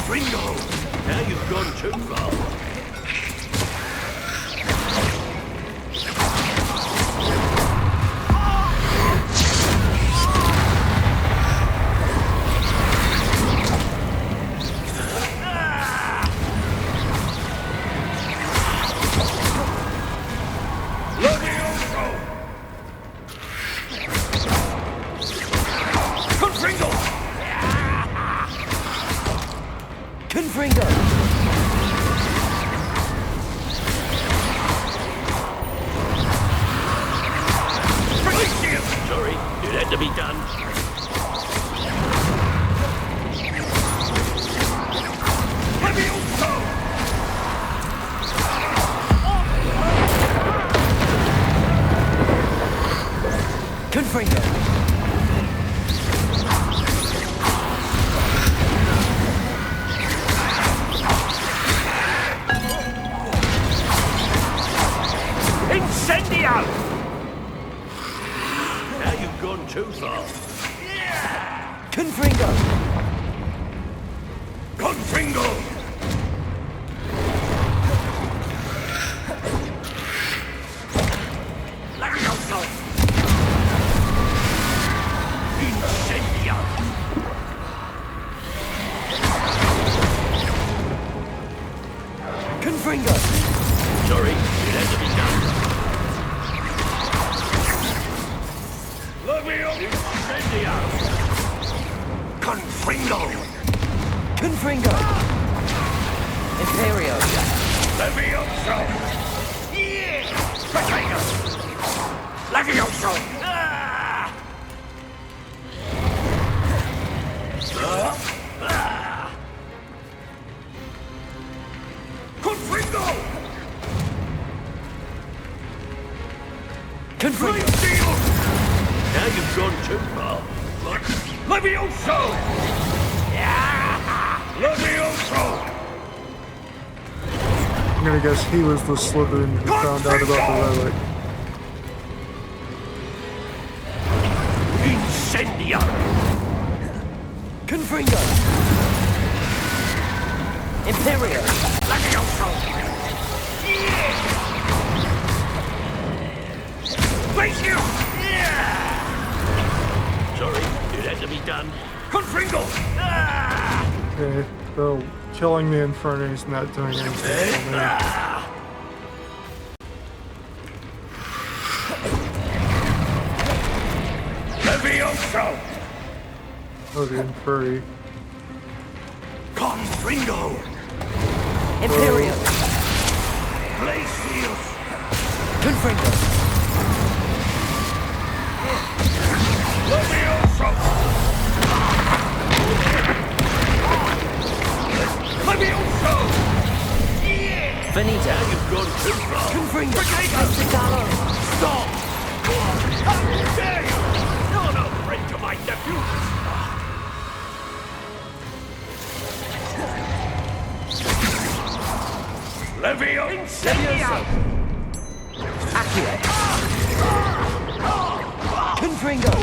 Ringo! Now you've gone too far. Sorry, it had to be done. Confringo! Incendio! Now you've gone too far. Confringo! Confringo! Levioso! Incendio! Confringo! Sorry, it had to be done. Levioso! Incendio! Confringo! Confringo! Imperio! Levioso! Yeah! Potato! Levioso! Confringo! Confringo! Now you've gone too far. Levioso! Levioso! I'm gonna guess he was the Slytherin who found out about the relic. Incendio! Confringo! Imperio! Levioso! Yeah! Glacius! Sorry, it had to be done. Confringo! Okay, so killing the Inferni's not doing anything for me. Levioso! Oh, the Inferi. Confringo! Imperio! Glacius! Confringo! Levioso! Levioso! Yeah! Finita! Now you've gone too far. Confringo! Potato! Stop! How dare you! You're no friend to my nephew! Leviosa! Accio! Confringo!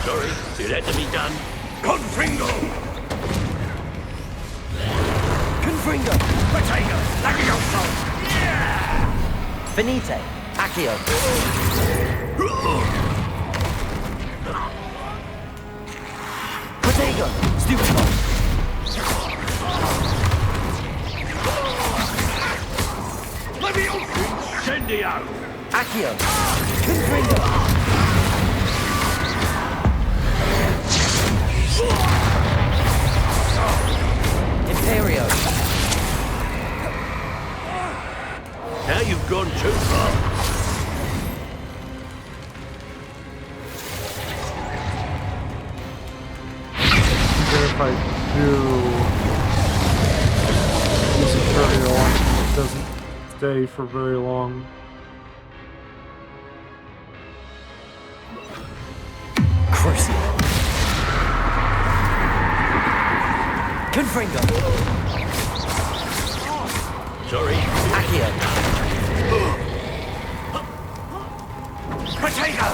Sorry, it had to be done. Confringo! Confringo! Potato! Leviosa! Finite! Accio! Potato! Stupido! Leviosa! Incendio! Accio! Confringo! Imperio! Now you've gone too far. Even if I do use Imperial, it doesn't stay for very long. Crucio! Confringo! Sorry. Accio! Potato!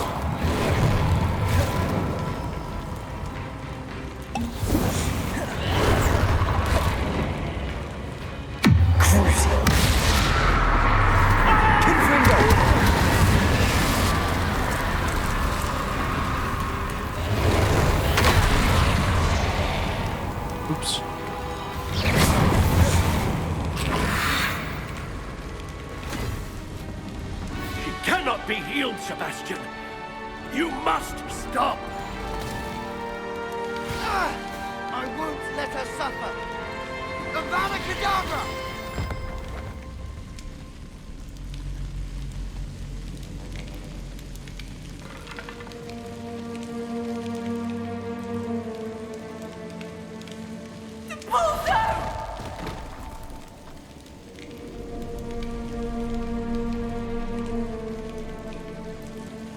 Crucio! Confringo! Oops. She cannot be healed, Sebastian. You must stop. I won't let her suffer. Avada Kedavra!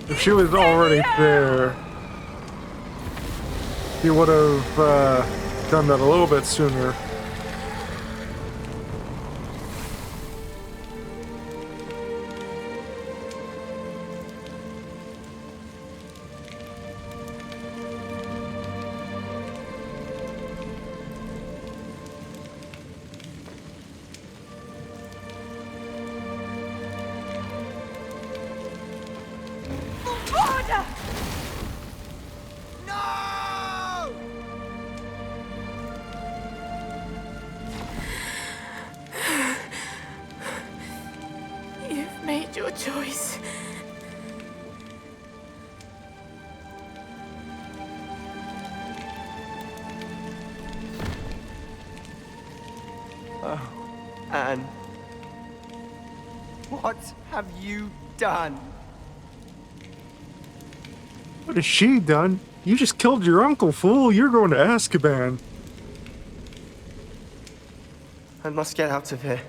If she was already there, he would have done that a little bit sooner. Order! No! You've made your choice. Oh, Anne. What have you done? What has she done? You just killed your uncle, fool. You're going to Azkaban. I must get out of here.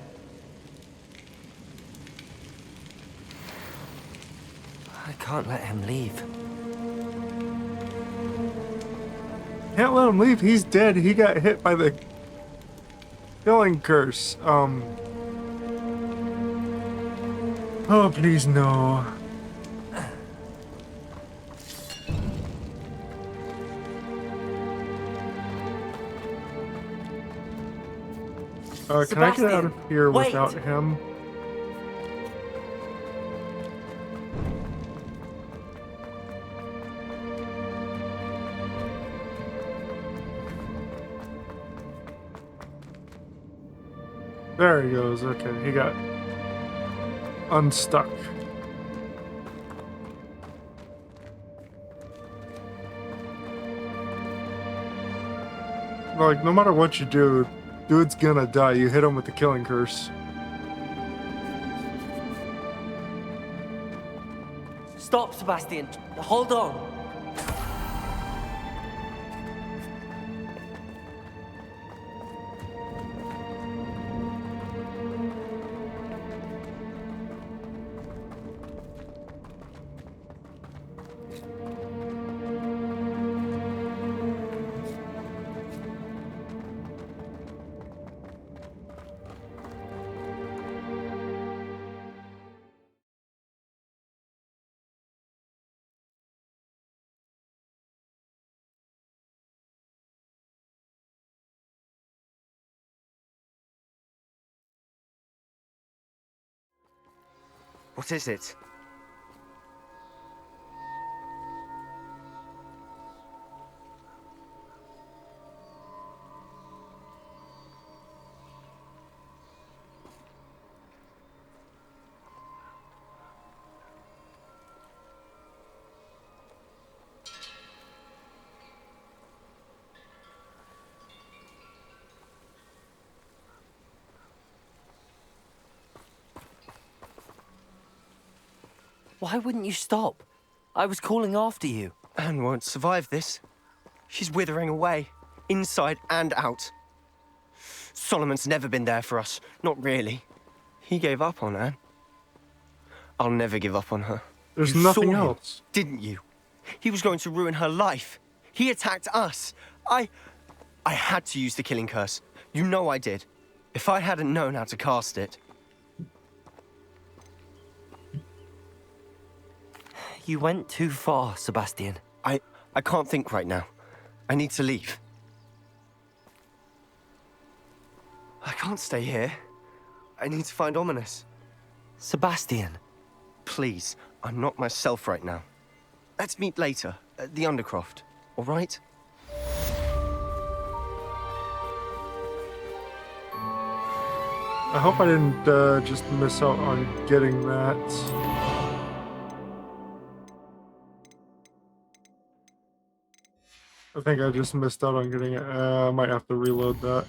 I can't let him leave. Can't let him leave. He's dead. He got hit by the killing curse. Oh, please, no. Can I get out of here without him? There he goes. Okay, he got unstuck. Like, no matter what you do, dude's gonna die. You hit him with the killing curse. Stop, Sebastian. Hold on. What is it? Why wouldn't you stop? I was calling after you. Anne won't survive this. She's withering away, inside and out. Solomon's never been there for us, not really. He gave up on Anne. I'll never give up on her. There's You nothing saw him, else. didn't you? He was going to ruin her life. He attacked us. I had to use the killing curse. You know I did. If I hadn't known how to cast it. You went too far, Sebastian. I can't think right now. I need to leave. I can't stay here. I need to find Ominous. Sebastian. Please, I'm not myself right now. Let's meet later, at the Undercroft, all right? I hope I didn't just miss out on getting that. I think I just missed out on getting it. I might have to reload that.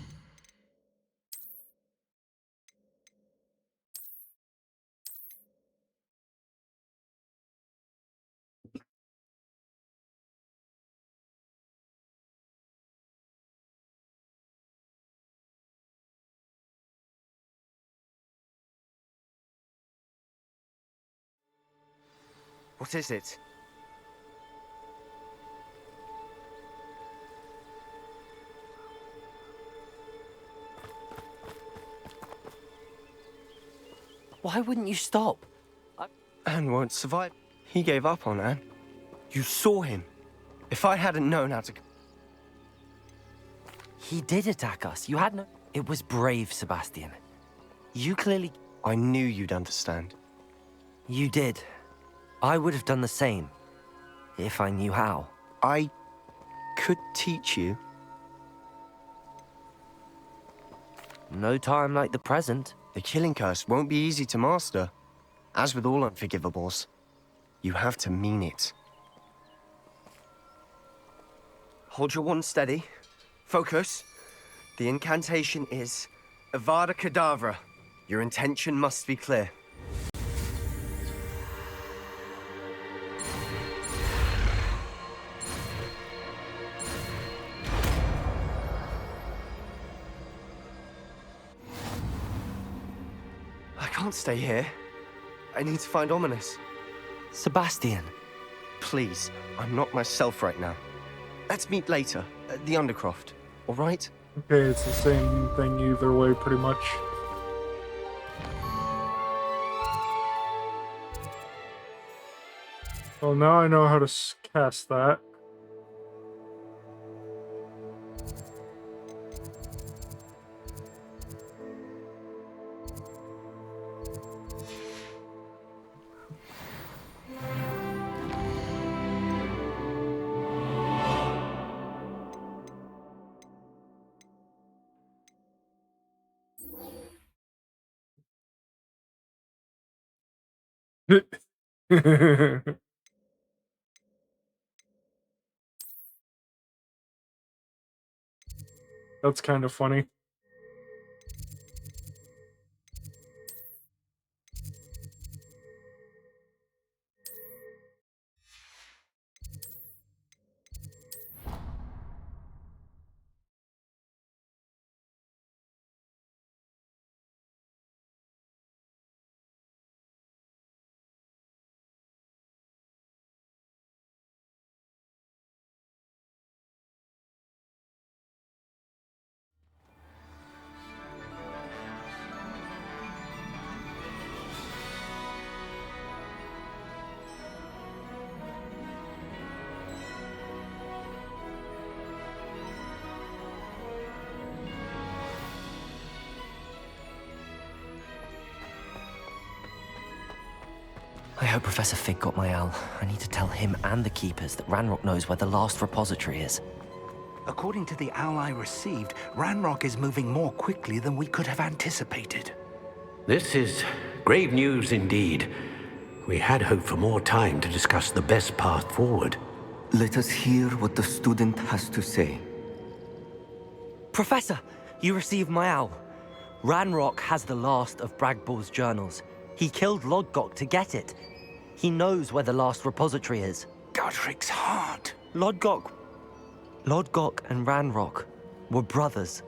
What is it? Why wouldn't you stop? Anne won't survive. He gave up on Anne. You saw him. If I hadn't known how to... He did attack us. You had no... It was brave, Sebastian. You clearly... I knew you'd understand. You did. I would have done the same. If I knew how. I could teach you. No time like the present. The killing curse won't be easy to master. As with all unforgivables, you have to mean it. Hold your wand steady. Focus. The incantation is Avada Kedavra. Your intention must be clear. I can't stay here. I need to find Ominous. Sebastian. Please, I'm not myself right now. Let's meet later, at the Undercroft, all right? Okay, it's the same thing either way, pretty much. Well, now I know how to cast that. That's kind of funny. hope Professor Fig got my owl. I need to tell him and the Keepers that Ranrock knows where the last repository is. According to the owl I received, Ranrock is moving more quickly than we could have anticipated. This is grave news indeed. We had hoped for more time to discuss the best path forward. Let us hear what the student has to say. Professor, you received my owl. Ranrock has the last of Bragbor's journals. He killed Lodgok to get it. He knows where the last repository is. Godric's heart. Lodgok and Ranrock were brothers.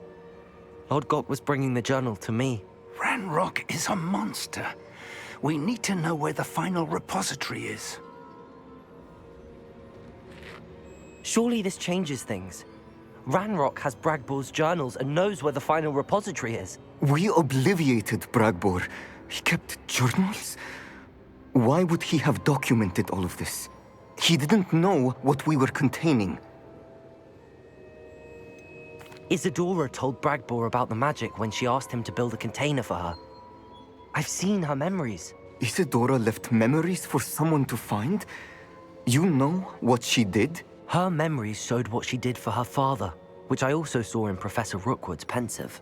Lodgok was bringing the journal to me. Ranrock is a monster. We need to know where the final repository is. Surely this changes things. Ranrock has Bragbor's journals and knows where the final repository is. We obliviated Bragbor. He kept journals? Why would he have documented all of this? He didn't know what we were containing. Isadora told Bragbor about the magic when she asked him to build a container for her. I've seen her memories. Isadora left memories for someone to find? You know what she did? Her memories showed what she did for her father, which I also saw in Professor Rookwood's pensive.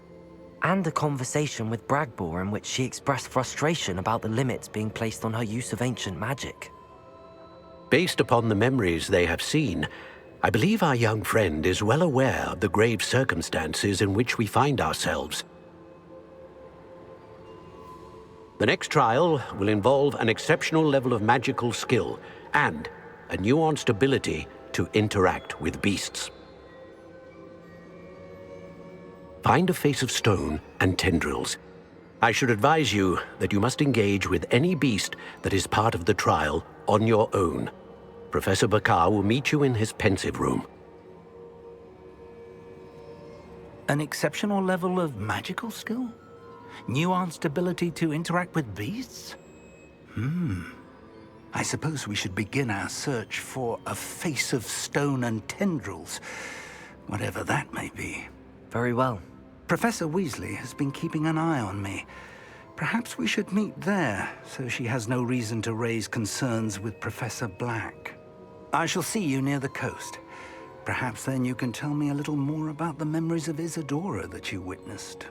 And a conversation with Bragbor in which she expressed frustration about the limits being placed on her use of ancient magic. Based upon the memories they have seen, I believe our young friend is well aware of the grave circumstances in which we find ourselves. The next trial will involve an exceptional level of magical skill and a nuanced ability to interact with beasts. Find a face of stone and tendrils. I should advise you that you must engage with any beast that is part of the trial on your own. Professor Bakar will meet you in his pensive room. An exceptional level of magical skill? Nuanced ability to interact with beasts? I suppose we should begin our search for a face of stone and tendrils, whatever that may be. Very well. Professor Weasley has been keeping an eye on me. Perhaps we should meet there, so she has no reason to raise concerns with Professor Black. I shall see you near the coast. Perhaps then you can tell me a little more about the memories of Isadora that you witnessed.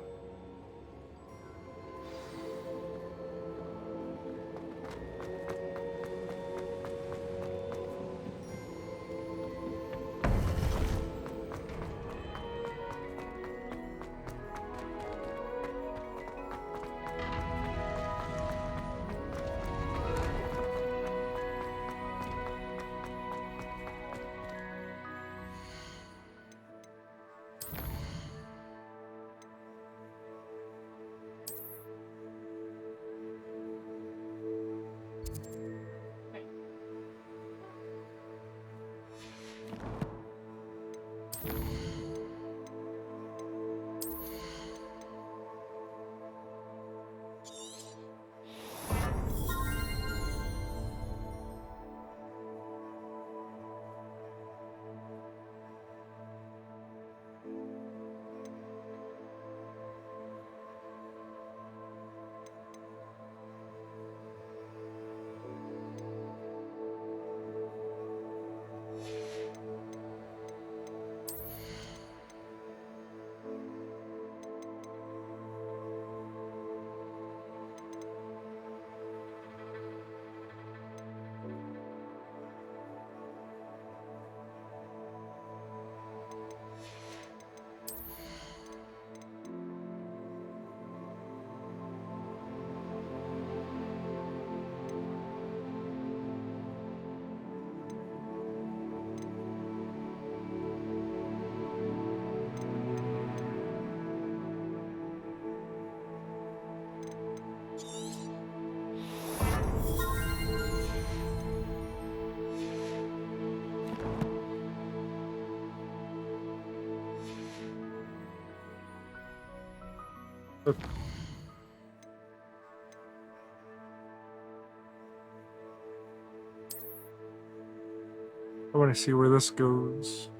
I want to see where this goes.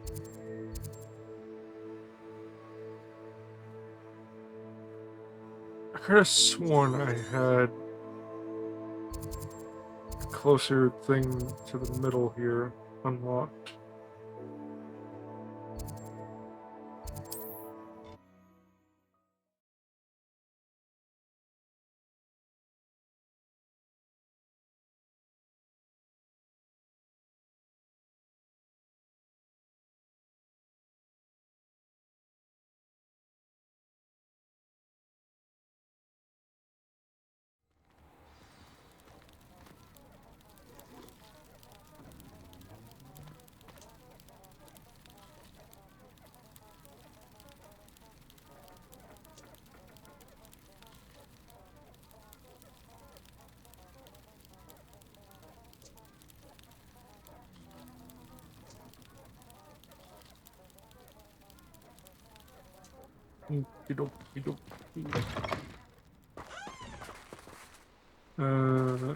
I could have sworn I had closer thing to the middle here unlocked.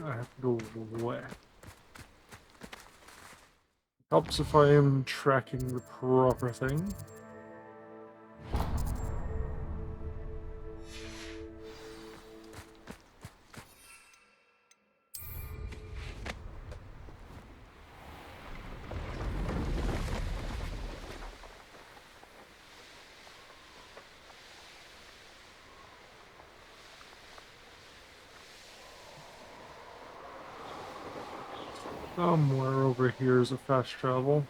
I have to go where? Helps if I am tracking the proper thing. Somewhere over here is a fast travel.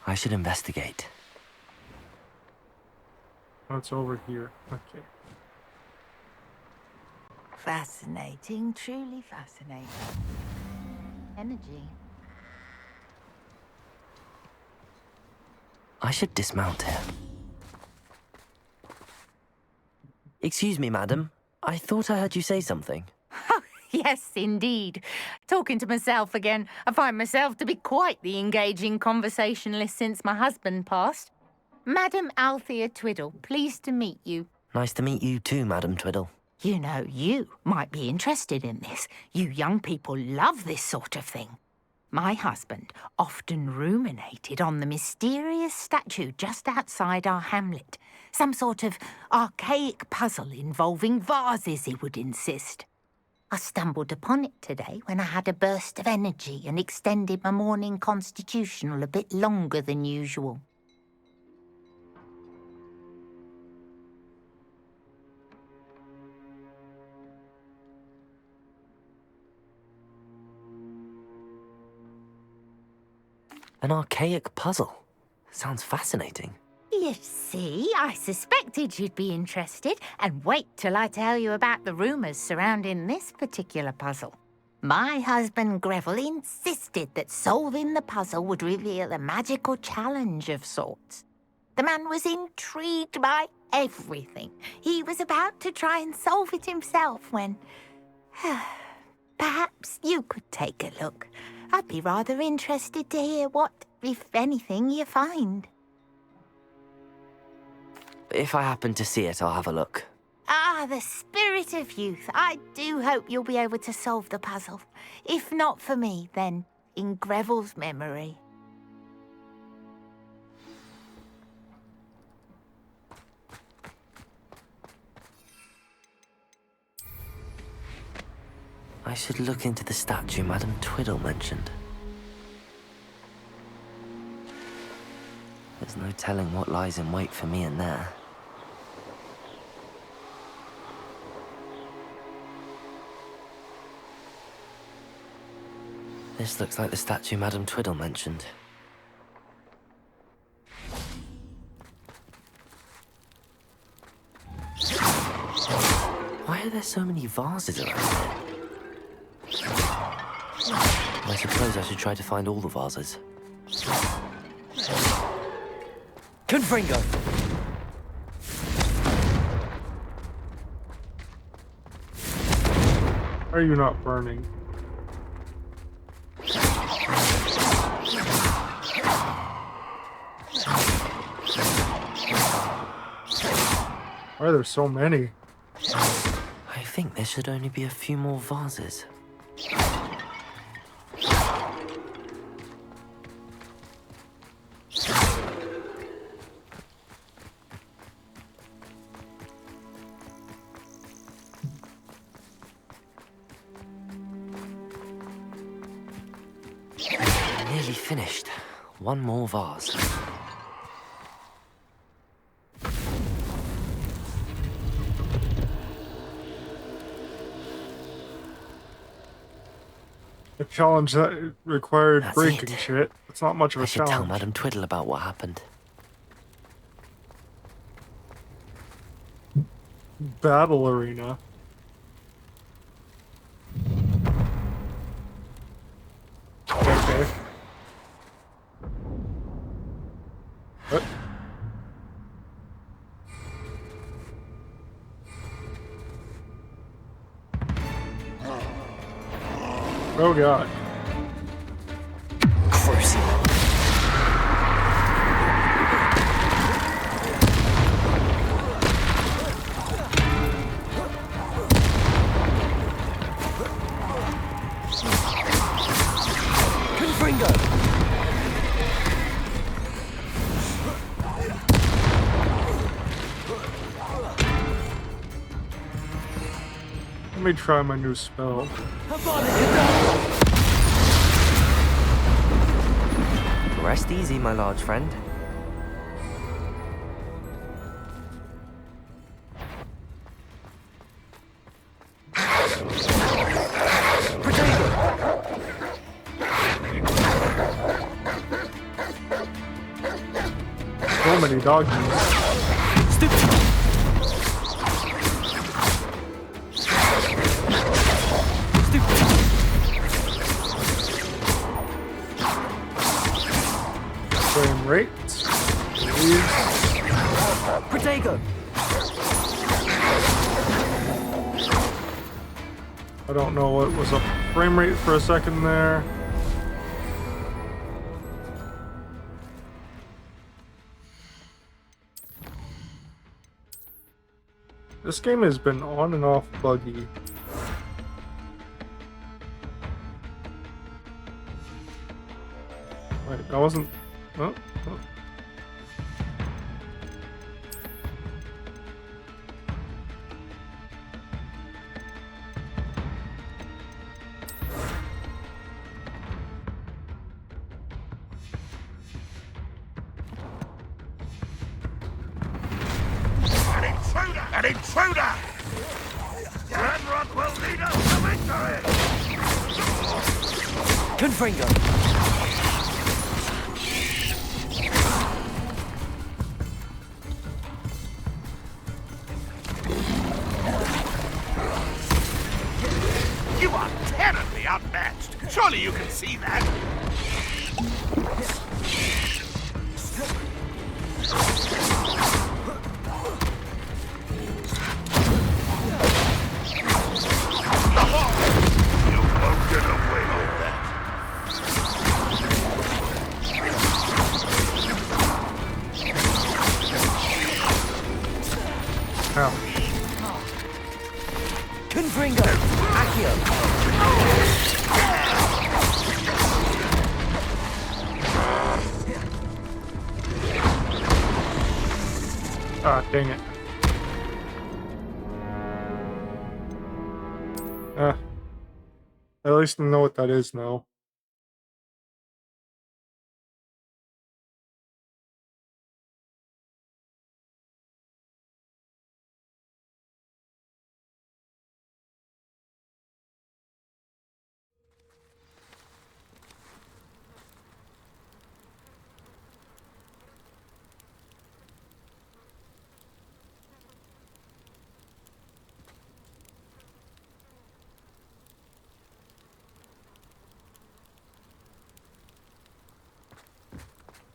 I should investigate. That's over here. Okay. Fascinating, truly fascinating. Energy. I should dismount here. Excuse me, madam. I thought I heard you say something. Yes, indeed. Talking to myself again. I find myself to be quite the engaging conversationalist since my husband passed. Madam Althea Twiddle, pleased to meet you. Nice to meet you too, Madam Twiddle. You know, you might be interested in this. You young people love this sort of thing. My husband often ruminated on the mysterious statue just outside our hamlet. Some sort of archaic puzzle involving vases, he would insist. I stumbled upon it today when I had a burst of energy and extended my morning constitutional a bit longer than usual. An archaic puzzle. Sounds fascinating. You see, I suspected you'd be interested, and wait till I tell you about the rumours surrounding this particular puzzle. My husband Greville insisted that solving the puzzle would reveal a magical challenge of sorts. The man was intrigued by everything. He was about to try and solve it himself when... Perhaps you could take a look. I'd be rather interested to hear what, if anything, you find. If I happen to see it, I'll have a look. Ah, the spirit of youth. I do hope you'll be able to solve the puzzle. If not for me, then in Greville's memory. I should look into the statue Madam Twiddle mentioned. There's no telling what lies in wait for me in there. This looks like the statue Madam Twiddle mentioned. Why are there so many vases around here? I suppose I should try to find all the vases. Confringo! Are you not burning? Why are there so many? I think there should only be a few more vases. Nearly finished. One more vase. A challenge that required That's breaking it. shit. It's not much of a I should tell challenge. Madame Twiddle about what happened. Battle arena. Okay. What? Oh god. Crucible. Confringo. Let me try my new spell. Rest easy, my large friend. So many doggies. Frame rate. Please. Protego. I don't know what was a frame rate for a second there. This game has been on and off buggy. Wait, that wasn't... Oh, oh. An intruder! Ranrock will lead us to victory! Confringo. You are terribly outmatched. Surely you can see that. You won't get away with that. Ow. Confringo. Accio. Ah, dang it. At least I know what that is now.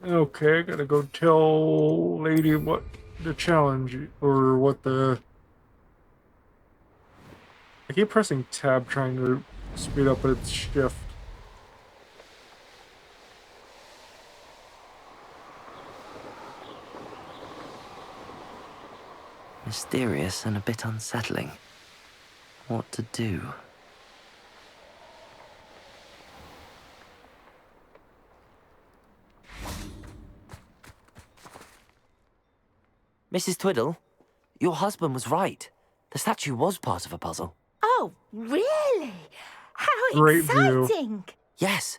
Okay, I gotta go tell lady what the challenge, or what the... I keep pressing tab trying to speed up its shift. Mysterious and a bit unsettling. What to do? Mrs. Twiddle, your husband was right. The statue was part of a puzzle. Oh, really? How Great view. exciting! Yes,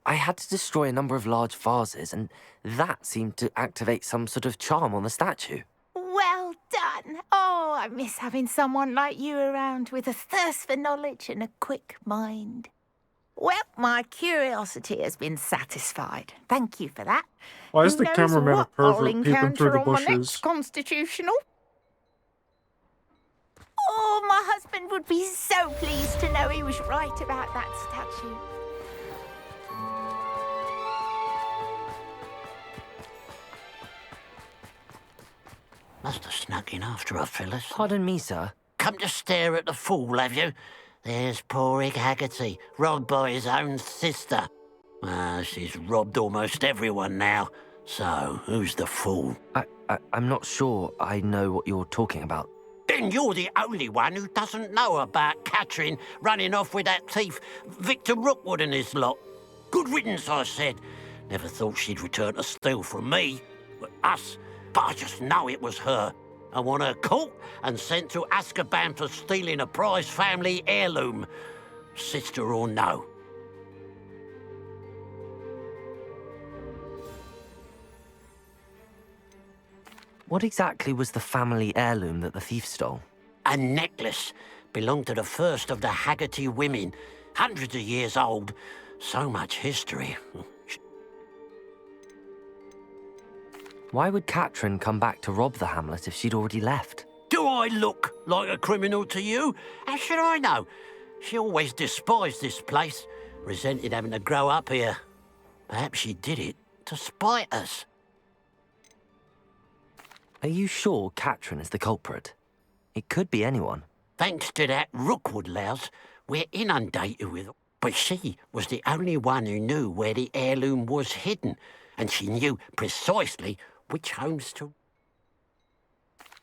I had to destroy a number of large vases, and that seemed to activate some sort of charm on the statue. Well done. Oh, I miss having someone like you around with a thirst for knowledge and a quick mind. Well, my curiosity has been satisfied. Thank you for that. Why is Who the knows cameraman a what I'll pervert peeping through encounter the on my next bushes? constitutional? Oh, my husband would be so pleased to know he was right about that statue. Must have snuck in after her, Phyllis. Pardon me, sir. Come to stare at the fool, have you? There's poor Ig Haggerty, robbed by his own sister. She's robbed almost everyone now. So, who's the fool? I'm not sure I know what you're talking about. Then you're the only one who doesn't know about Catherine running off with that thief, Victor Rookwood and his lot. Good riddance, I said. Never thought she'd return to steal from me, us, but I just know it was her. I want her caught and sent to Azkaban for stealing a prized family heirloom, sister or no. What exactly was the family heirloom that the thief stole? A necklace. Belonged to the first of the Haggerty women. Hundreds of years old. So much history. Why would Catherine come back to rob the hamlet if she'd already left? Do I look like a criminal to you? How should I know? She always despised this place. Resented having to grow up here. Perhaps she did it to spite us. Are you sure Catherine is the culprit? It could be anyone. Thanks to that Rookwood louse, we're inundated with... But she was the only one who knew where the heirloom was hidden, and she knew precisely which homes to...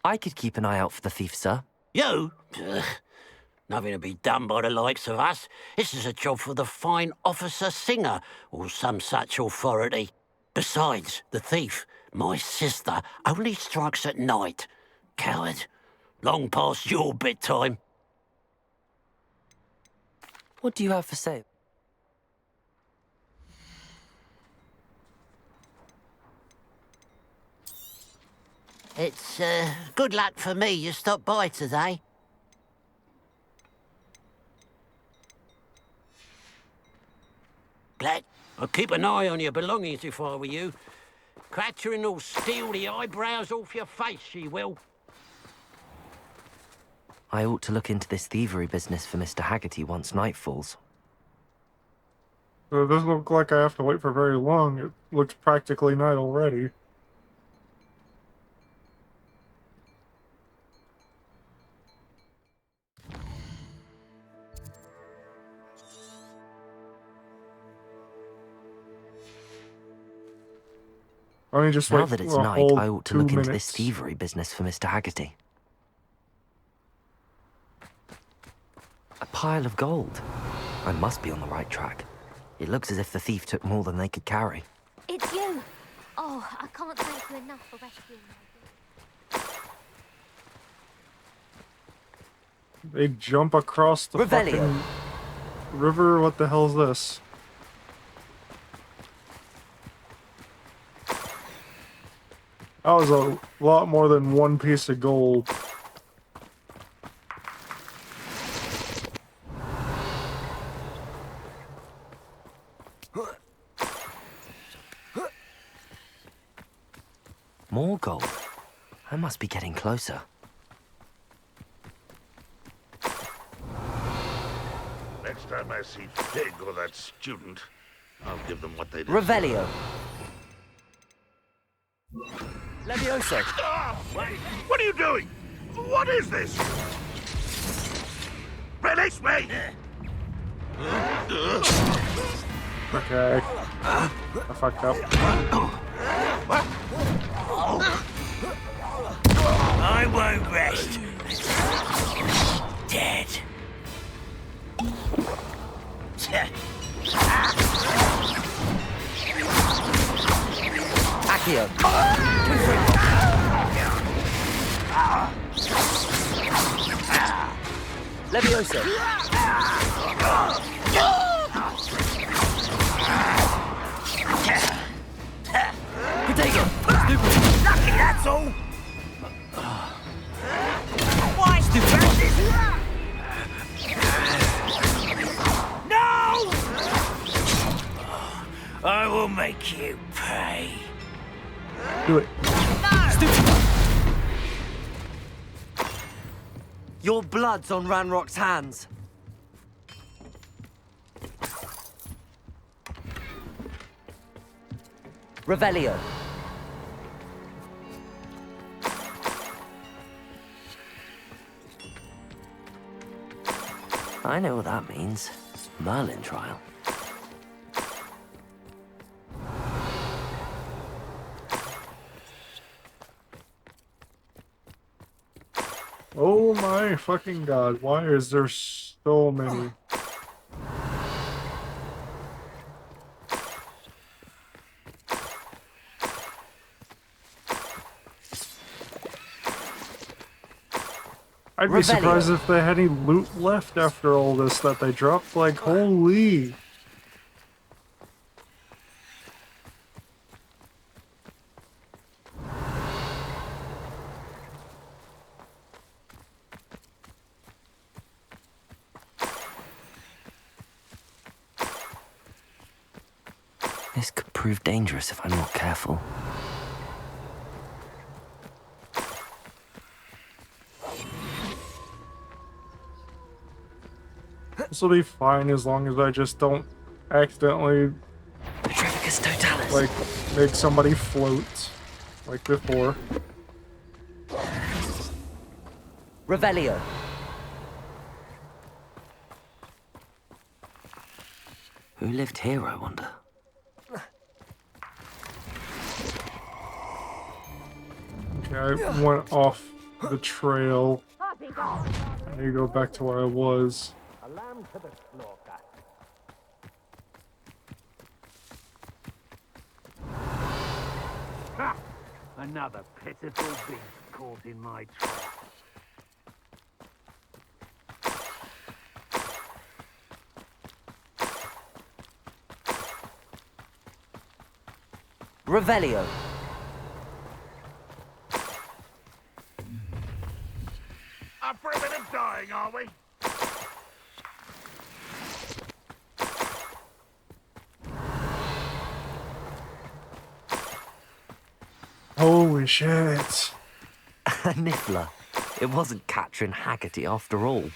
I could keep an eye out for the thief, sir. You? Ugh. Nothing to be done by the likes of us. This is a job for the fine officer Singer, or some such authority. Besides, the thief, my sister, only strikes at night. Coward. Long past your bedtime. What do you have for sale? It's, good luck for me you stopped by today. Glad. I'd keep an eye on your belongings if I were you. Catherine will steal the eyebrows off your face, she will. I ought to look into this thievery business for Mr. Haggerty once night falls. So it doesn't look like I have to wait for very long. It looks practically night already. Only just Now wait that it's for a night, whole I ought to 2 look into minutes. this thievery business for Mr. Haggerty. A pile of gold. I must be on the right track. It looks as if the thief took more than they could carry. It's you! Oh, I can't thank you enough for rescuing me. They jump across the Revelio. fucking river. What the hell's this? That was a lot more than one piece of gold. More gold. I must be getting closer. Next time I see Fig or that student, I'll give them what they did. Revelio. Levioso. Wait, what are you doing? What is this? Release me! Okay. I fucked up. I won't rest. Dead. Accio. Levioso. Lucky, that's all! Why, no! I will make you pay. Do it. Your blood's on Ranrock's hands. Revelio. I know what that means. Merlin trial. Oh my fucking god, why is there so many? I'd be surprised if they had any loot left after all this that they dropped. Like, holy. This could prove dangerous if I'm not careful. This will be fine as long as I just don't accidentally like make somebody float like before. Revelio. Who lived here, I wonder? Okay, I went off the trail. I need to go back to where I was. A lamb to the slaughter. Ha! Another pitiful beast caught in my trap. Revelio. Up for a bit of dying, are we? Holy shit. A niffler. It wasn't Catherine Haggerty after all.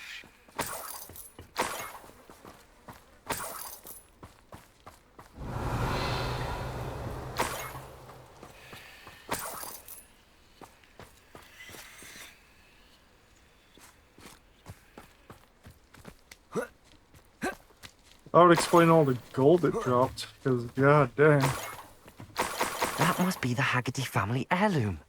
That would explain all the gold it dropped, because god dang. That must be the Haggerty family heirloom.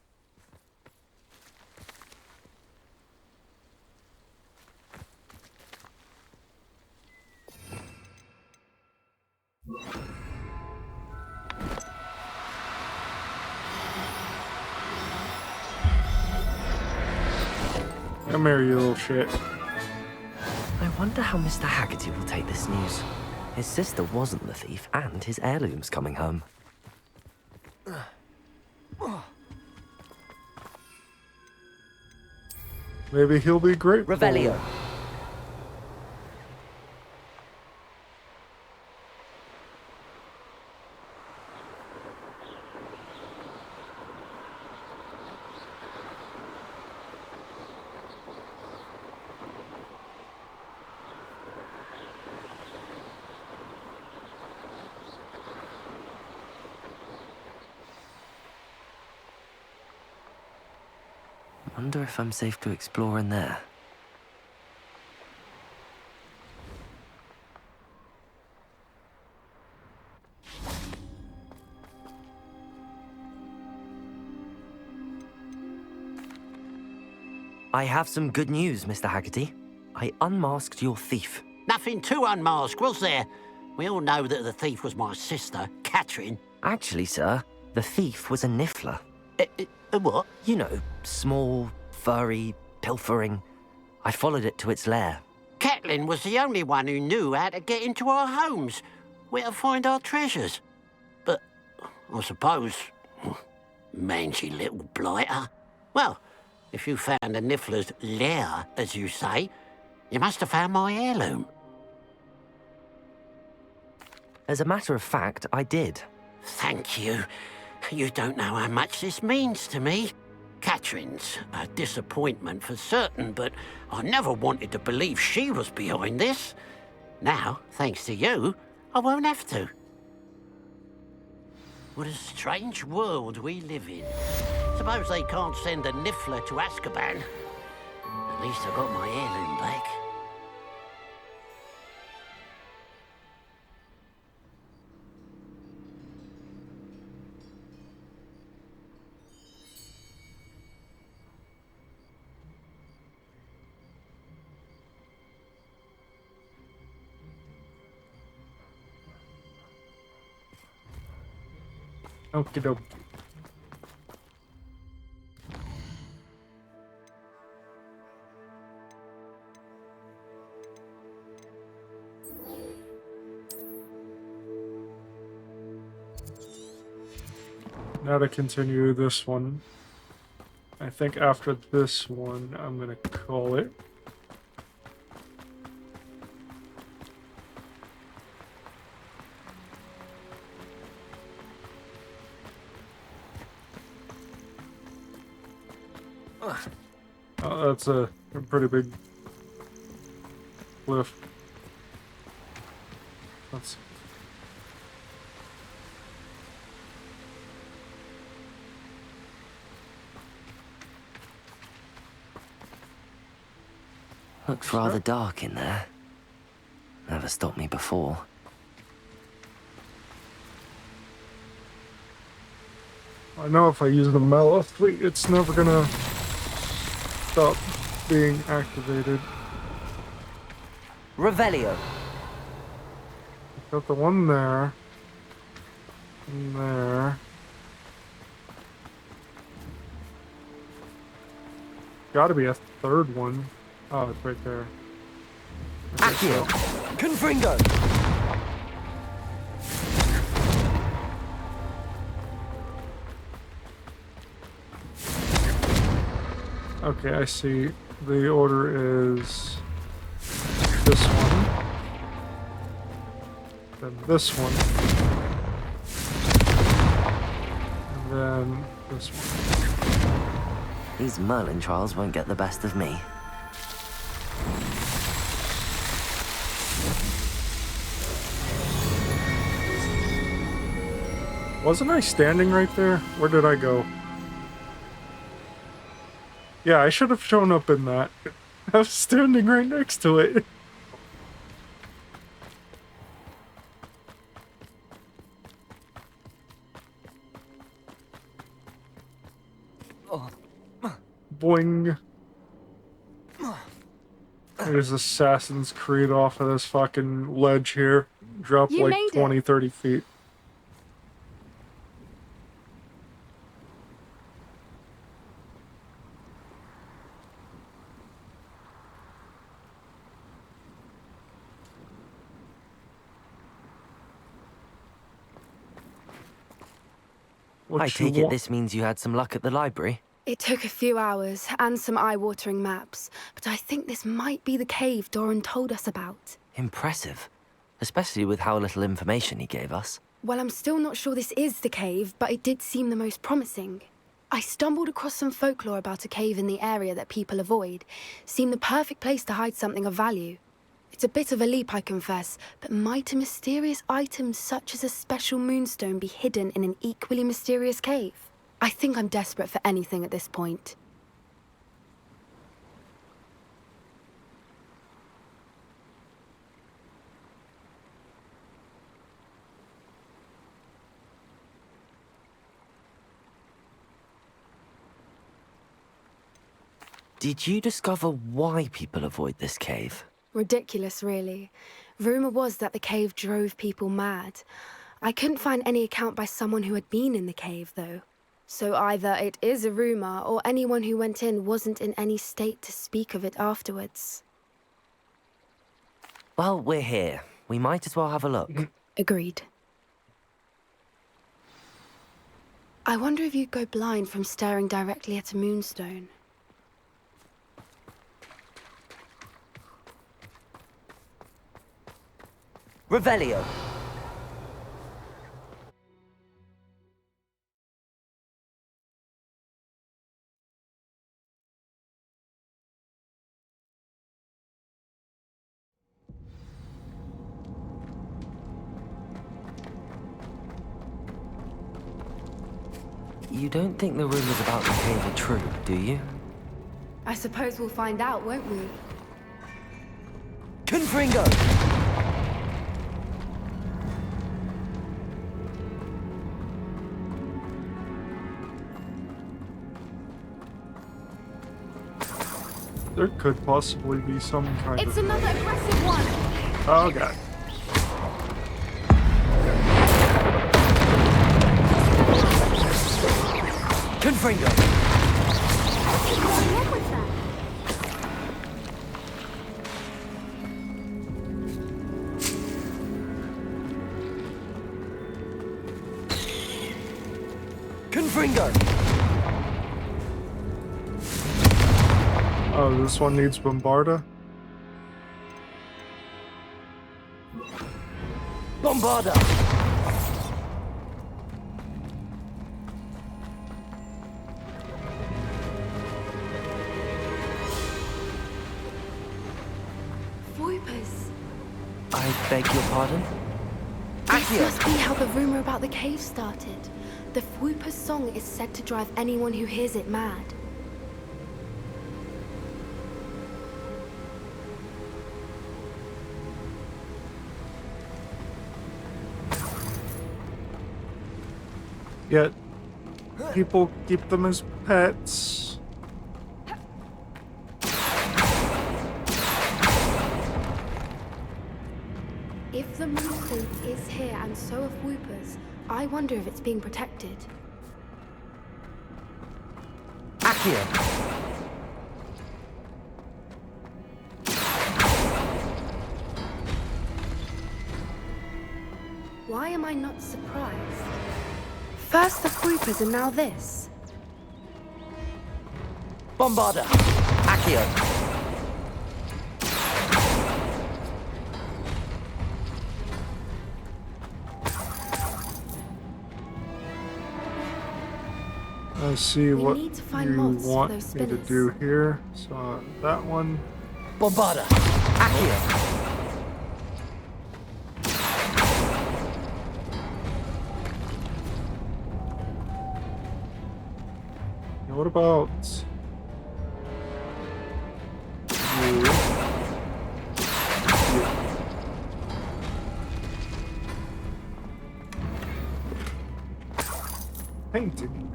Come here, you little shit. I wonder how Mr. Haggerty will take this news. His sister wasn't the thief, and his heirloom's coming home. Maybe he'll be grateful. Revelio. Wonder if I'm safe to explore in there. I have some good news, Mr. Haggerty. I unmasked your thief. Nothing to unmask, was there? We all know that the thief was my sister, Catherine. Actually, sir, the thief was a niffler. A what? You know, small, furry, pilfering. I followed it to its lair. Catelyn was the only one who knew how to get into our homes, where to find our treasures. But I suppose Mangy little blighter. Well, if you found the Niffler's lair, as you say, you must have found my heirloom. As a matter of fact, I did. Thank you. You don't know how much this means to me. Catherine's a disappointment for certain, but I never wanted to believe she was behind this. Now, thanks to you, I won't have to. What a strange world we live in. Suppose they can't send a Niffler to Azkaban. At least I got my heirloom back. Okie dokie. Now to continue this one. I think after this one, I'm gonna call it. Oh, that's a pretty big cliff. Let's see. Looks rather dark in there. Never stopped me before. I know if I use the Mallow fleet, it's never gonna stop being activated. Revelio. Got the one there. And there. Gotta be a third one. Oh, it's right there. Accio. Confringo. Okay, I see. The order is this one, then this one, and then this one. These Merlin trials won't get the best of me. Wasn't I standing right there? Where did I go? Yeah, I should have shown up in that. I was standing right next to it. Boing. There's Assassin's Creed off of this fucking ledge here. Drop You like made it. 20, 30 feet. I take it this means you had some luck at the library? It took a few hours and some eye-watering maps, but I think this might be the cave Doran told us about. Impressive. Especially with how little information he gave us. Well, I'm still not sure this is the cave, but it did seem the most promising. I stumbled across some folklore about a cave in the area that people avoid. Seemed the perfect place to hide something of value. It's a bit of a leap, I confess, but might a mysterious item such as a special moonstone be hidden in an equally mysterious cave? I think I'm desperate for anything at this point. Did you discover why people avoid this cave? Ridiculous, really. Rumor was that the cave drove people mad. I couldn't find any account by someone who had been in the cave, though. So either it is a rumor, or anyone who went in wasn't in any state to speak of it afterwards. Well, we're here. We might as well have a look. Agreed. I wonder if you'd go blind from staring directly at a moonstone. Revelio. You don't think the rumors about the cave are true, do you? I suppose we'll find out, won't we? Confringo! There could possibly be some kind of... It's another aggressive one! Oh god. Confringo! What's wrong with that? Confringo! Oh, this one needs Bombarda? Bombarda! Voipers. I beg your pardon? This must be how the rumor about the cave started. The Fwooper's song is said to drive anyone who hears it mad. Yet, people keep them as pets. If the moonstone is here and so are Fwoopers, I wonder if it's being protected. Accio! Why am I not surprised? First the Fwoopers and now this. Bombarda! Accio! I see what need to find you moths for want those me to spinners. do here. So that one. Bombarda! Accio! What about you? Painting.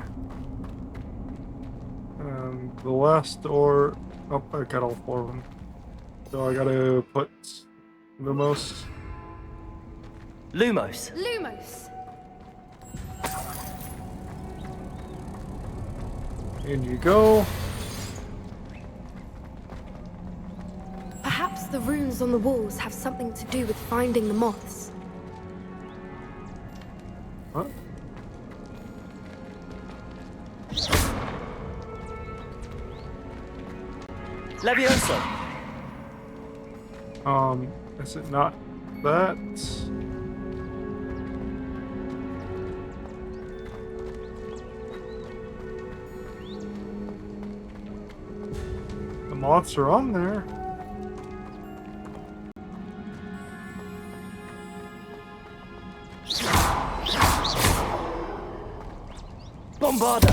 The last door. Oh, I got all four of them. So I gotta put Lumos. Lumos. Lumos! In you go. Perhaps the runes on the walls have something to do with finding the moths. Huh? Levioso! Is it not that? The moths are on there. Bombarda!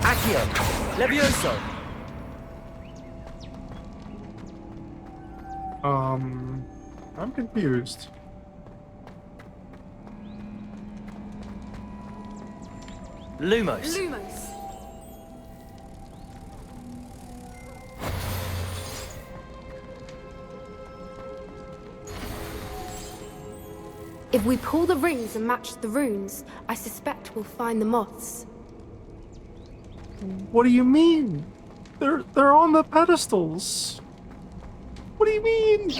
Accio! Levioso! I'm confused. Lumos! Lumos! If we pull the rings and match the runes, I suspect we'll find the moths. What do you mean? They're on the pedestals. What do you mean?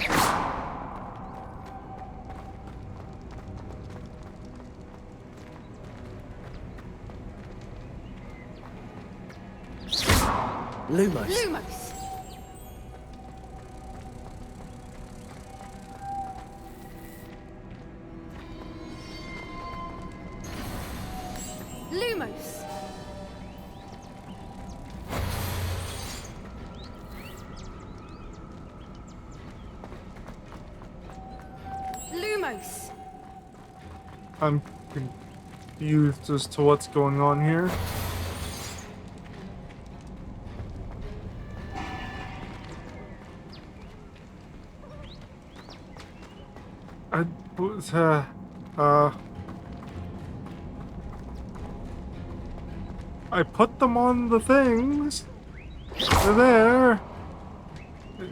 Lumos. Lumos! Lumos! Lumos! I'm confused as to what's going on here. I put them on the things. They're there.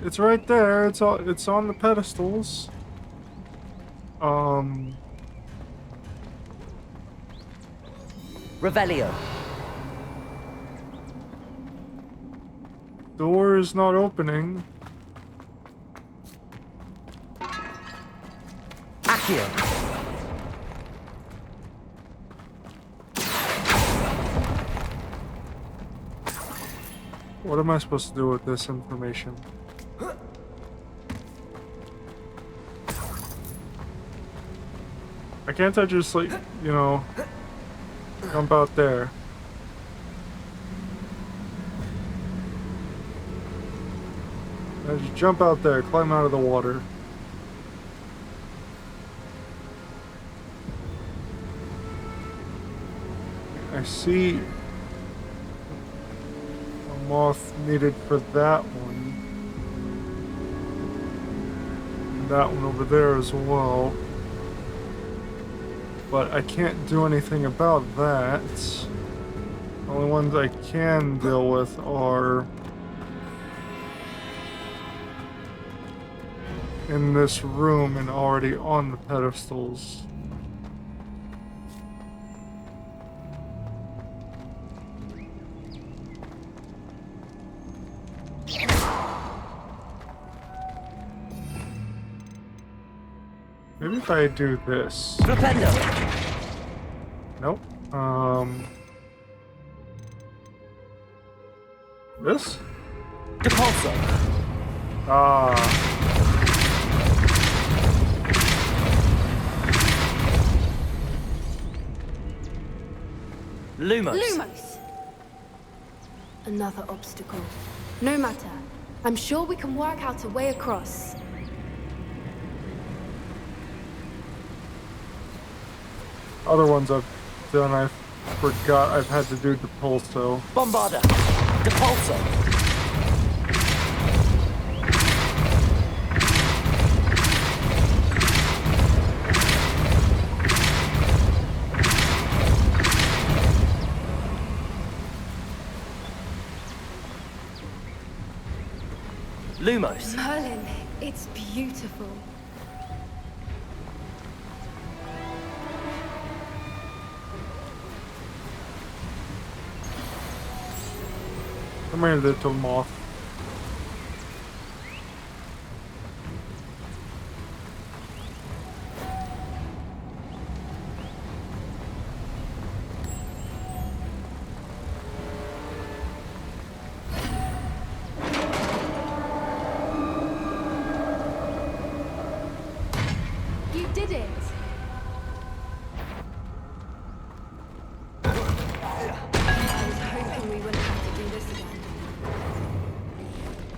It's right there. It's on the pedestals. Revelio. Door is not opening. Accio. What am I supposed to do with this information? Why can't I just, like, you know, jump out there? I just jump out there, climb out of the water. I see a moth needed for that one. And that one over there as well. But I can't do anything about that. The only ones I can deal with are in this room and already on the pedestals. Maybe if I do this. Flipendo. Nope. This? Depulso. Lumos. Lumos! Another obstacle. No matter. I'm sure we can work out a way across. Other ones I've done, I forgot I've had to do Depulso. Bombarda. Depulso. Lumos. Merlin, it's beautiful. Come here, little moth. You did it! I was hoping we wouldn't have to do this again.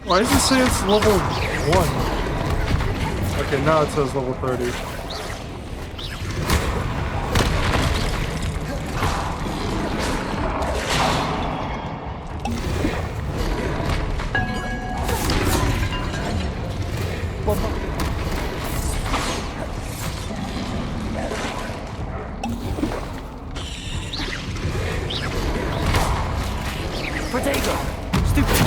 Why does it say it's level 1? Okay, now it says level 30. Protego. Stupid.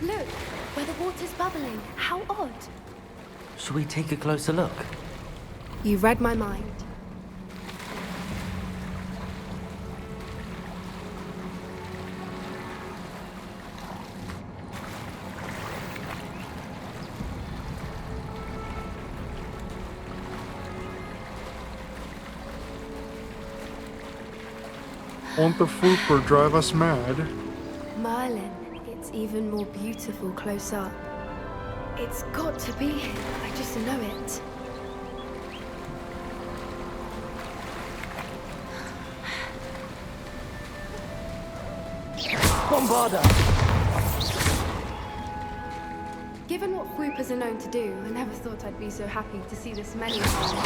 Look, where the water's bubbling. How odd. Shall we take a closer look? You read my mind. Won't the Fooper drive us mad? Merlin, it's even more beautiful close up. It's got to be. I just know it. Bombarda! Given what Foopers are known to do, I never thought I'd be so happy to see this many of them.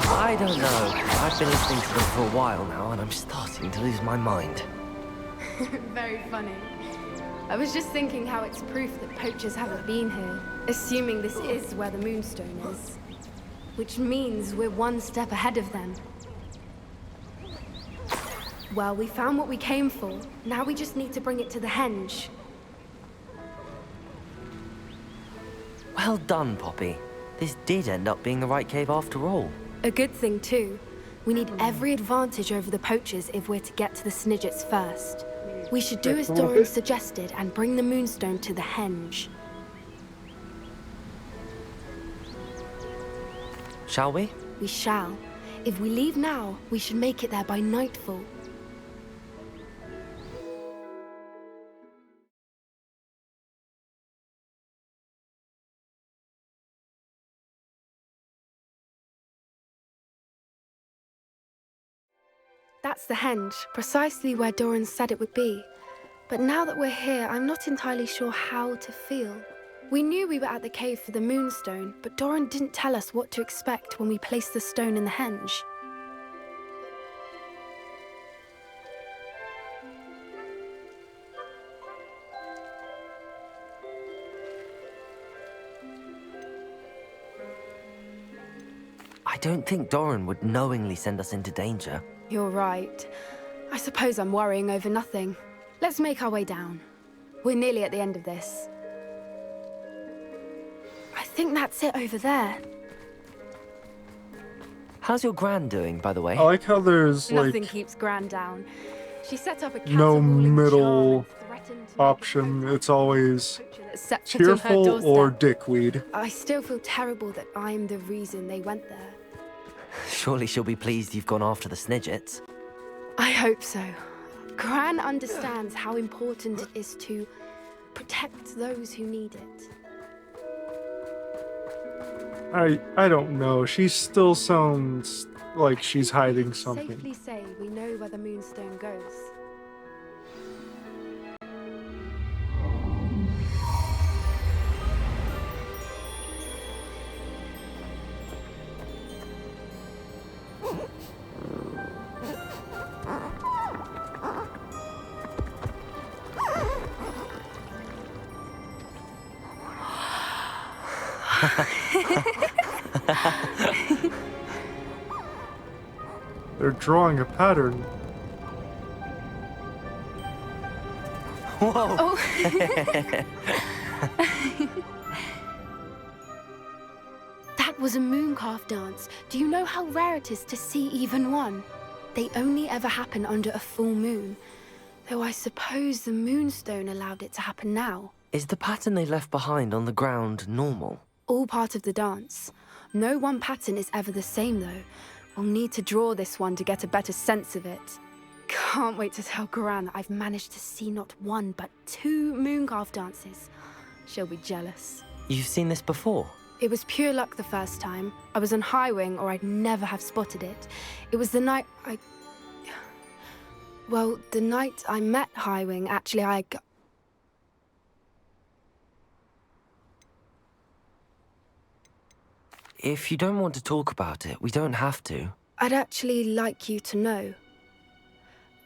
I don't know. I've been listening to them for a while now, and I'm starting to lose my mind. Very funny. I was just thinking how it's proof that poachers haven't been here, assuming this is where the Moonstone is. Which means we're one step ahead of them. Well, we found what we came for. Now we just need to bring it to the henge. Well done, Poppy. This did end up being the right cave after all. A good thing, too. We need every advantage over the poachers if we're to get to the Snidgets first. We should do as Doran suggested and bring the Moonstone to the henge. Shall we? We shall. If we leave now, we should make it there by nightfall. That's the henge, precisely where Doran said it would be. But now that we're here, I'm not entirely sure how to feel. We knew we were at the cave for the Moonstone, but Doran didn't tell us what to expect when we placed the stone in the henge. I don't think Doran would knowingly send us into danger. You're right. I suppose I'm worrying over nothing. Let's make our way down. We're nearly at the end of this. I think that's it over there. How's your gran doing, by the way? I like how there's Nothing like keeps Gran down. She set up a no middle threatened option. It's always that set foot on her tearful doorstep. or dickweed. I still feel terrible that I'm the reason they went there. Surely she'll be pleased you've gone after the Snidgets. I hope so. Gran understands how important it is to protect those who need it. I don't know. She still sounds like she's hiding something. Safely say we know where the Moonstone goes. They're drawing a pattern. Whoa! Oh. That was a mooncalf dance. Do you know how rare it is to see even one? They only ever happen under a full moon. Though I suppose the Moonstone allowed it to happen now. Is the pattern they left behind on the ground normal? All part of the dance. No one pattern is ever the same, though. We'll need to draw this one to get a better sense of it. Can't wait to tell Gran that I've managed to see not one, but 2 mooncalf dances. She'll be jealous. You've seen this before? It was pure luck the first time. I was on Highwing, or I'd never have spotted it. It was the night Well, the night I met Highwing, actually, If you don't want to talk about it, we don't have to. I'd actually like you to know.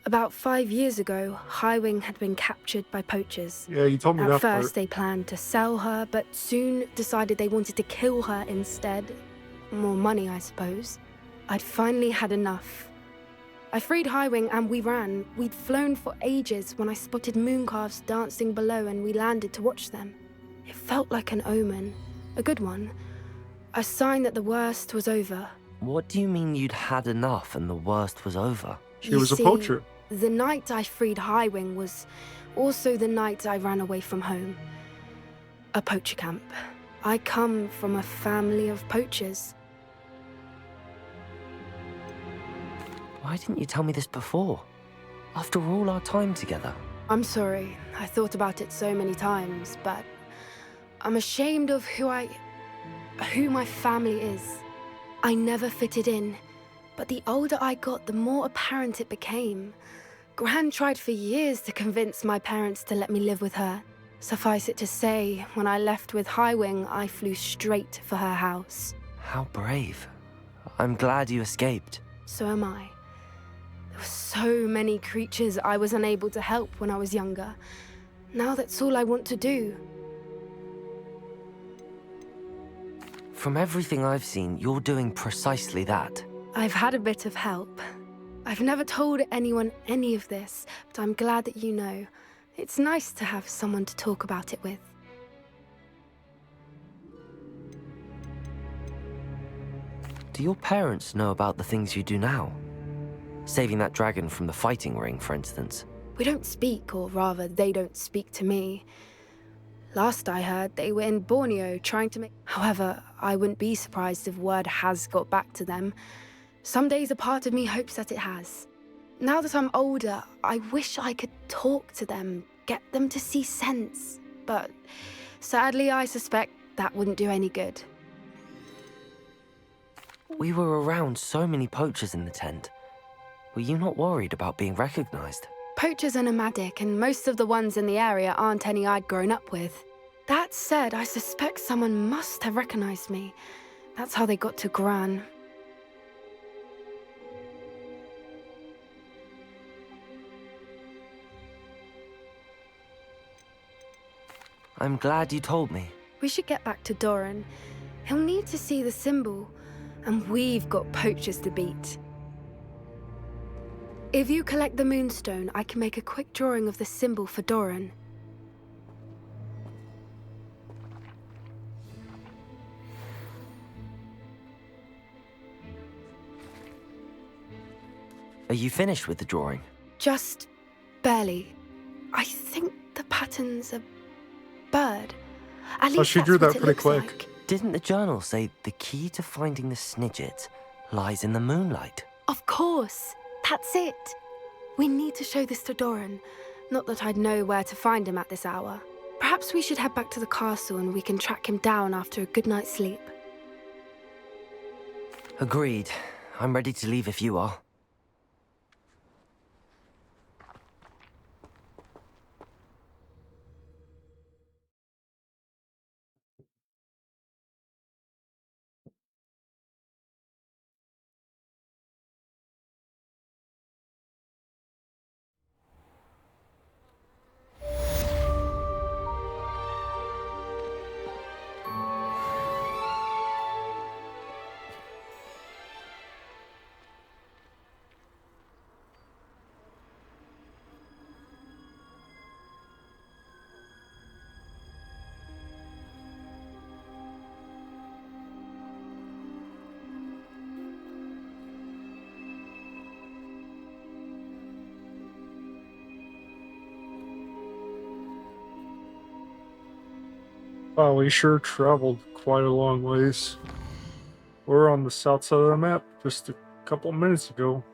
About 5 years ago, Highwing had been captured by poachers. Yeah, you told me that At part. first, they planned to sell her, but soon decided they wanted to kill her instead. More money, I suppose. I'd finally had enough. I freed Highwing and we ran. We'd flown for ages when I spotted mooncalves dancing below and we landed to watch them. It felt like an omen. A good one. A sign that the worst was over. What do you mean you'd had enough and the worst was over? She was a poacher. The night I freed Highwing was also the night I ran away from home. A poacher camp. I come from a family of poachers. Why didn't you tell me this before? After all our time together. I'm sorry. I thought about it so many times, but I'm ashamed of who my family is. I never fitted in, but the older I got, the more apparent it became. Gran tried for years to convince my parents to let me live with her. Suffice it to say, when I left with Highwing, I flew straight for her house. How brave. I'm glad you escaped. So am I. There were so many creatures I was unable to help when I was younger. Now that's all I want to do. From everything I've seen, you're doing precisely that. I've had a bit of help. I've never told anyone any of this, but I'm glad that you know. It's nice to have someone to talk about it with. Do your parents know about the things you do now? Saving that dragon from the fighting ring, for instance. We don't speak, or rather, they don't speak to me. Last I heard, they were in Borneo trying to make... However, I wouldn't be surprised if word has got back to them. Some days a part of me hopes that it has. Now that I'm older, I wish I could talk to them, get them to see sense. But sadly, I suspect that wouldn't do any good. We were around so many poachers in the tent. Were you not worried about being recognized? Poachers are nomadic, and most of the ones in the area aren't any I'd grown up with. That said, I suspect someone must have recognized me. That's how they got to Gran. I'm glad you told me. We should get back to Doran. He'll need to see the symbol, and we've got poachers to beat. If you collect the moonstone, I can make a quick drawing of the symbol for Doran. Are you finished with the drawing? Just barely. I think the pattern's a bird. At least she that's drew what that it pretty looks quick. like. Didn't the journal say the key to finding the Snidget lies in the moonlight? Of course. That's it. We need to show this to Doran. Not that I'd know where to find him at this hour. Perhaps we should head back to the castle and we can track him down after a good night's sleep. Agreed. I'm ready to leave if you are. Wow, we sure traveled quite a long ways. We're on the south side of the map just a couple minutes ago.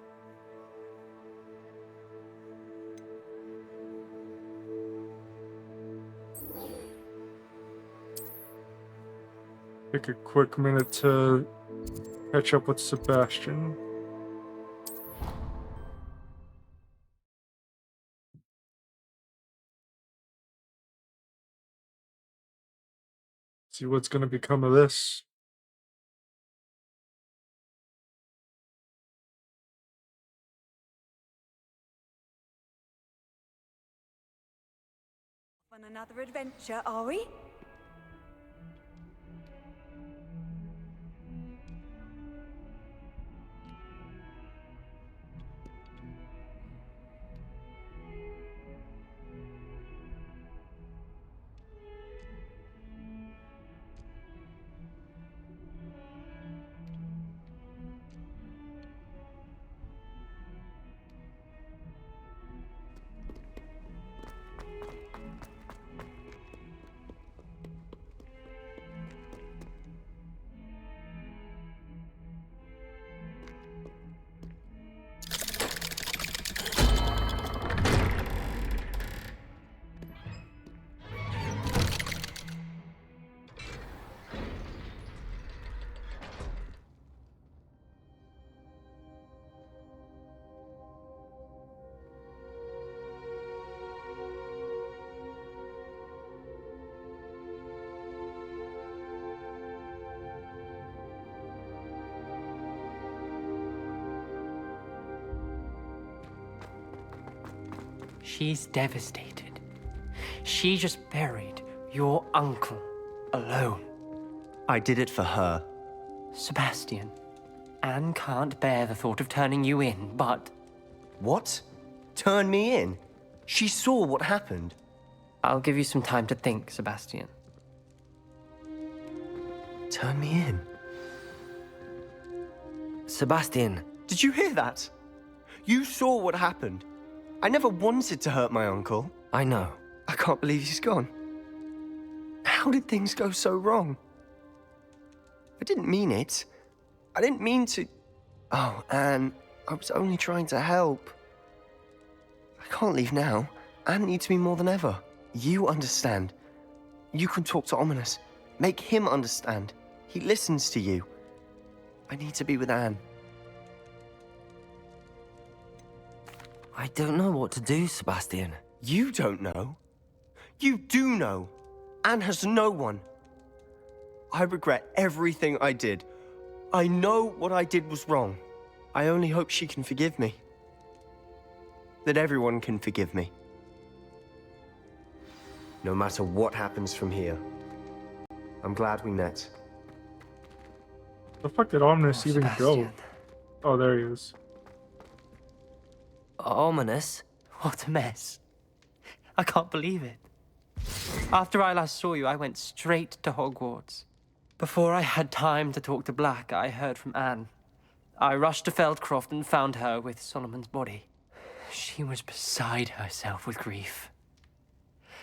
Take a quick minute to catch up with Sebastian. See what's going to become of this. On another adventure, are we? She's devastated. She just buried your uncle alone. I did it for her. Sebastian, Anne can't bear the thought of turning you in, but... What? Turn me in? She saw what happened. I'll give you some time to think, Sebastian. Turn me in? Sebastian. Did you hear that? You saw what happened. I never wanted to hurt my uncle. I know. I can't believe he's gone. How did things go so wrong? I didn't mean it. I didn't mean to... Oh, Anne, I was only trying to help. I can't leave now. Anne needs me more than ever. You understand. You can talk to Ominous. Make him understand. He listens to you. I need to be with Anne. I don't know what to do, Sebastian. You don't know. You do know. Anne has no one. I regret everything I did. I know what I did was wrong. I only hope she can forgive me. That everyone can forgive me. No matter what happens from here. I'm glad we met. The fuck did Ominous even go? Oh, there he is. Ominous? What a mess. I can't believe it. After I last saw you, I went straight to Hogwarts. Before I had time to talk to Black, I heard from Anne. I rushed to Feldcroft and found her with Solomon's body. She was beside herself with grief.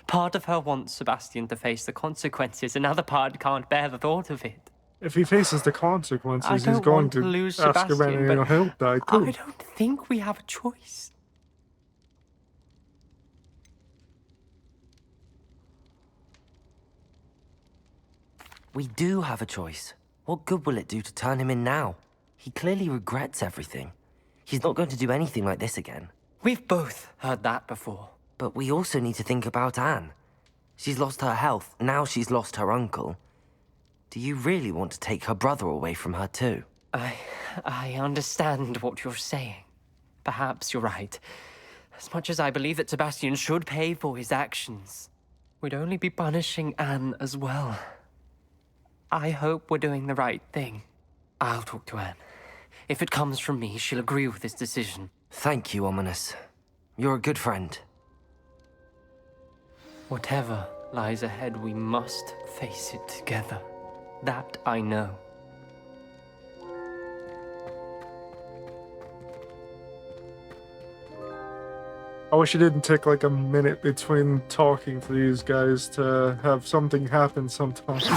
Part of her wants Sebastian to face the consequences, another part can't bear the thought of it. If he faces the consequences, I he's don't going want to lose ask Sebastian, about but he'll die too. I don't think we have a choice. We do have a choice. What good will it do to turn him in now? He clearly regrets everything. He's not going to do anything like this again. We've both heard that before. But we also need to think about Anne. She's lost her health, now she's lost her uncle. Do you really want to take her brother away from her too? I understand what you're saying. Perhaps you're right. As much as I believe that Sebastian should pay for his actions, we'd only be punishing Anne as well. I hope we're doing the right thing. I'll talk to Anne. If it comes from me, she'll agree with this decision. Thank you, Ominous. You're a good friend. Whatever lies ahead, we must face it together. That I know. I wish it didn't take like a minute between talking for these guys to have something happen sometimes.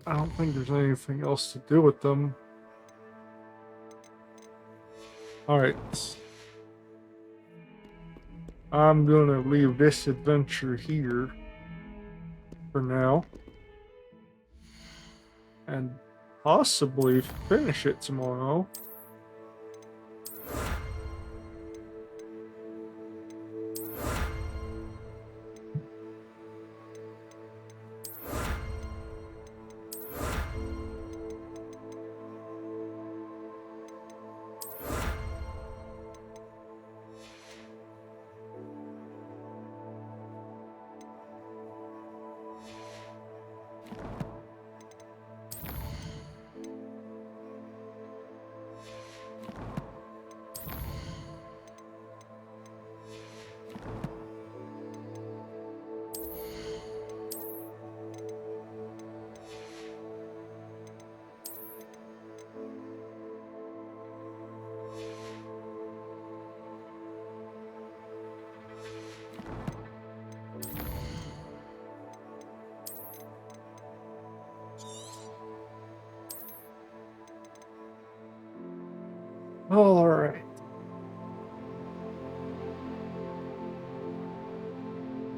I don't think there's anything else to do with them. Alright. I'm gonna leave this adventure here for now. And possibly finish it tomorrow. All right.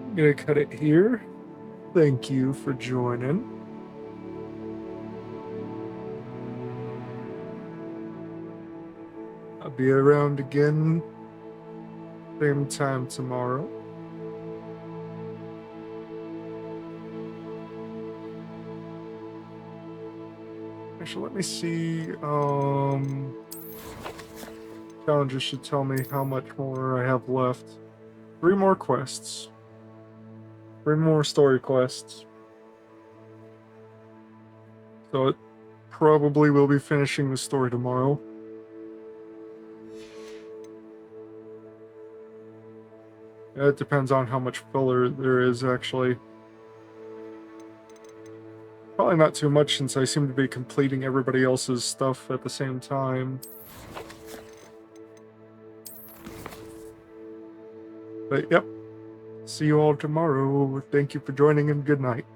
I'm gonna cut it here. Thank you for joining. I'll be around again, same time tomorrow. Actually, let me see. Challenges should tell me how much more I have left. 3 more quests. 3 more story quests. So it probably will be finishing the story tomorrow. It depends on how much filler there is, actually. Probably not too much, since I seem to be completing everybody else's stuff at the same time. But yep. See you all tomorrow. Thank you for joining and good night.